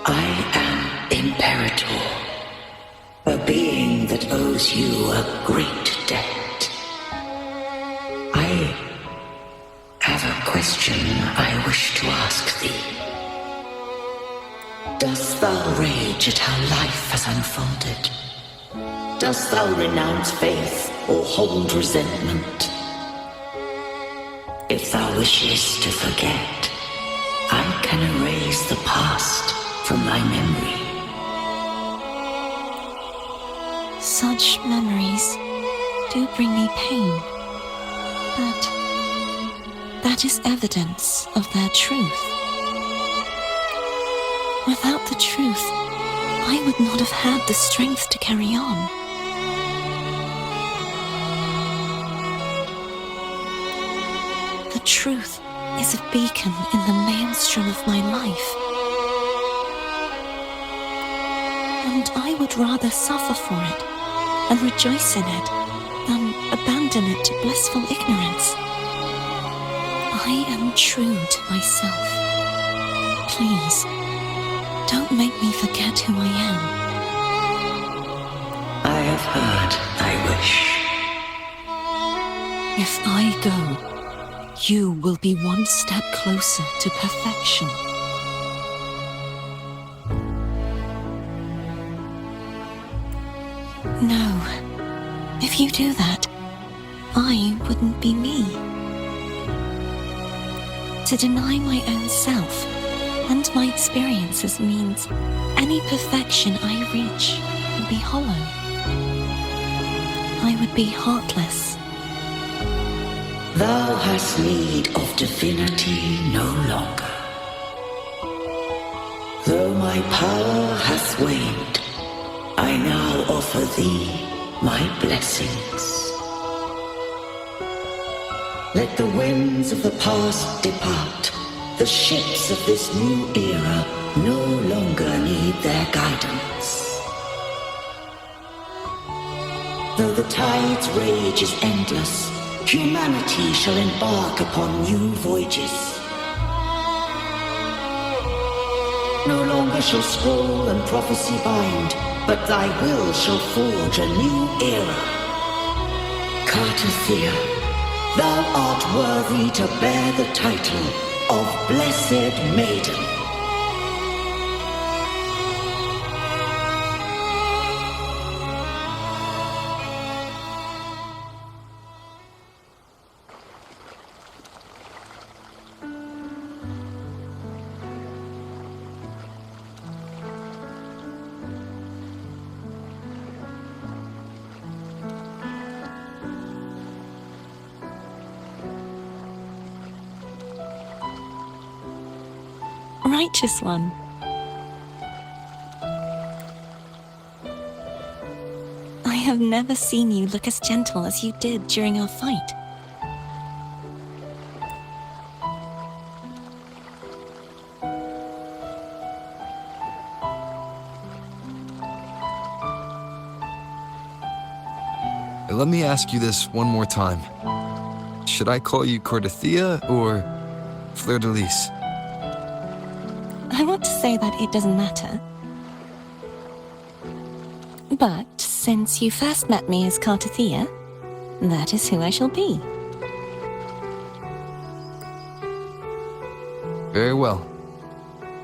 I am Imperator, a being that owes owes you a great debt. I have a question I wish to ask thee. Dost thou rage at how life has unfolded? Dost thou renounce faith or hold resentment? If thou wishest to forget, I can erase the past from thy memory. Such memories do bring me pain, but that is evidence of their truth. Without the truth, I would not have had the strength to carry on. The truth is a beacon in the maelstrom of my life. And I would rather suffer for it and rejoice in it than abandon it to blissful ignorance. I am true to myself. Please, don't make me forget who I am. I have heard thy wish. If I go, you will be one step closer to perfection. No, if you do that, I wouldn't be me. To deny my own self and my experiences means any perfection I reach would be hollow. I would be heartless. Thou hast need of divinity no longer. Though my power hath waned, I now offer thee my blessings. Let the winds of the past depart. The ships of this new era no longer need their guidance. Though the tide's rage is endless, humanity shall embark upon new voyages. No longer shall scroll and prophecy bind, but thy will shall forge a new era. Cartothea, thou art worthy to bear the title of Blessed Maiden. Righteous one. I have never seen you look as gentle as you did during our fight. Let me ask you this one more time. Should I call you Cartothea or Fleur-de-Lis? I want to say that it doesn't matter. But since you first met me as Cartothea, that is who I shall be. Very well.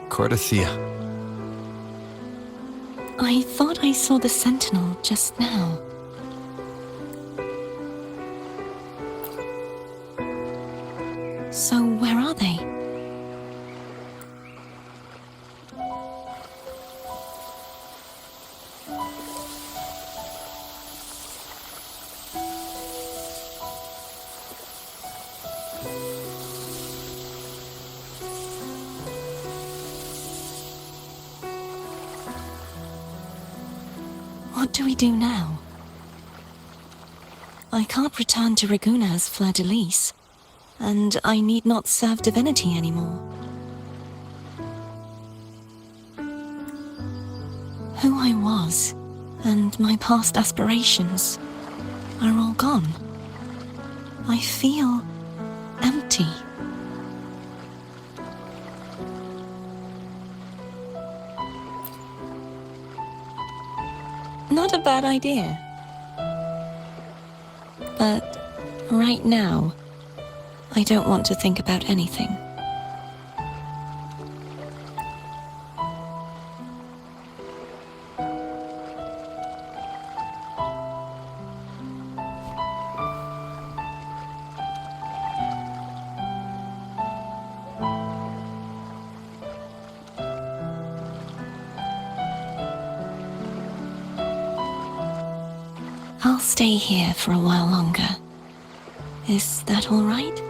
Cartothea. I thought I saw the sentinel just now. So where are they? What do we do now? I can't return to Raguna as Fleur-de-Lis, and I need not serve divinity anymore. Who I was, and my past aspirations, are all gone. I feel empty. Not a bad idea. But right now, I don't want to think about anything. I'll stay here for a while longer. Is that all right?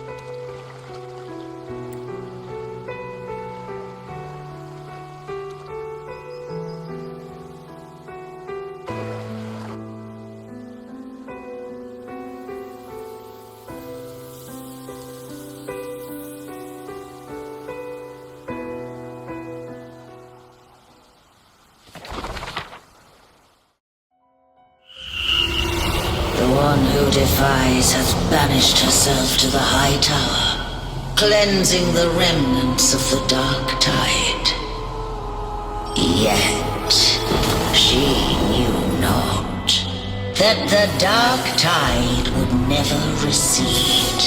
Who defies hath banished herself to the high tower, cleansing the remnants of the dark tide. Yet she knew not that the dark tide would never recede.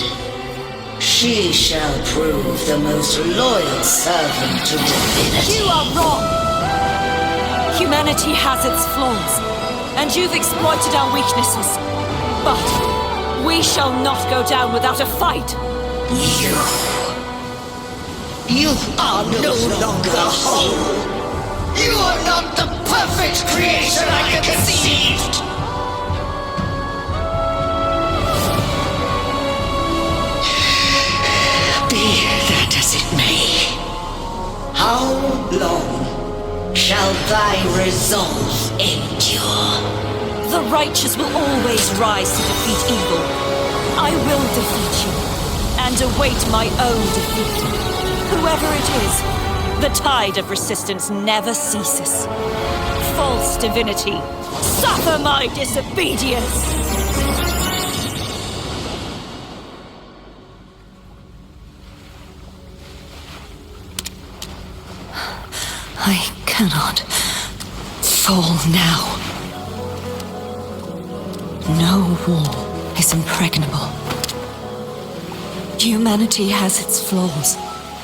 She shall prove the most loyal servant to divinity. You are wrong! Humanity has its flaws, and you've exploited our weaknesses. But we shall not go down without a fight. You are no longer whole. You are not the perfect creation I conceived. Be that as it may, how long shall thy resolve endure? The righteous will always rise to defeat evil. I will defeat you, and await my own defeat. Whoever it is, the tide of resistance never ceases. False divinity, suffer my disobedience! I cannot fall now. No wall is impregnable. Humanity has its flaws,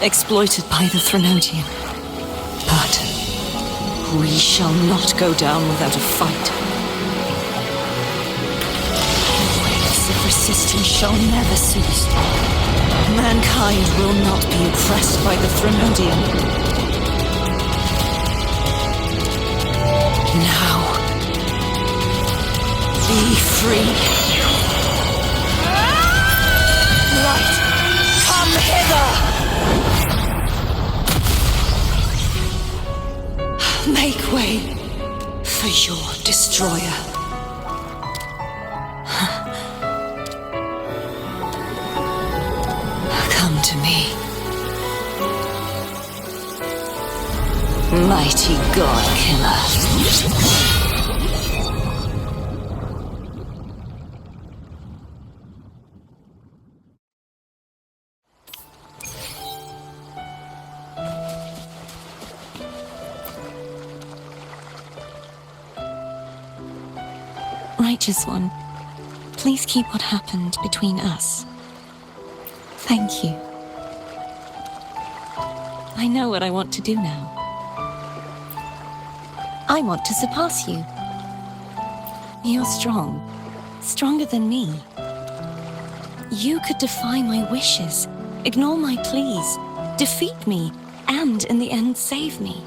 exploited by the Threnodian. But we shall not go down without a fight. Waves of resistance shall never cease. Mankind will not be oppressed by the Threnodian. Now, be free. Light, come hither! Make way for your destroyer. Come to me. Mighty God Killer. Righteous One, please keep what happened between us. Thank you. I know what I want to do now. I want to surpass you. You're strong, stronger than me. You could defy my wishes, ignore my pleas, defeat me, and in the end save me.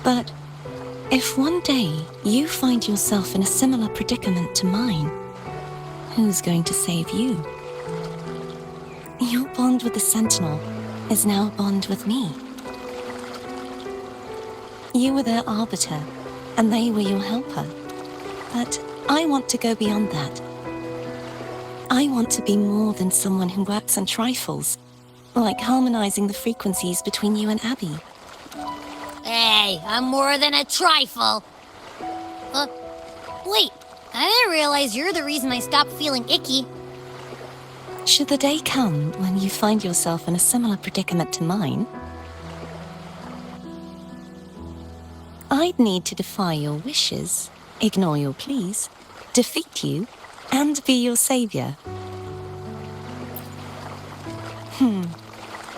But if one day you find yourself in a similar predicament to mine, who's going to save you? Your bond with the Sentinel is now a bond with me. You were their arbiter, and they were your helper. But I want to go beyond that. I want to be more than someone who works on trifles, like harmonizing the frequencies between you and Abby. Hey, I'm more than a trifle. Wait, I didn't realize you're the reason I stopped feeling icky. Should the day come when you find yourself in a similar predicament to mine, I'd need to defy your wishes, ignore your pleas, defeat you, and be your savior.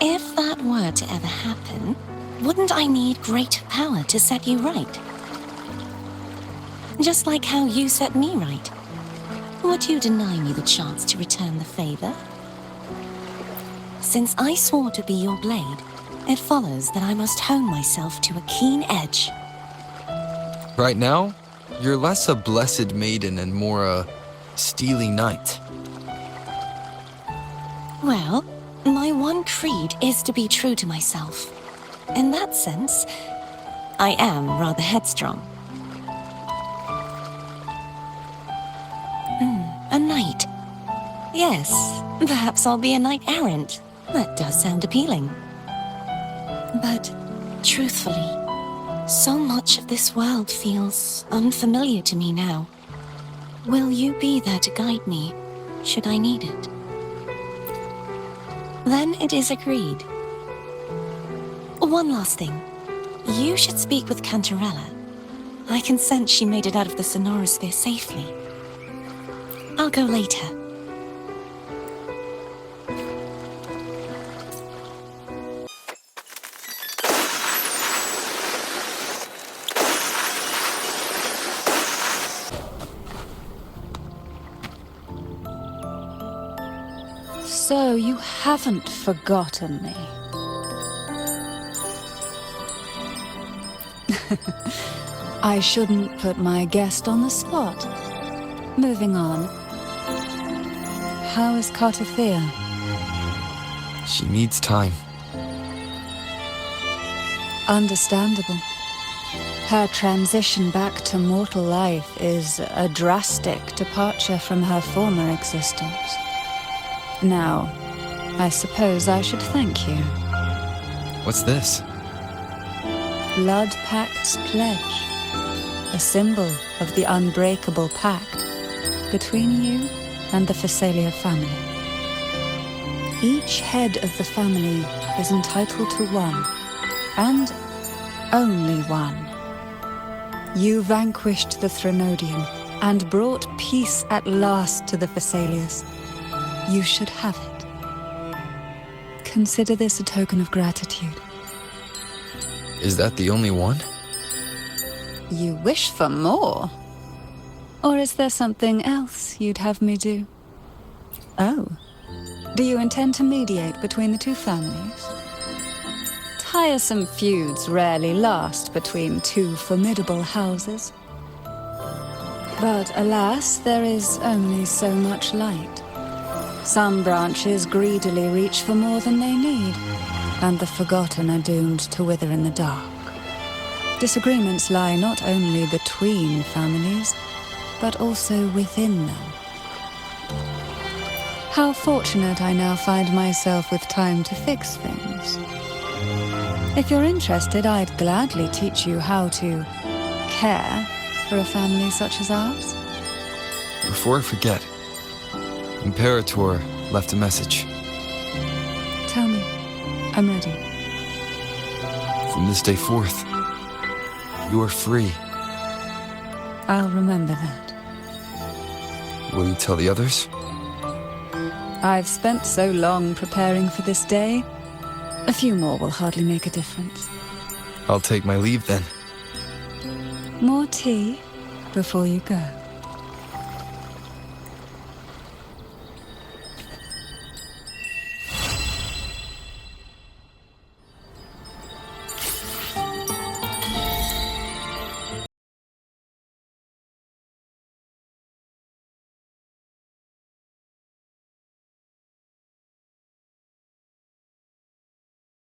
If that were to ever happen, wouldn't I need greater power to set you right? Just like how you set me right. Would you deny me the chance to return the favor? Since I swore to be your blade, it follows that I must hone myself to a keen edge. Right now, you're less a blessed maiden and more a steely knight. Well, my one creed is to be true to myself. In that sense, I am rather headstrong. A knight. Yes, perhaps I'll be a knight errant. That does sound appealing. But, truthfully, so much of this world feels unfamiliar to me now. Will you be there to guide me, should I need it? Then it is agreed. One last thing. You should speak with Cantarella. I can sense she made it out of the Sonorosphere safely. I'll go later. So you haven't forgotten me. I shouldn't put my guest on the spot. Moving on. How is Cartathea? She needs time. Understandable. Her transition back to mortal life is a drastic departure from her former existence. Now, I suppose I should thank you. What's this? Blood Pact's pledge. A symbol of the unbreakable pact between you and the Phasalia family. Each head of the family is entitled to one, and only one. You vanquished the Threnodian and brought peace at last to the Phasalias. You should have it. Consider this a token of gratitude. Is that the only one? You wish for more? Or is there something else you'd have me do? Oh. Do you intend to mediate between the two families? Tiresome feuds rarely last between two formidable houses. But alas, there is only so much light. Some branches greedily reach for more than they need, and the forgotten are doomed to wither in the dark. Disagreements lie not only between families, but also within them. How fortunate I now find myself with time to fix things. If you're interested, I'd gladly teach you how to care for a family such as ours. Before I forget, Imperator left a message. Tell me. I'm ready. From this day forth, you are free. I'll remember that. Will you tell the others? I've spent so long preparing for this day. A few more will hardly make a difference. I'll take my leave then. More tea before you go.